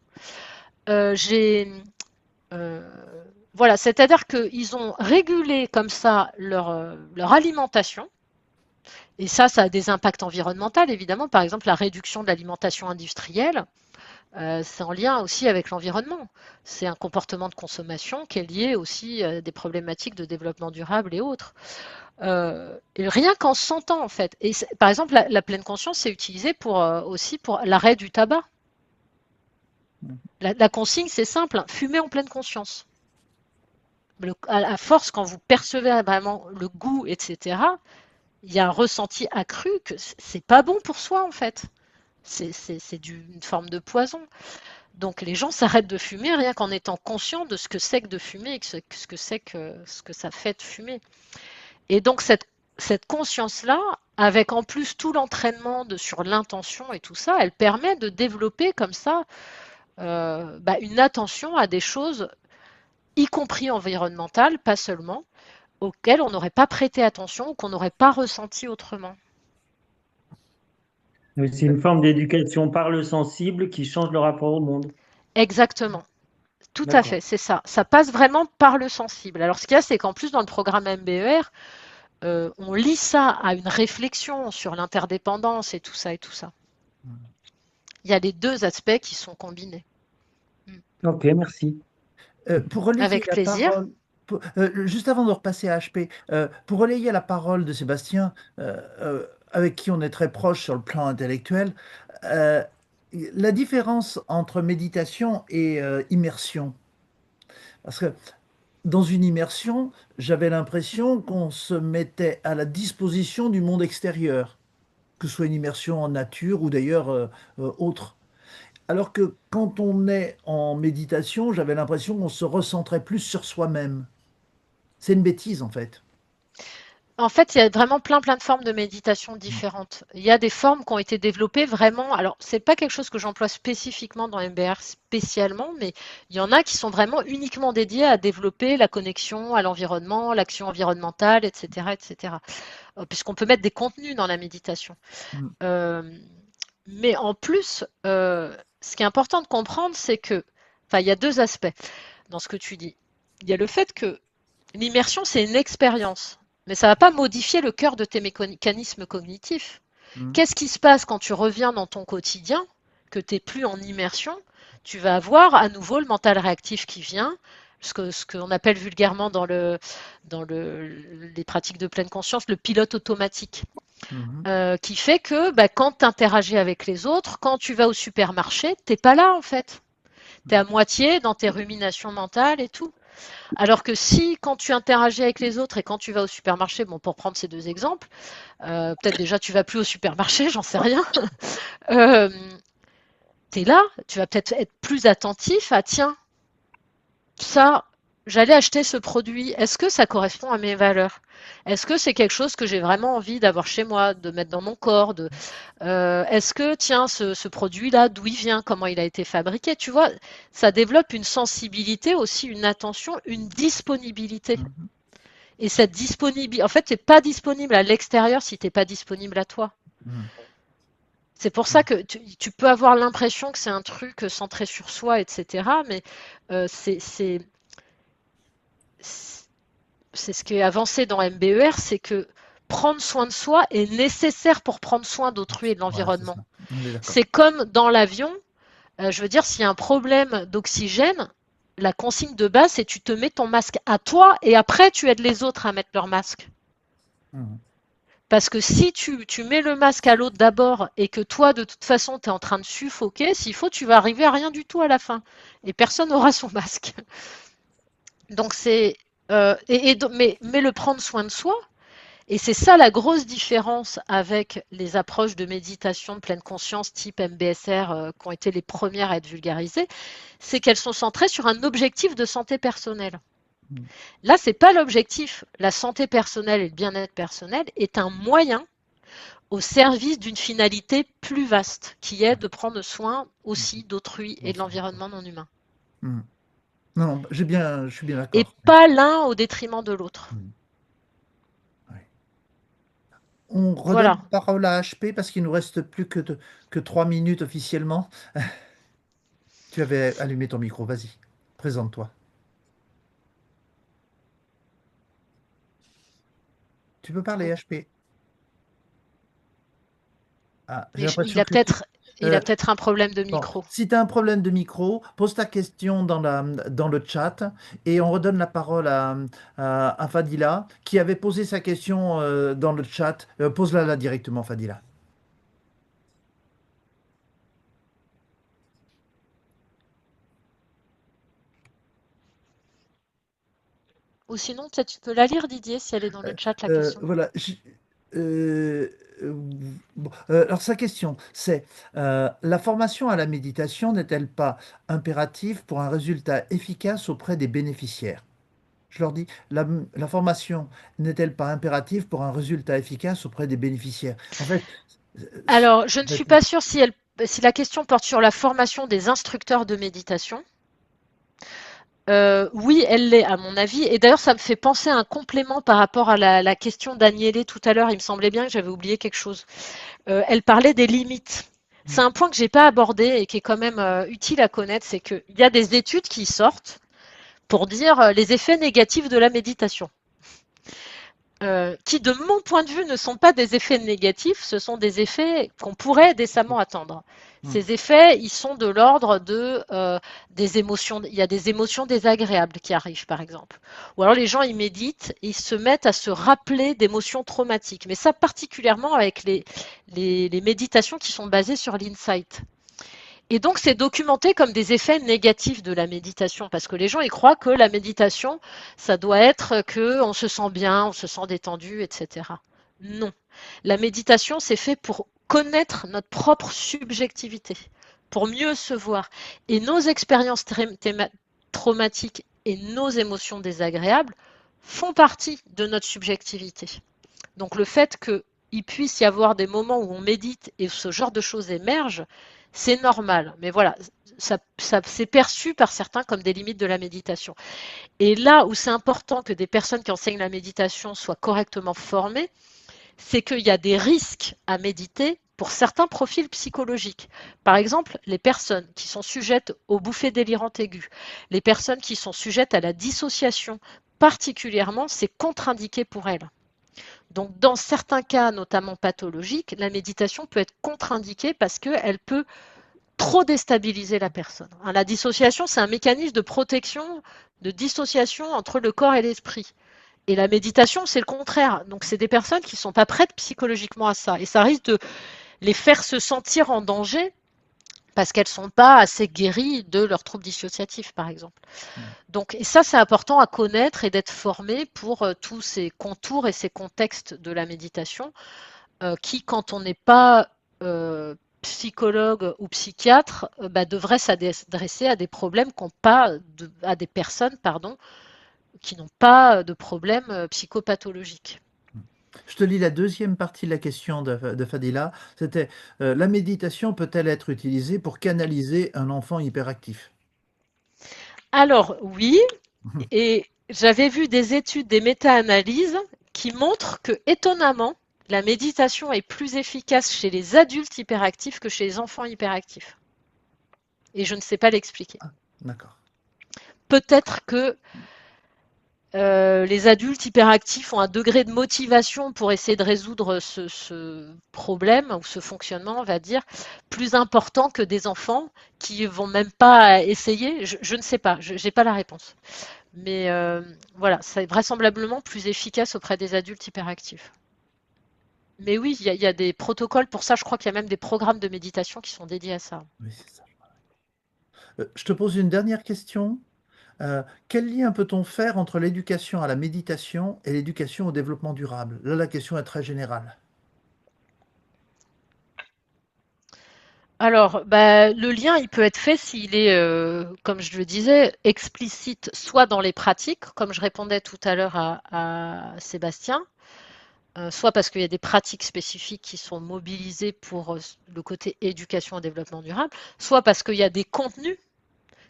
[SPEAKER 2] Voilà, c'est-à-dire qu'ils ont régulé comme ça leur alimentation. Et ça a des impacts environnementaux, évidemment. Par exemple, la réduction de l'alimentation industrielle. C'est en lien aussi avec l'environnement. C'est un comportement de consommation qui est lié aussi à des problématiques de développement durable et autres. Et rien qu'en sentant, en fait. Et par exemple, la pleine conscience, c'est utilisé aussi pour l'arrêt du tabac. La consigne, c'est simple, hein, fumer en pleine conscience. À force, quand vous percevez vraiment le goût, etc., il y a un ressenti accru que c'est pas bon pour soi, en fait. C'est une forme de poison. Donc les gens s'arrêtent de fumer rien qu'en étant conscients de ce que c'est que de fumer et ce que ça fait de fumer. Et donc cette conscience-là, avec en plus tout l'entraînement sur l'intention et tout ça, elle permet de développer comme ça une attention à des choses, y compris environnementales, pas seulement, auxquelles on n'aurait pas prêté attention ou qu'on n'aurait pas ressenti autrement.
[SPEAKER 11] C'est une forme d'éducation par le sensible qui change le rapport au monde.
[SPEAKER 2] Exactement. Tout à fait, c'est ça. Ça passe vraiment par le sensible. Alors, ce qu'il y a, c'est qu'en plus, dans le programme MBER, on lie ça à une réflexion sur l'interdépendance et tout ça et tout ça. Il y a les deux aspects qui sont combinés.
[SPEAKER 11] Ok, merci.
[SPEAKER 1] Pour relayer
[SPEAKER 2] avec
[SPEAKER 1] la
[SPEAKER 2] plaisir.
[SPEAKER 1] parole, juste avant de repasser à HP, pour relayer la parole de Sébastien, avec qui on est très proche sur le plan intellectuel, la différence entre méditation et immersion. Parce que dans une immersion, j'avais l'impression qu'on se mettait à la disposition du monde extérieur, que ce soit une immersion en nature ou d'ailleurs autre. Alors que quand on est en méditation, j'avais l'impression qu'on se recentrait plus sur soi-même. C'est une bêtise en fait.
[SPEAKER 2] En fait, il y a vraiment plein de formes de méditation différentes. Il y a des formes qui ont été développées vraiment. Alors, c'est pas quelque chose que j'emploie spécifiquement dans MBR spécialement, mais il y en a qui sont vraiment uniquement dédiées à développer la connexion à l'environnement, l'action environnementale, etc., etc. Puisqu'on peut mettre des contenus dans la méditation. Mais en plus, ce qui est important de comprendre, c'est que, il y a deux aspects dans ce que tu dis. Il y a le fait que l'immersion, c'est une expérience. Mais ça ne va pas modifier le cœur de tes mécanismes cognitifs. Qu'est-ce qui se passe quand tu reviens dans ton quotidien, que tu n'es plus en immersion? Tu vas avoir à nouveau le mental réactif qui vient, ce qu'on appelle vulgairement dans les pratiques de pleine conscience, le pilote automatique. Qui fait que quand tu interagis avec les autres, quand tu vas au supermarché, tu n'es pas là en fait. Tu es à moitié dans tes ruminations mentales et tout. Alors que si, quand tu interagis avec les autres et quand tu vas au supermarché, bon, pour prendre ces deux exemples, peut-être déjà tu vas plus au supermarché, j'en sais rien. Tu es là, tu vas peut-être être plus attentif à tiens, ça, j'allais acheter ce produit, est-ce que ça correspond à mes valeurs? Est-ce que c'est quelque chose que j'ai vraiment envie d'avoir chez moi, de mettre dans mon corps? Est-ce que, tiens, ce produit-là, d'où il vient, comment il a été fabriqué? Tu vois, ça développe une sensibilité, aussi une attention, une disponibilité. Et cette disponibilité, en fait, tu n'es pas disponible à l'extérieur si tu n'es pas disponible à toi. C'est pour ça que tu peux avoir l'impression que c'est un truc centré sur soi, etc. Mais c'est ce qui est avancé dans MBER, c'est que prendre soin de soi est nécessaire pour prendre soin d'autrui et de l'environnement. C'est comme dans l'avion, je veux dire, s'il y a un problème d'oxygène, la consigne de base, c'est tu te mets ton masque à toi et après tu aides les autres à mettre leur masque. Parce que si tu mets le masque à l'autre d'abord et que toi, de toute façon, tu es en train de suffoquer, s'il faut, tu vas arriver à rien du tout à la fin. Et personne n'aura son masque. Donc c'est... mais le prendre soin de soi, et c'est ça la grosse différence avec les approches de méditation de pleine conscience type MBSR qui ont été les premières à être vulgarisées, c'est qu'elles sont centrées sur un objectif de santé personnelle. Là, c'est pas l'objectif. La santé personnelle et le bien-être personnel est un moyen au service d'une finalité plus vaste, qui est de prendre soin aussi d'autrui et de l'environnement non humain.
[SPEAKER 1] Non, je suis bien d'accord.
[SPEAKER 2] Et pas l'un au détriment de l'autre.
[SPEAKER 1] On redonne la parole à HP parce qu'il ne nous reste plus que 3 minutes officiellement. Tu avais allumé ton micro, vas-y, présente-toi. Tu peux parler, HP.
[SPEAKER 2] Il a peut-être un problème de micro.
[SPEAKER 1] Bon, si tu as un problème de micro, pose ta question dans le chat et on redonne la parole à Fadila qui avait posé sa question dans le chat. Pose-la là directement, Fadila.
[SPEAKER 2] Ou sinon, peut-être tu peux la lire, Didier, si elle est dans le chat, la question.
[SPEAKER 1] Voilà. Alors sa question, c'est la formation à la méditation n'est-elle pas impérative pour un résultat efficace auprès des bénéficiaires? Je leur dis, la formation n'est-elle pas impérative pour un résultat efficace auprès des bénéficiaires? En fait,
[SPEAKER 2] alors, je ne suis pas sûre si la question porte sur la formation des instructeurs de méditation. Oui, elle l'est, à mon avis. Et d'ailleurs, ça me fait penser à un complément par rapport à la question d'Agnélé tout à l'heure. Il me semblait bien que j'avais oublié quelque chose. Elle parlait des limites. C'est un point que je n'ai pas abordé et qui est quand même utile à connaître. C'est qu'il y a des études qui sortent pour dire les effets négatifs de la méditation. Qui, de mon point de vue, ne sont pas des effets négatifs, ce sont des effets qu'on pourrait décemment attendre. Ces effets, ils sont de l'ordre des émotions. Il y a des émotions désagréables qui arrivent, par exemple. Ou alors les gens, ils méditent, ils se mettent à se rappeler d'émotions traumatiques. Mais ça, particulièrement avec les méditations qui sont basées sur l'insight. Et donc, c'est documenté comme des effets négatifs de la méditation, parce que les gens, ils croient que la méditation, ça doit être qu'on se sent bien, on se sent détendu, etc. Non. La méditation, c'est fait pour connaître notre propre subjectivité, pour mieux se voir. Et nos expériences traumatiques et nos émotions désagréables font partie de notre subjectivité. Donc, le fait qu'il puisse y avoir des moments où on médite et ce genre de choses émergent, c'est normal, mais voilà, ça c'est perçu par certains comme des limites de la méditation. Et là où c'est important que des personnes qui enseignent la méditation soient correctement formées, c'est qu'il y a des risques à méditer pour certains profils psychologiques. Par exemple, les personnes qui sont sujettes aux bouffées délirantes aiguës, les personnes qui sont sujettes à la dissociation, particulièrement, c'est contre-indiqué pour elles. Donc, dans certains cas, notamment pathologiques, la méditation peut être contre-indiquée parce qu'elle peut trop déstabiliser la personne. La dissociation, c'est un mécanisme de protection, de dissociation entre le corps et l'esprit. Et la méditation, c'est le contraire. Donc, c'est des personnes qui ne sont pas prêtes psychologiquement à ça. Et ça risque de les faire se sentir en danger parce qu'elles ne sont pas assez guéries de leurs troubles dissociatifs, par exemple. Donc, et ça, c'est important à connaître et d'être formé pour tous ces contours et ces contextes de la méditation qui, quand on n'est pas psychologue ou psychiatre, devraient s'adresser à des problèmes qui n'ont pas à des personnes, pardon, qui n'ont pas de problème psychopathologique.
[SPEAKER 1] Je te lis la deuxième partie de la question de Fadila. C'était la méditation peut-elle être utilisée pour canaliser un enfant hyperactif?
[SPEAKER 2] Alors oui, et j'avais vu des études, des méta-analyses qui montrent que, étonnamment, la méditation est plus efficace chez les adultes hyperactifs que chez les enfants hyperactifs. Et je ne sais pas l'expliquer.
[SPEAKER 1] Ah, d'accord.
[SPEAKER 2] Peut-être que les adultes hyperactifs ont un degré de motivation pour essayer de résoudre ce problème ou ce fonctionnement, on va dire, plus important que des enfants qui vont même pas essayer. Je ne sais pas, je n'ai pas la réponse. Mais voilà, c'est vraisemblablement plus efficace auprès des adultes hyperactifs. Mais oui, il y a des protocoles pour ça. Je crois qu'il y a même des programmes de méditation qui sont dédiés à ça.
[SPEAKER 1] Oui, c'est ça. Je te pose une dernière question. Quel lien peut-on faire entre l'éducation à la méditation et l'éducation au développement durable? Là, la question est très générale.
[SPEAKER 2] Alors, le lien, il peut être fait s'il est, comme je le disais, explicite, soit dans les pratiques, comme je répondais tout à l'heure à Sébastien, soit parce qu'il y a des pratiques spécifiques qui sont mobilisées pour le côté éducation au développement durable, soit parce qu'il y a des contenus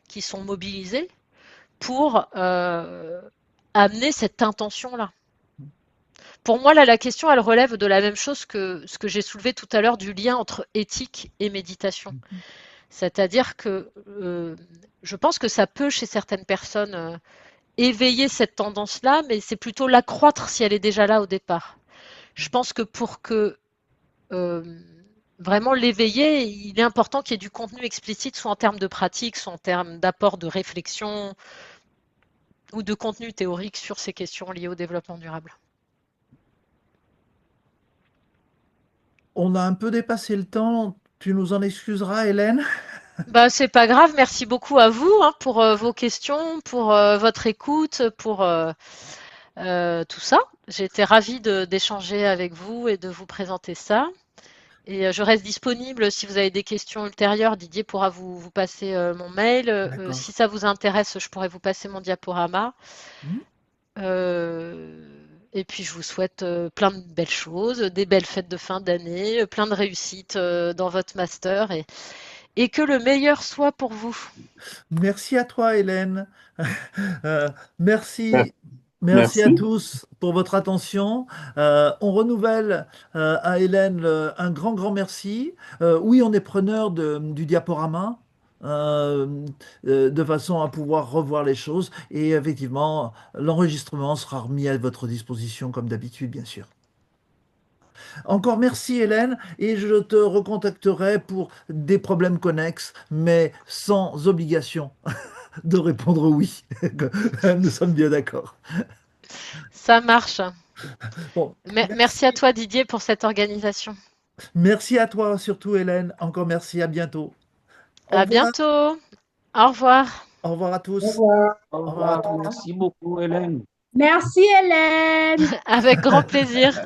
[SPEAKER 2] qui sont mobilisés pour amener cette intention-là. Pour moi, là, la question, elle relève de la même chose que ce que j'ai soulevé tout à l'heure du lien entre éthique et méditation. C'est-à-dire que je pense que ça peut, chez certaines personnes, éveiller cette tendance-là, mais c'est plutôt l'accroître si elle est déjà là au départ. Je pense que pour que vraiment l'éveiller, il est important qu'il y ait du contenu explicite, soit en termes de pratique, soit en termes d'apport de réflexion ou de contenu théorique sur ces questions liées au développement durable.
[SPEAKER 1] On a un peu dépassé le temps. Tu nous en excuseras, Hélène?
[SPEAKER 2] C'est pas grave. Merci beaucoup à vous pour vos questions, pour votre écoute, pour tout ça. J'ai été ravie d'échanger avec vous et de vous présenter ça. Et je reste disponible si vous avez des questions ultérieures. Didier pourra vous passer mon mail. Si ça vous intéresse, je pourrais vous passer mon diaporama. Et puis, je vous souhaite plein de belles choses, des belles fêtes de fin d'année, plein de réussites dans votre master et que le meilleur soit pour vous.
[SPEAKER 1] Merci à toi, Hélène. Merci. Merci à tous pour votre attention. On renouvelle à Hélène un grand merci. Oui, on est preneur du diaporama. De façon à pouvoir revoir les choses. Et effectivement, l'enregistrement sera remis à votre disposition comme d'habitude, bien sûr. Encore merci Hélène, et je te recontacterai pour des problèmes connexes, mais sans obligation de répondre oui. Nous sommes bien d'accord.
[SPEAKER 2] Ça marche.
[SPEAKER 1] Bon,
[SPEAKER 2] merci à toi Didier pour cette organisation.
[SPEAKER 1] Merci à toi surtout Hélène. Encore merci, à bientôt.
[SPEAKER 2] À bientôt. Au revoir.
[SPEAKER 1] Au revoir à tous.
[SPEAKER 12] Au revoir.
[SPEAKER 1] Au revoir à tous.
[SPEAKER 12] Merci beaucoup Hélène.
[SPEAKER 13] Merci Hélène.
[SPEAKER 2] Avec grand plaisir.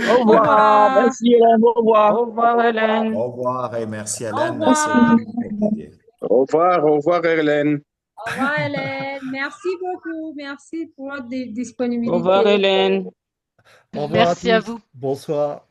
[SPEAKER 12] Au revoir. Merci Hélène. Au revoir.
[SPEAKER 14] Au revoir Hélène.
[SPEAKER 15] Au revoir et merci Hélène.
[SPEAKER 13] Au revoir.
[SPEAKER 15] Merci.
[SPEAKER 7] Au revoir Hélène.
[SPEAKER 13] Au revoir Hélène. Merci beaucoup. Merci pour votre disponibilité.
[SPEAKER 14] Au revoir Hélène.
[SPEAKER 1] Au revoir
[SPEAKER 2] Merci à vous.
[SPEAKER 1] Bonsoir.